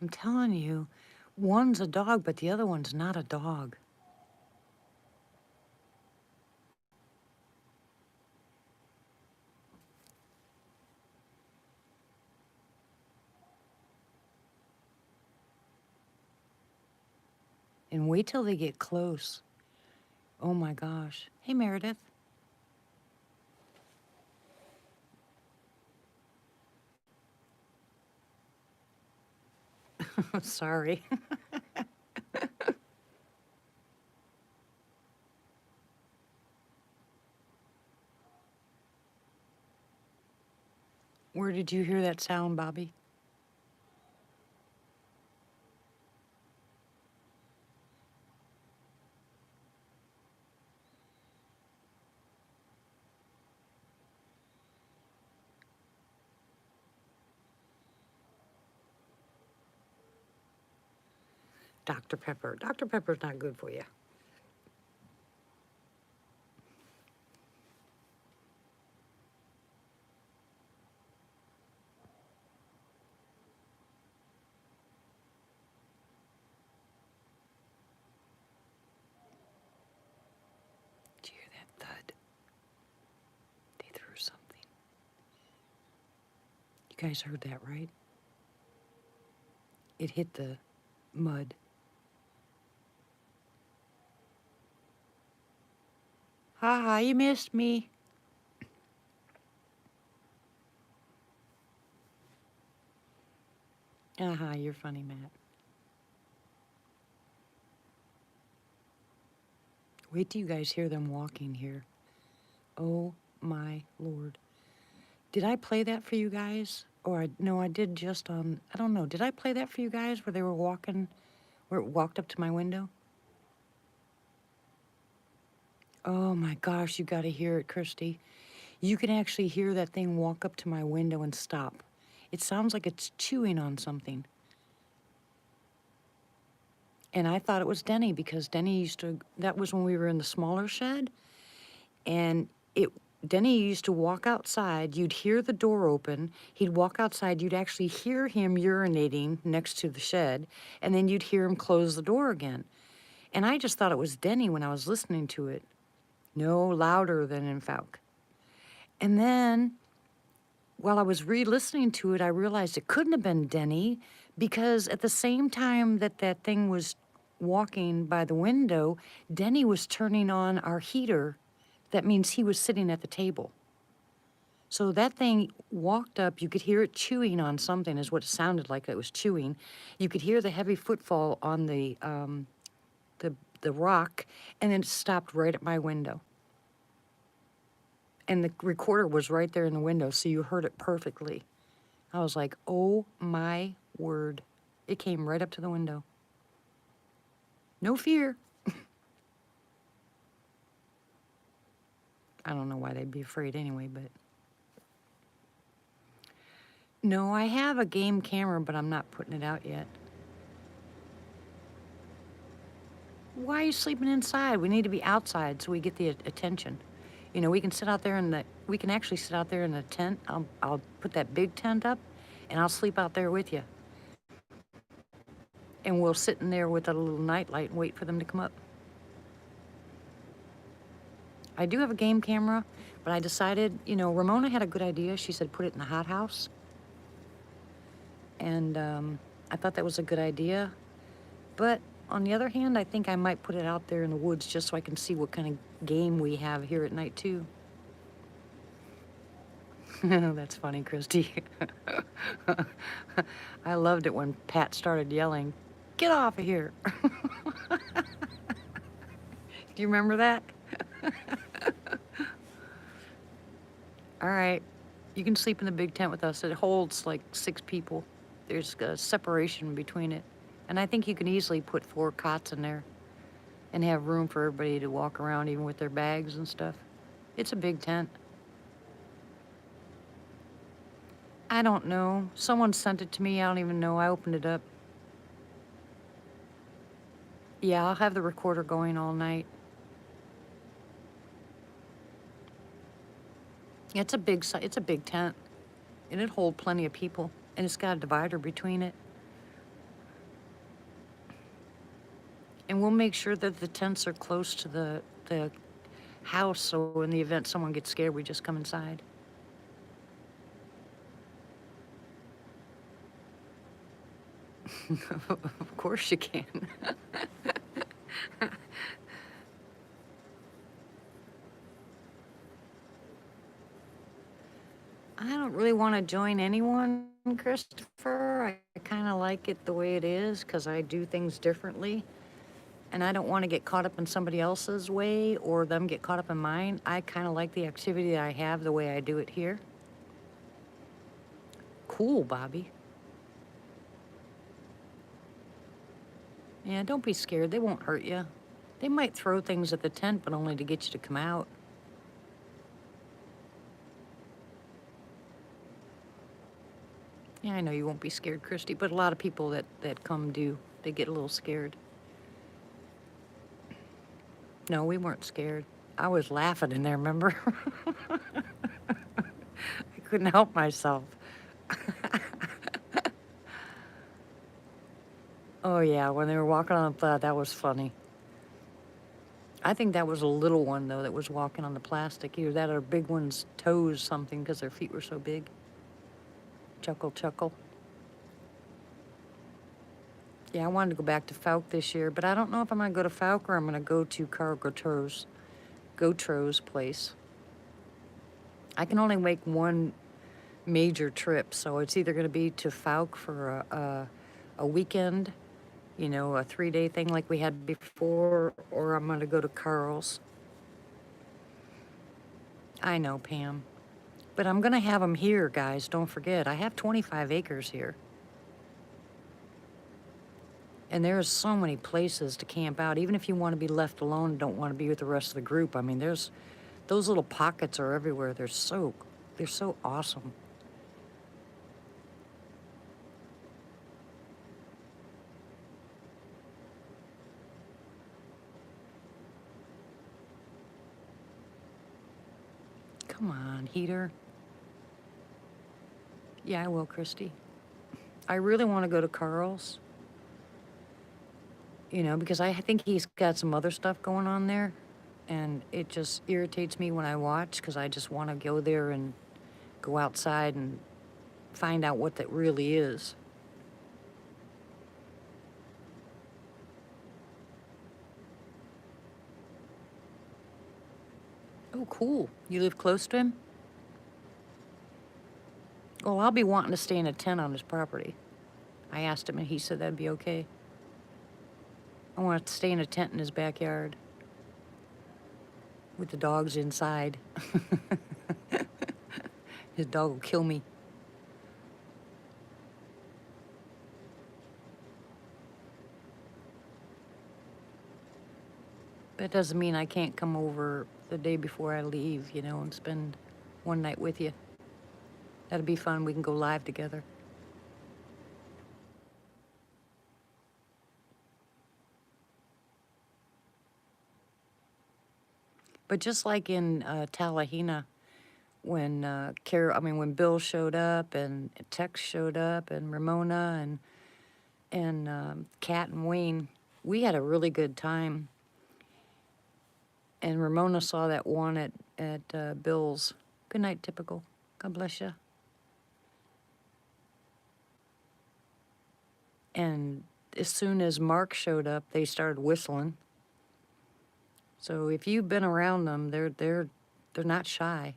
I'm telling you, One's a dog, but the other one's not a dog. And wait till they get close. Oh my gosh. Hey, Meredith. Sorry. Where did you hear that sound, Bobby? Dr. Pepper. Dr. Pepper's not good for you. Did you hear that thud? They threw something. You guys heard that, right? It hit the mud. Ha ha, you missed me. Uh-huh, you're funny, Matt. Wait till you guys hear them walking here. Oh my Lord. Did I play that for you guys? Or no, I did just on, I don't know. Did I play that for you guys where they were walking, where it walked up to my window? Oh my gosh, you gotta hear it, Christy. You can actually hear that thing walk up to my window and stop. It sounds like it's chewing on something. And I thought it was Denny because Denny used to, that was when we were in the smaller shed. And Denny used to walk outside. You'd hear the door open. He'd walk outside. You'd actually hear him urinating next to the shed. And then you'd hear him close the door again. And I just thought it was Denny when I was listening to it. No louder than in Falk. And then while I was re-listening to it, I realized it couldn't have been Denny because at the same time that that thing was walking by the window, Denny was turning on our heater. That means he was sitting at the table. So that thing walked up. You could hear it chewing on something is what it sounded like it was chewing. You could hear the heavy footfall on the rock, and then it stopped right at my window. And the recorder was right there in the window, so you heard it perfectly. I was like, oh my word. It came right up to the window. No fear. I don't know why they'd be afraid anyway, but. No, I have a game camera, but I'm not putting it out yet. Why are you sleeping inside? We need to be outside so we get the attention. You know, we can sit out there we can actually sit out there in the tent. I'll put that big tent up and I'll sleep out there with you. And we'll sit in there with a little nightlight and wait for them to come up. I do have a game camera, but I decided, you know, Ramona had a good idea. She said put it in the hothouse. And I thought that was a good idea. But on the other hand, I think I might put it out there in the woods just so I can see what kind of game we have here at night, too. That's funny, Christy. I loved it when Pat started yelling, "Get off of here." Do you remember that? All right. You can sleep in the big tent with us. It holds like 6 people. There's a separation between it. And I think you can easily put 4 cots in there and have room for everybody to walk around even with their bags and stuff. It's a big tent. I don't know. Someone sent it to me. I don't even know. I opened it up. Yeah, I'll have the recorder going all night. It's a big tent. And it'll hold plenty of people. And it's got a divider between it. And we'll make sure that the tents are close to the house, so in the event someone gets scared, we just come inside. Of course you can. I don't really want to join anyone, Christopher. I kind of like it the way it is because I do things differently. And I don't want to get caught up in somebody else's way or them get caught up in mine. I kind of like the activity that I have the way I do it here. Cool, Bobby. Yeah, don't be scared. They won't hurt you. They might throw things at the tent, but only to get you to come out. Yeah, I know you won't be scared, Christy, but a lot of people that come do. They get a little scared. No, we weren't scared. I was laughing in there, remember? I couldn't help myself. Oh, yeah, when they were walking on that was funny. I think that was a little one, though, that was walking on the plastic. Either that or a big one's toes something because their feet were so big. Chuckle, chuckle. Yeah, I wanted to go back to Falk this year, but I don't know if I'm going to go to Falk or I'm going to go to Carl Gautro's place. I can only make one major trip, so it's either going to be to Falk for a weekend, you know, a 3-day thing like we had before, or I'm going to go to Carl's. I know, Pam. But I'm going to have them here, guys. Don't forget, I have 25 acres here. And there's so many places to camp out, even if you want to be left alone and don't want to be with the rest of the group. I mean, those little pockets are everywhere. They're so awesome. Come on, heater. Yeah, I will, Christy. I really want to go to Carl's. You know, because I think he's got some other stuff going on there. And it just irritates me when I watch because I just want to go there and go outside and find out what that really is. Oh, cool. You live close to him? Well, I'll be wanting to stay in a tent on his property. I asked him and he said that'd be okay. I want to stay in a tent in his backyard with the dogs inside. His dog will kill me. That doesn't mean I can't come over the day before I leave, you know, and spend one night with you. That'd be fun. We can go live together. But just like in Talahina, when when Bill showed up and Tex showed up and Ramona and Kat and Wayne, we had a really good time. And Ramona saw that one at Bill's. Good night, Typical. God bless you. And as soon as Mark showed up, they started whistling. So if you've been around them, they're not shy.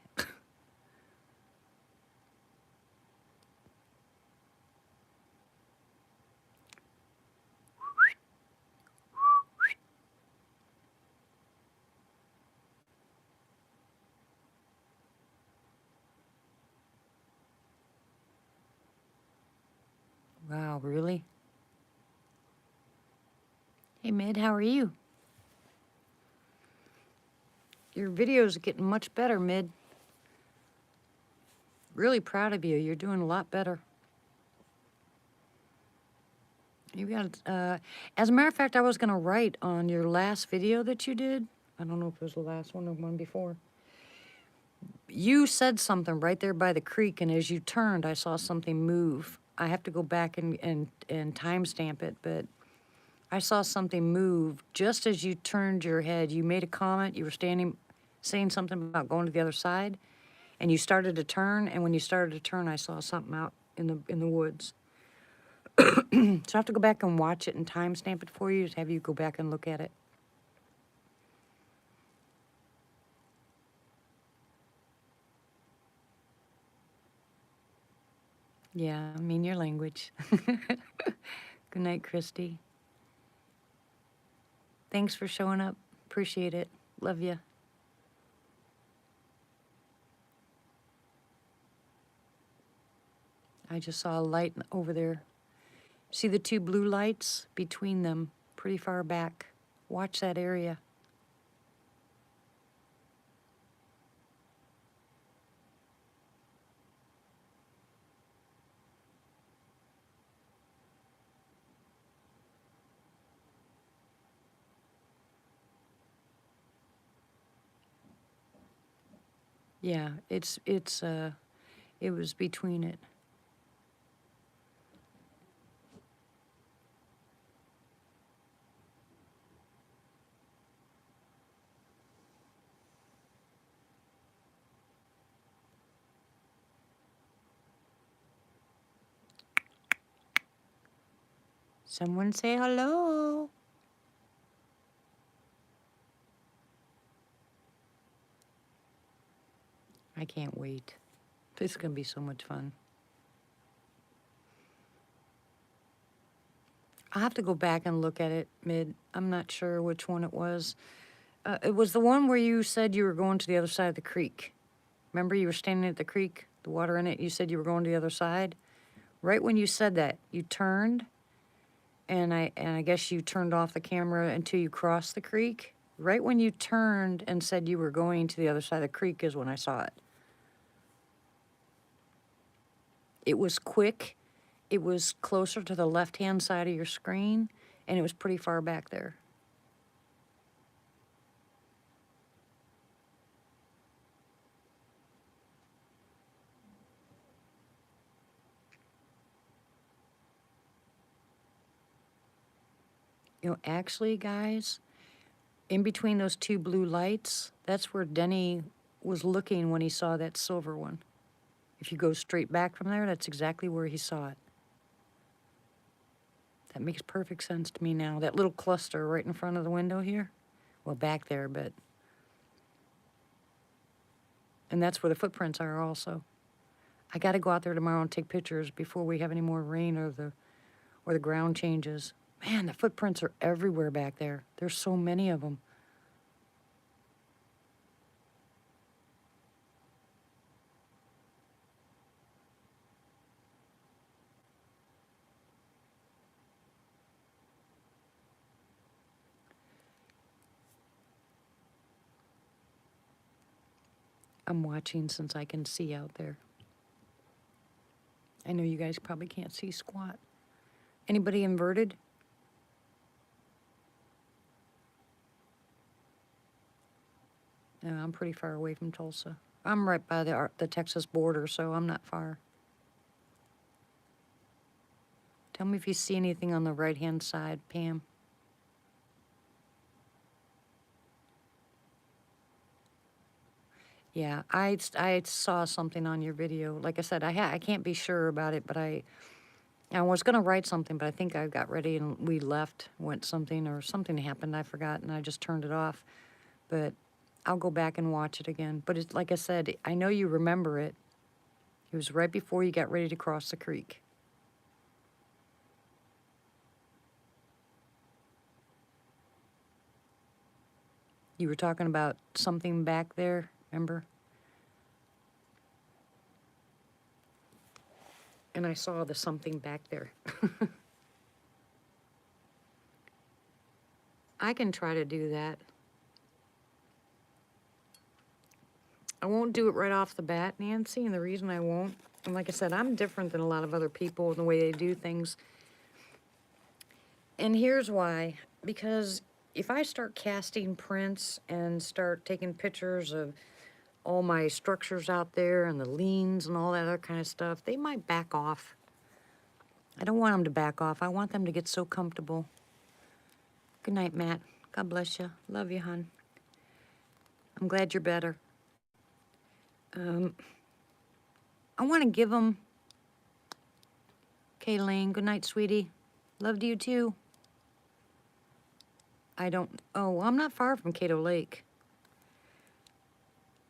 Wow, really? Hey, Mid, how are you? Your videos are getting much better, Mid. Really proud of you. You're doing a lot better. You got, as a matter of fact, I was going to write on your last video that you did. I don't know if it was the last one or one before. You said something right there by the creek, and as you turned, I saw something move. I have to go back and timestamp it, but I saw something move just as you turned your head. You made a comment. You were standing, saying something about going to the other side, and you started to turn. And when you started to turn, I saw something out in the woods. So I have to go back and watch it and timestamp it for you. Just have you go back and look at it. Yeah, I mean your language. Good night, Christy. Thanks for showing up. Appreciate it. Love you. I just saw a light over there. See the two blue lights between them, pretty far back. Watch that area. Yeah, it was between it. Someone say hello. I can't wait. This is gonna be so much fun. I'll have to go back and look at it, Mid. I'm not sure which one it was. It was the one where you said you were going to the other side of the creek. Remember, you were standing at the creek, the water in it, you said you were going to the other side? Right when you said that, you turned, and I guess you turned off the camera until you crossed the creek. Right when you turned and said you were going to the other side of the creek is when I saw it. It was quick. It was closer to the left-hand side of your screen, and it was pretty far back there. You know, actually, guys, in between those two blue lights, that's where Denny was looking when he saw that silver one. If you go straight back from there, that's exactly where he saw it. That makes perfect sense to me now. That little cluster right in front of the window here. Well, back there, but... And that's where the footprints are also. I got to go out there tomorrow and take pictures before we have any more rain or the ground changes. Man, the footprints are everywhere back there. There's so many of them. I'm watching since I can see out there. I know you guys probably can't see squat. Anybody inverted? No, I'm pretty far away from Tulsa. I'm right by the Texas border, so I'm not far. Tell me if you see anything on the right-hand side, Pam. Yeah, I saw something on your video. Like I said, I can't be sure about it, but I was gonna write something, but I think I got ready and we left, went something, or something happened, I forgot, and I just turned it off. But I'll go back and watch it again. But it's like I said, I know you remember it. It was right before you got ready to cross the creek. You were talking about something back there, remember? And I saw the something back there. I can try to do that. I won't do it right off the bat, Nancy, and the reason I won't, and like I said, I'm different than a lot of other people in the way they do things. And here's why. Because if I start casting prints and start taking pictures of all my structures out there and the leans and all that other kind of stuff, they might back off. I don't want them to back off. I want them to get so comfortable. Good night, Matt. God bless you. Love you, hon. I'm glad you're better. I want to give them... Kayleen, good night, sweetie. Love to you, too. I don't... Oh, well, I'm not far from Cato Lake.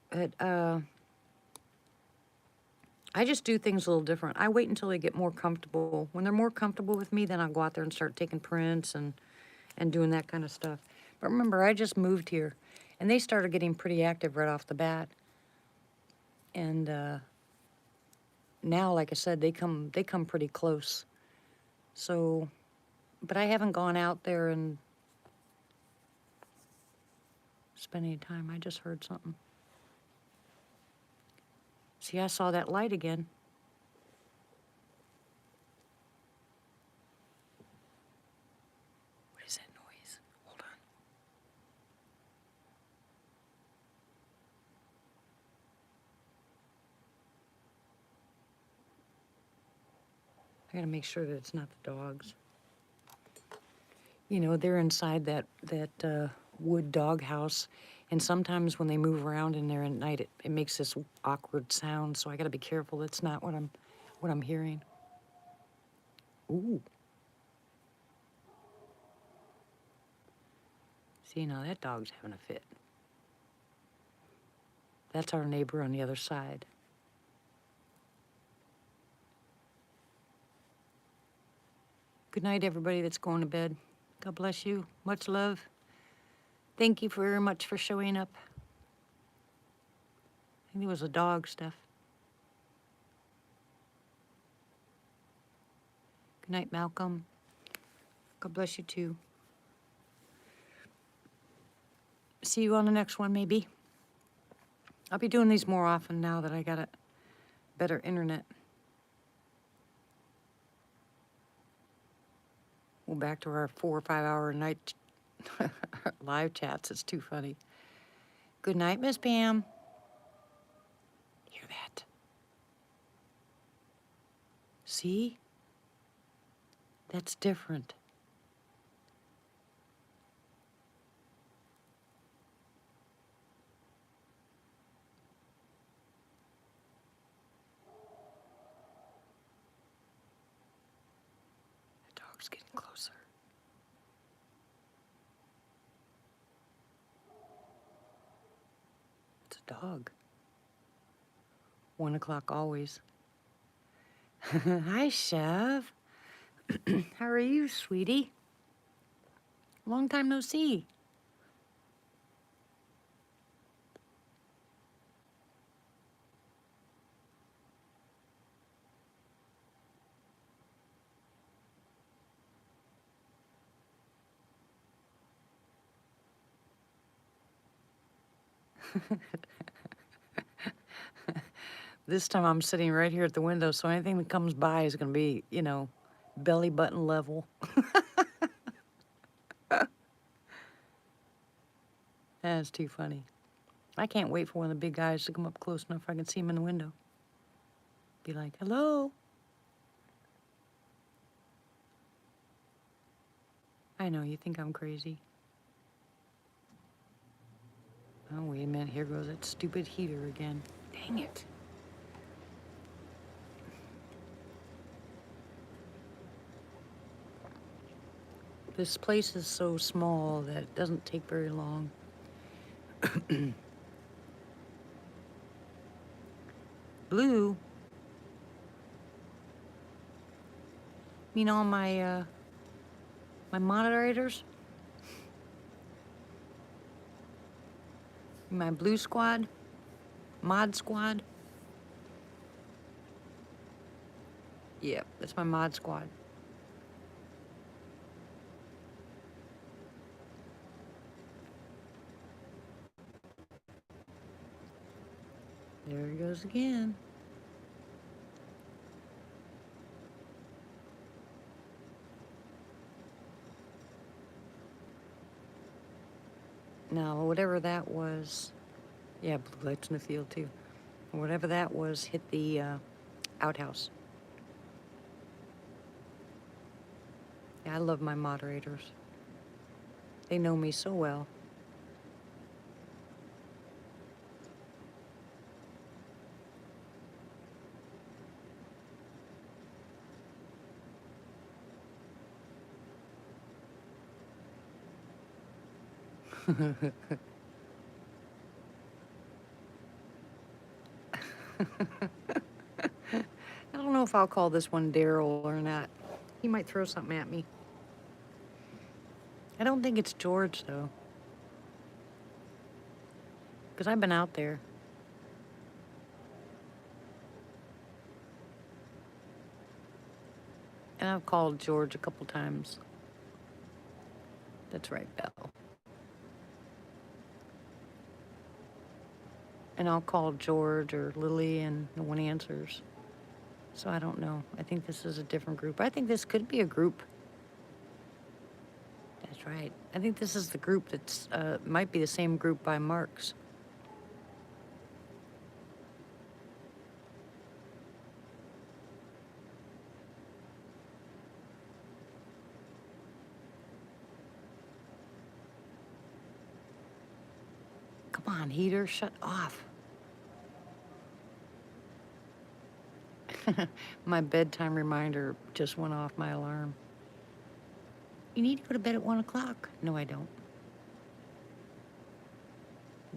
But, I just do things a little different. I wait until they get more comfortable. When they're more comfortable with me, then I'll go out there and start taking prints and doing that kind of stuff. But remember, I just moved here, and they started getting pretty active right off the bat. And now, like I said, they come pretty close. So, but I haven't gone out there and spent any time. I just heard something. See, I saw that light again. What is that noise? Hold on. I gotta make sure that it's not the dogs. You know, they're inside that wood dog house, and sometimes when they move around in there at night, it makes this awkward sound. So I gotta be careful. That's not what I'm hearing. Ooh. See, now that dog's having a fit. That's our neighbor on the other side. Good night, everybody that's going to bed. God bless you. Much love. Thank you very much for showing up. I think it was a dog, Steph. Good night, Malcolm. God bless you, too. See you on the next one, maybe. I'll be doing these more often now that I got a better internet. Well, back to our 4 or 5 hour night live chats. It's too funny. Good night, Miss Pam. Hear that? See? That's different. The dog's getting closer. It's a dog. 1 o'clock always. Hi, Chev. How are you, sweetie? Long time no see. This time I'm sitting right here at the window, so anything that comes by is going to be, you know, belly button level. That's too funny. I can't wait for one of the big guys to come up close enough I can see him in the window. Be like, hello. I know, you think I'm crazy. Oh, wait a minute. Here goes that stupid heater again. Dang it. This place is so small that it doesn't take very long. Blue? You know, my moderators? My blue squad? Mod squad? Yep, that's my mod squad. There he goes again. Now, whatever that was, yeah, blue lights in the field too. Whatever that was hit the outhouse. Yeah, I love my moderators. They know me so well. I don't know if I'll call this one Daryl or not. He might throw something at me. I don't think it's George, though. Because I've been out there. And I've called George a couple times. That's right, Belle. And I'll call George or Lily and no one answers. So I don't know. I think this is a different group. I think this could be a group. That's right. I think this is the group that's, might be the same group by Mark's. Come on, heater, shut off. My bedtime reminder just went off, my alarm. You need to go to bed at 1 o'clock. No, I don't.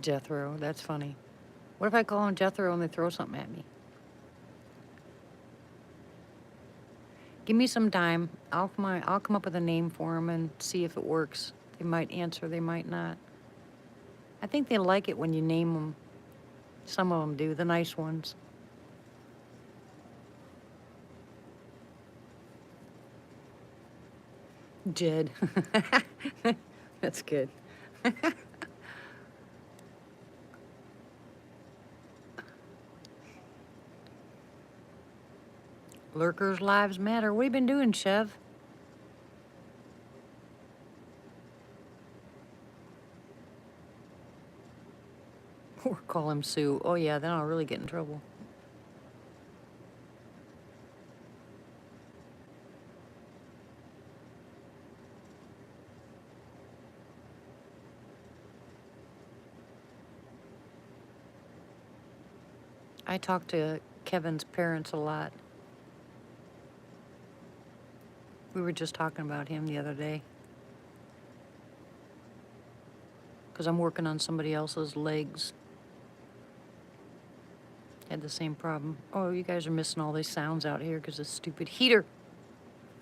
Jethro, that's funny. What if I call him Jethro and they throw something at me? Give me some time. I'll come up with a name for him and see if it works. They might answer, they might not. I think they like it when you name them. Some of them do, the nice ones. Jed. That's good. Lurkers' lives matter. What have you been doing, Chev? Or call him Sue. Oh yeah, then I'll really get in trouble. I talk to Kevin's parents a lot. We were just talking about him the other day. Because I'm working on somebody else's legs. Had the same problem. Oh, you guys are missing all these sounds out here because of stupid heater.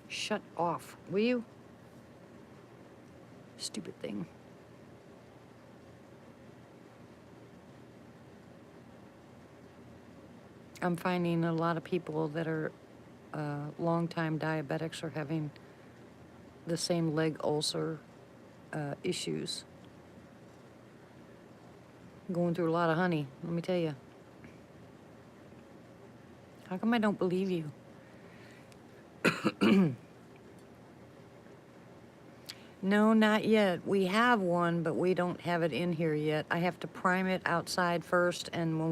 Shut off, will you? Stupid thing. I'm finding a lot of people that are long-time diabetics are having the same leg ulcer issues. Going through a lot of honey, let me tell you. How come I don't believe you? No, not yet. We have one, but we don't have it in here yet. I have to prime it outside first, and when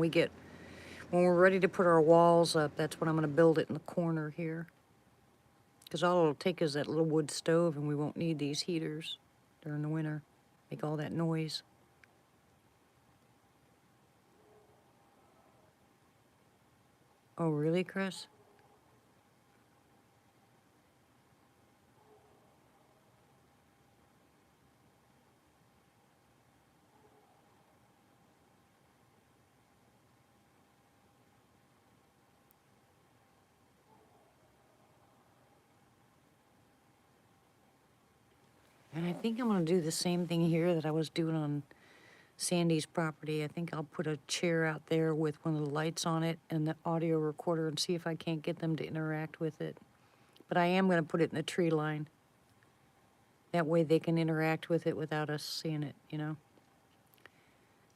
we're ready to put our walls up, that's when I'm going to build it in the corner here. Because all it'll take is that little wood stove, and we won't need these heaters during the winter. Make all that noise. Oh, really, Chris? And I think I'm going to do the same thing here that I was doing on Sandy's property. I think I'll put a chair out there with one of the lights on it and the audio recorder and see if I can't get them to interact with it. But I am going to put it in the tree line. That way they can interact with it without us seeing it, you know?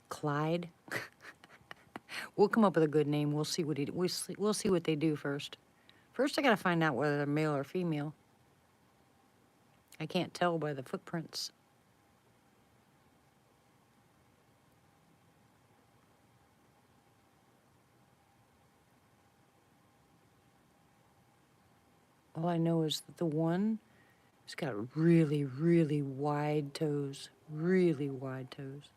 Clyde? We'll come up with a good name. We'll see what we'll see what they do first. First, I got to find out whether they're male or female. I can't tell by the footprints. All I know is that the one He's got really, really wide toes. Really wide toes.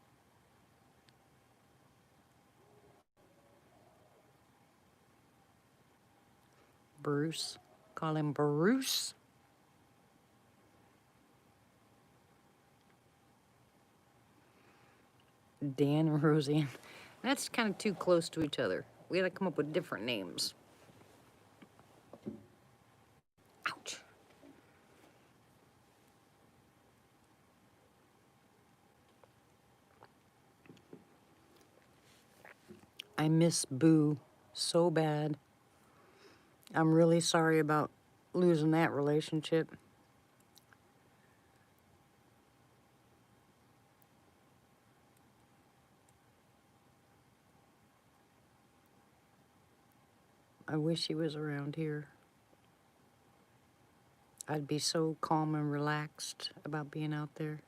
Bruce. Call him Bruce. Dan and Roseanne. That's kind of too close to each other. We gotta come up with different names. Ouch. I miss Boo so bad. I'm really sorry about losing that relationship. I wish he was around here. I'd be so calm and relaxed about being out there.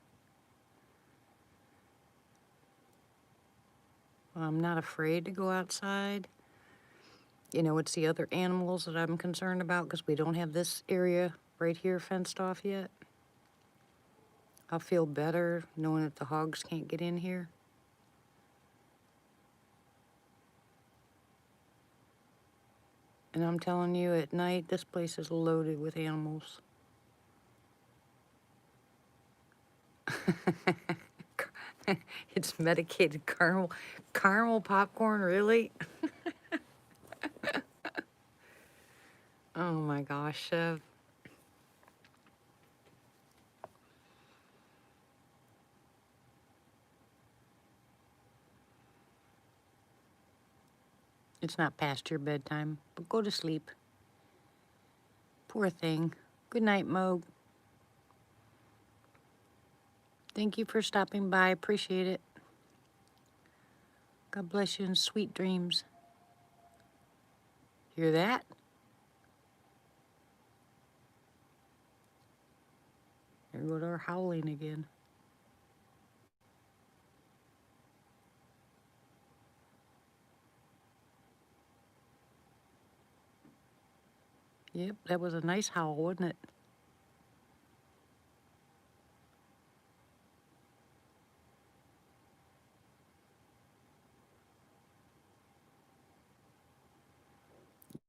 I'm not afraid to go outside. You know, it's the other animals that I'm concerned about because we don't have this area right here fenced off yet. I'll feel better knowing that the hogs can't get in here. And I'm telling you, at night, this place is loaded with animals. It's medicated caramel popcorn, really? Oh my gosh, Chev. It's not past your bedtime, but go to sleep. Poor thing. Good night, Moog. Thank you for stopping by. Appreciate it. God bless you and sweet dreams. Hear that? There goes our howling again. Yep, that was a nice howl, wasn't it?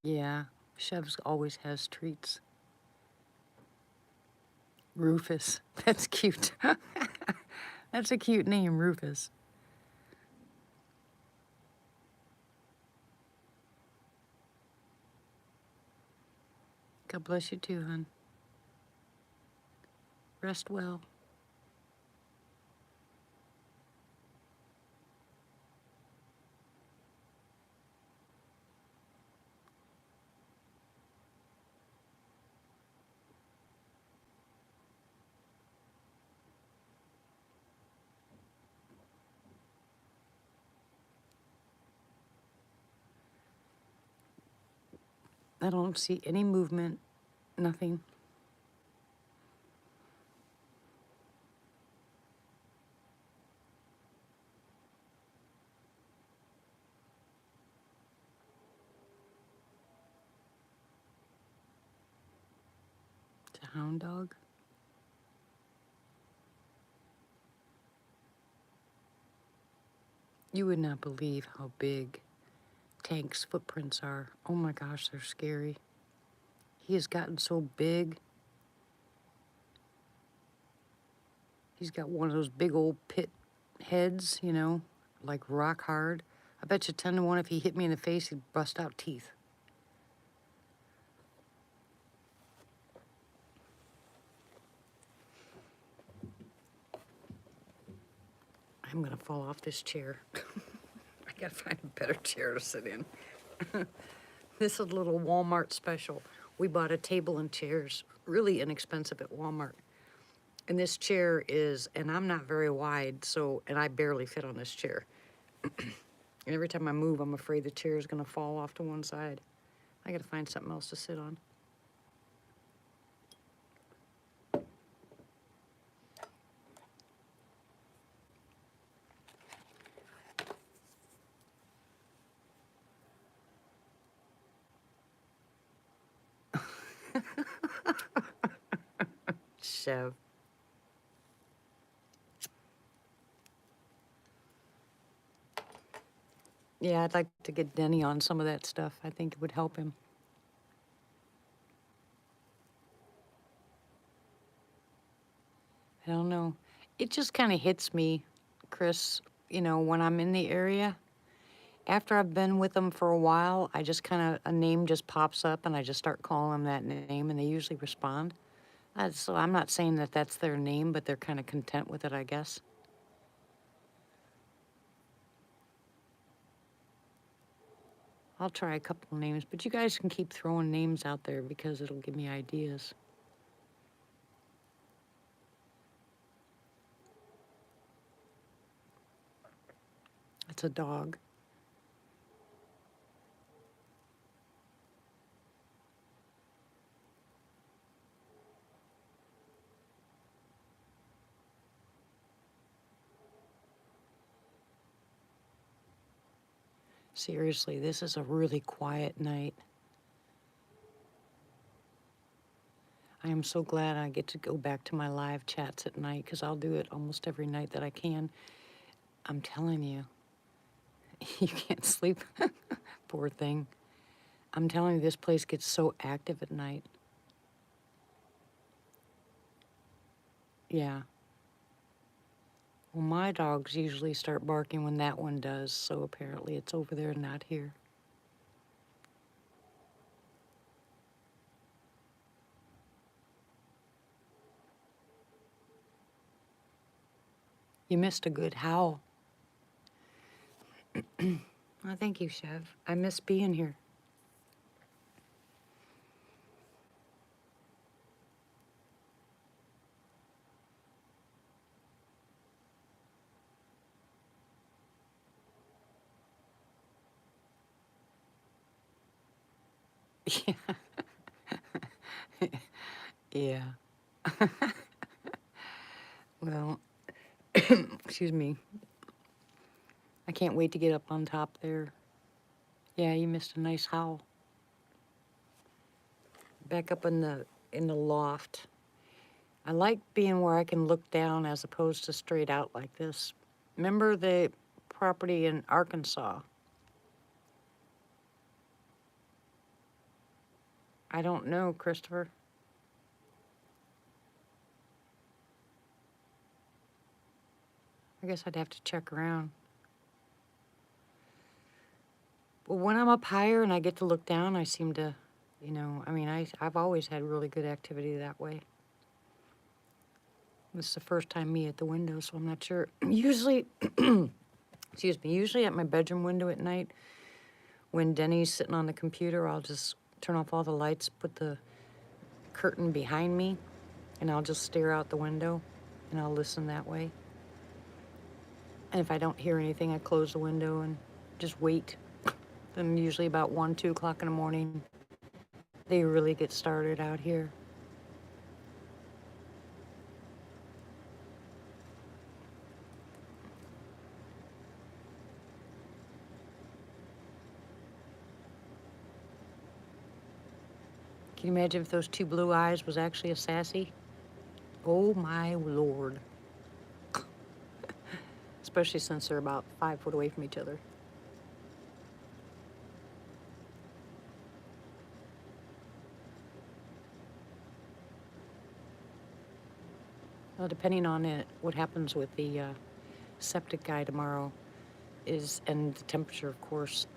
Yeah, Chev's always has treats. Rufus. That's cute. That's a cute name, Rufus. God bless you too, hon. Rest well. I don't see any movement, nothing. It's a hound dog. You would not believe how big Tank's footprints are. Oh my gosh, they're scary. He has gotten so big. He's got one of those big old pit heads, you know, like rock hard. I bet you 10 to 1 if he hit me in the face, he'd bust out teeth. I'm gonna fall off this chair. I gotta find a better chair to sit in. This is a little Walmart special. We bought a table and chairs, really inexpensive at Walmart. And this chair is, and I'm not very wide, so, and I barely fit on this chair. And every time I move, I'm afraid the chair is gonna fall off to one side. I gotta find something else to sit on. Chev. Yeah, I'd like to get Denny on some of that stuff. I think it would help him. I don't know. It just kind of hits me, Chris, when I'm in the area. After I've been with them for a while, I just kind of, a name just pops up and I just start calling them that name and they usually respond. So I'm not saying that that's their name, but they're kind of content with it, I guess. I'll try a couple names, but you guys can keep throwing names out there because it'll give me ideas. It's a dog. Seriously, this is a really quiet night. I am so glad I get to go back to my live chats at night because I'll do it almost every night that I can. I'm telling you, you can't sleep. Poor thing. I'm telling you, this place gets so active at night. Yeah. Well, my dogs usually start barking when that one does, so apparently it's over there, not here. You missed a good howl. Oh, thank you, Chev. I miss being here. Yeah. Well, excuse me. I can't wait to get up on top there. Yeah, you missed a nice howl. Back up in the loft. I like being where I can look down as opposed to straight out like this. Remember the property in Arkansas? I don't know, Christopher. I guess I'd have to check around. Well, when I'm up higher and I get to look down, I seem to, I've always had really good activity that way. This is the first time me at the window, so I'm not sure. Usually, excuse me, usually at my bedroom window at night, when Denny's sitting on the computer, I'll just turn off all the lights, put the curtain behind me, and I'll just stare out the window, and I'll listen that way. And if I don't hear anything, I close the window and just wait. Then usually about 1, 2 o'clock in the morning, they really get started out here. Can you imagine if those two blue eyes was actually a sassy? Oh my Lord. Especially since they're about 5 foot away from each other. Well, depending on it, what happens with the septic guy tomorrow and the temperature, of course.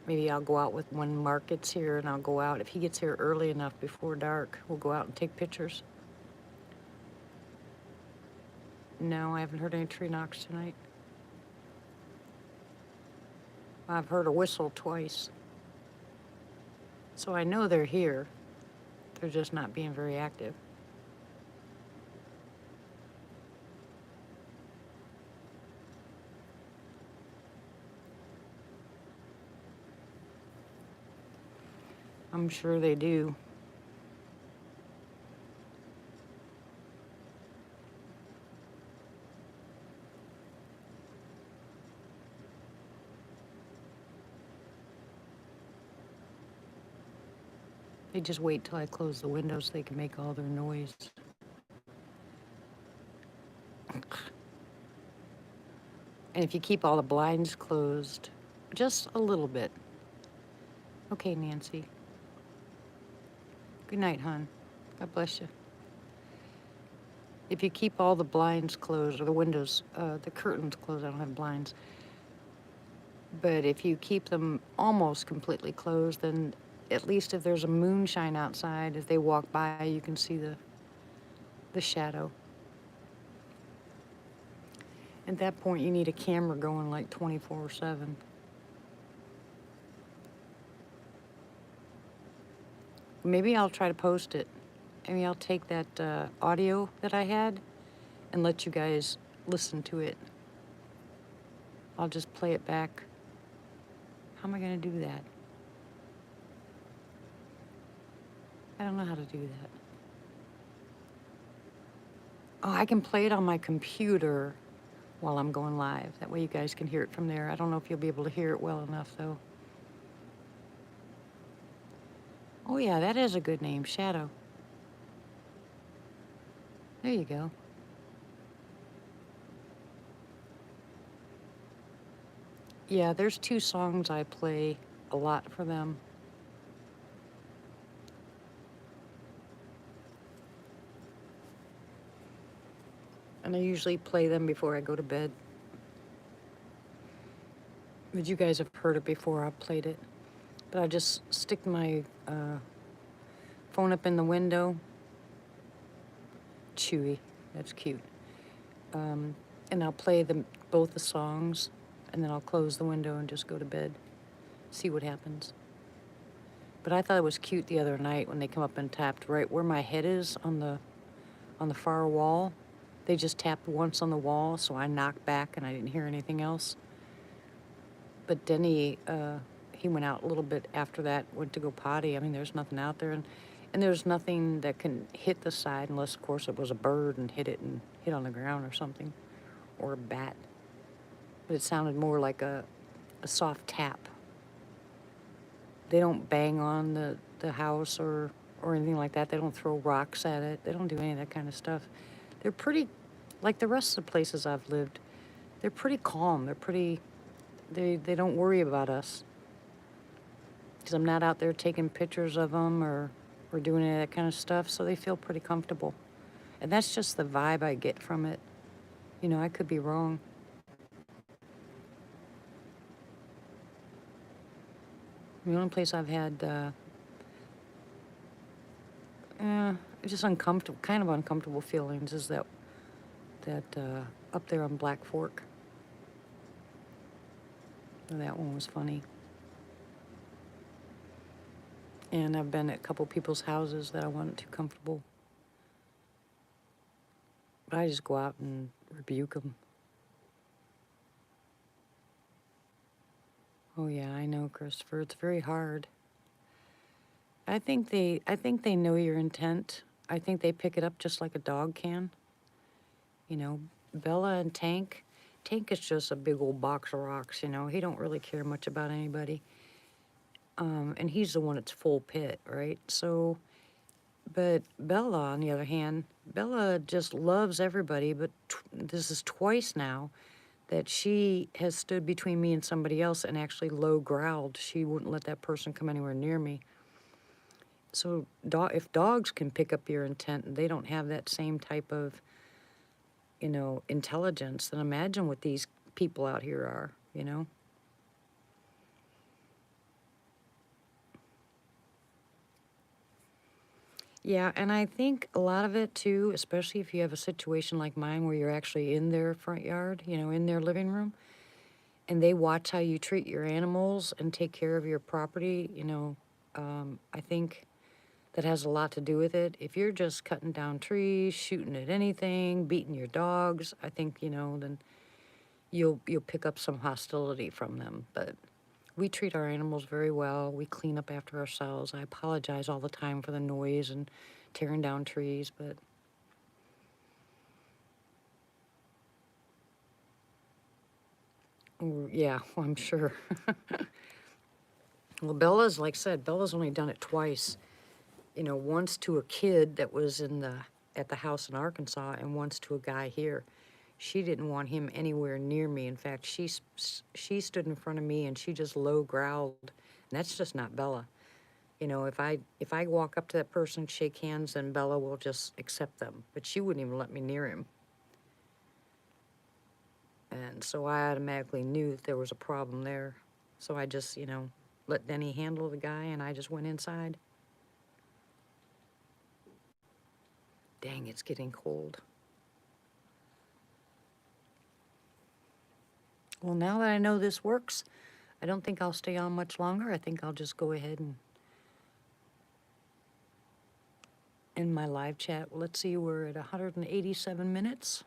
Maybe I'll go out with when Mark gets here and I'll go out. If he gets here early enough before dark, we'll go out and take pictures. No, I haven't heard any tree knocks tonight. I've heard a whistle twice. So I know they're here. They're just not being very active. I'm sure they do. They just wait till I close the window so they can make all their noise. And if you keep all the blinds closed, just a little bit. Okay, Nancy. Good night, hon. God bless you. If you keep all the blinds closed, or the windows, the curtains closed, I don't have blinds, but if you keep them almost completely closed, then at least if there's a moonshine outside, if they walk by, you can see the shadow. At that point, you need a camera going like 24/7. Maybe I'll try to post it. Maybe I'll take that audio that I had and let you guys listen to it. I'll just play it back. How am I going to do that? I don't know how to do that. Oh, I can play it on my computer while I'm going live. That way you guys can hear it from there. I don't know if you'll be able to hear it well enough, though. Oh, yeah, that is a good name, Shadow. There you go. Yeah, there's 2 songs I play a lot for them. And I usually play them before I go to bed. But you guys have heard it before, I've played it. But I just stick my phone up in the window. Chewy, that's cute. And I'll play both the songs, and then I'll close the window and just go to bed. See what happens. But I thought it was cute the other night when they come up and tapped right where my head is on the far wall. They just tapped once on the wall, so I knocked back and I didn't hear anything else. But Denny, he went out a little bit after that, went to go potty. I mean, there's nothing out there, and there's nothing that can hit the side unless, of course, it was a bird and hit it and hit on the ground or something, or a bat. But it sounded more like a soft tap. They don't bang on the house or anything like that. They don't throw rocks at it. They don't do any of that kind of stuff. They're pretty, like the rest of the places I've lived, they're pretty calm. They're pretty, they don't worry about us. Because I'm not out there taking pictures of them or doing any of that kind of stuff, so they feel pretty comfortable. And that's just the vibe I get from it. You know, I could be wrong. The only place I've had just uncomfortable, kind of uncomfortable feelings is that up there on Black Fork. That one was funny. And I've been at a couple people's houses that I wasn't too comfortable. But I just go out and rebuke them. Oh yeah, I know, Christopher. It's very hard. I think they know your intent. I think they pick it up just like a dog can. You know, Bella and Tank. Tank is just a big old box of rocks, you know. He don't really care much about anybody. And he's the one that's full pit, right? So, but Bella, on the other hand, Bella just loves everybody, but this is twice now that she has stood between me and somebody else and actually low growled. She wouldn't let that person come anywhere near me. So if dogs can pick up your intent and they don't have that same type of, you know, intelligence, then imagine what these people out here are, you know? Yeah, and I think a lot of it too, especially if you have a situation like mine where you're actually in their front yard, you know, in their living room, and they watch how you treat your animals and take care of your property, you know, I think that has a lot to do with it. If you're just cutting down trees, shooting at anything, beating your dogs, I think, you know, then you'll pick up some hostility from them. But we treat our animals very well. We clean up after ourselves. I apologize all the time for the noise and tearing down trees, but yeah, well, I'm sure. Well, Bella's, like I said, Bella's only done it twice. You know, once to a kid that was at the house in Arkansas and once to a guy here. She didn't want him anywhere near me. In fact, she stood in front of me and she just low growled. And that's just not Bella. You know, if I walk up to that person, shake hands, then Bella will just accept them. But she wouldn't even let me near him. And so I automatically knew that there was a problem there. So I just, let Denny handle the guy, and I just went inside. Dang, it's getting cold. Well, now that I know this works, I don't think I'll stay on much longer. I think I'll just go ahead and end my live chat. Let's see, we're at 187 minutes.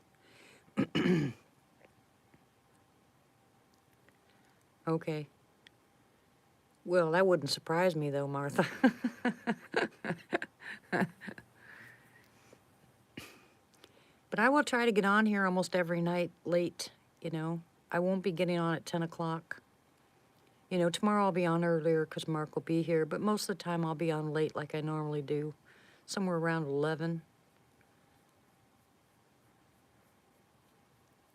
Okay. Well, that wouldn't surprise me, though, Martha. But I will try to get on here almost every night late, I won't be getting on at 10 o'clock. Tomorrow I'll be on earlier because Mark will be here, but most of the time I'll be on late like I normally do, somewhere around 11.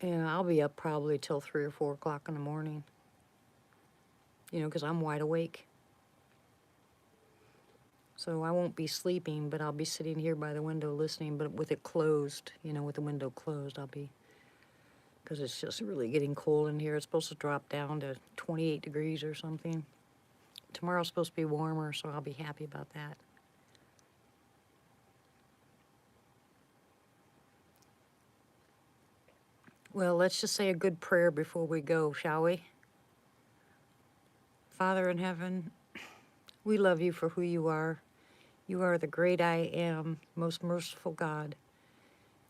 Yeah, I'll be up probably till 3 or 4 o'clock in the morning, because I'm wide awake. So I won't be sleeping, but I'll be sitting here by the window listening, but with it closed, with the window closed, because it's just really getting cold in here. It's supposed to drop down to 28 degrees or something. Tomorrow's supposed to be warmer, so I'll be happy about that. Well, let's just say a good prayer before we go, shall we? Father in heaven, we love you for who you are. You are the great I am, most merciful God.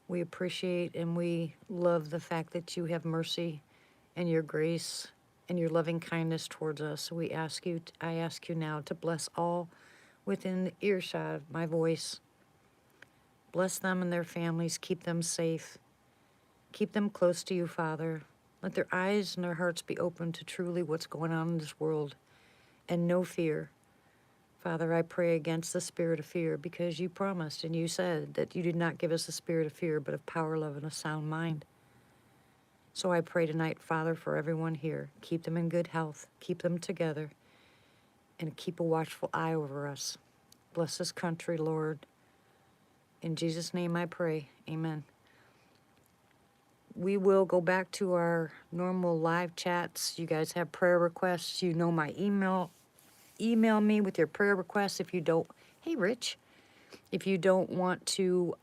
We appreciate and we love the fact that you have mercy and your grace and your loving kindness towards us. So I ask you now to bless all within the earshot of my voice. Bless them and their families, keep them safe. Keep them close to you, Father. Let their eyes and their hearts be open to truly what's going on in this world, and no fear. Father, I pray against the spirit of fear, because you promised and you said that you did not give us a spirit of fear, but of power, love, and a sound mind. So I pray tonight, Father, for everyone here. Keep them in good health. Keep them together. And keep a watchful eye over us. Bless this country, Lord. In Jesus' name I pray. Amen. We will go back to our normal live chats. You guys have prayer requests. You know my email. Email me with your prayer requests if you don't. Hey, Rich. If you don't want to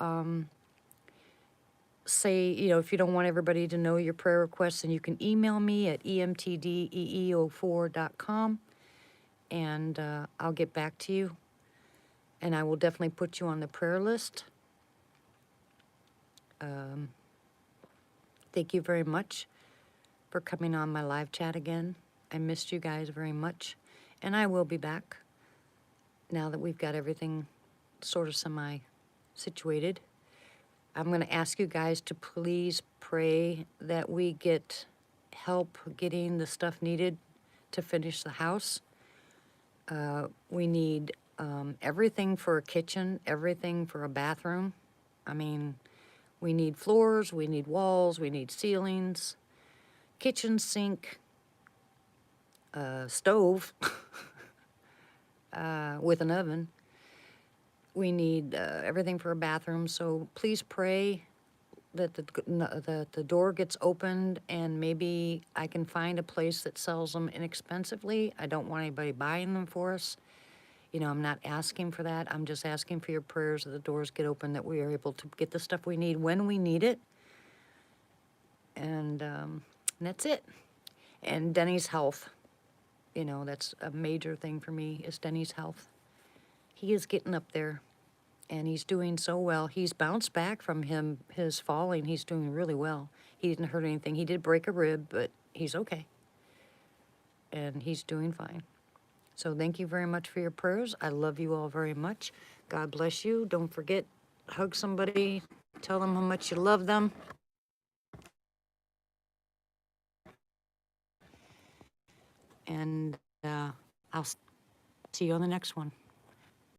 say, if you don't want everybody to know your prayer requests, then you can email me at emtdee04.com, and I'll get back to you. And I will definitely put you on the prayer list. Thank you very much for coming on my live chat again. I missed you guys very much. And I will be back now that we've got everything sort of semi-situated. I'm going to ask you guys to please pray that we get help getting the stuff needed to finish the house. We need everything for a kitchen, everything for a bathroom. We need floors, we need walls, we need ceilings, kitchen sink, stove with an oven. We need everything for a bathroom, so please pray that the door gets opened, and maybe I can find a place that sells them inexpensively. I don't want anybody buying them for us. I'm not asking for that. I'm just asking for your prayers that the doors get open, that we are able to get the stuff we need when we need it. And that's it. And Denny's health. That's a major thing for me, is Denny's health. He is getting up there, and he's doing so well. He's bounced back from his falling. He's doing really well. He didn't hurt anything. He did break a rib, but he's okay. And he's doing fine. So thank you very much for your prayers. I love you all very much. God bless you. Don't forget, hug somebody. Tell them how much you love them. And I'll see you on the next one.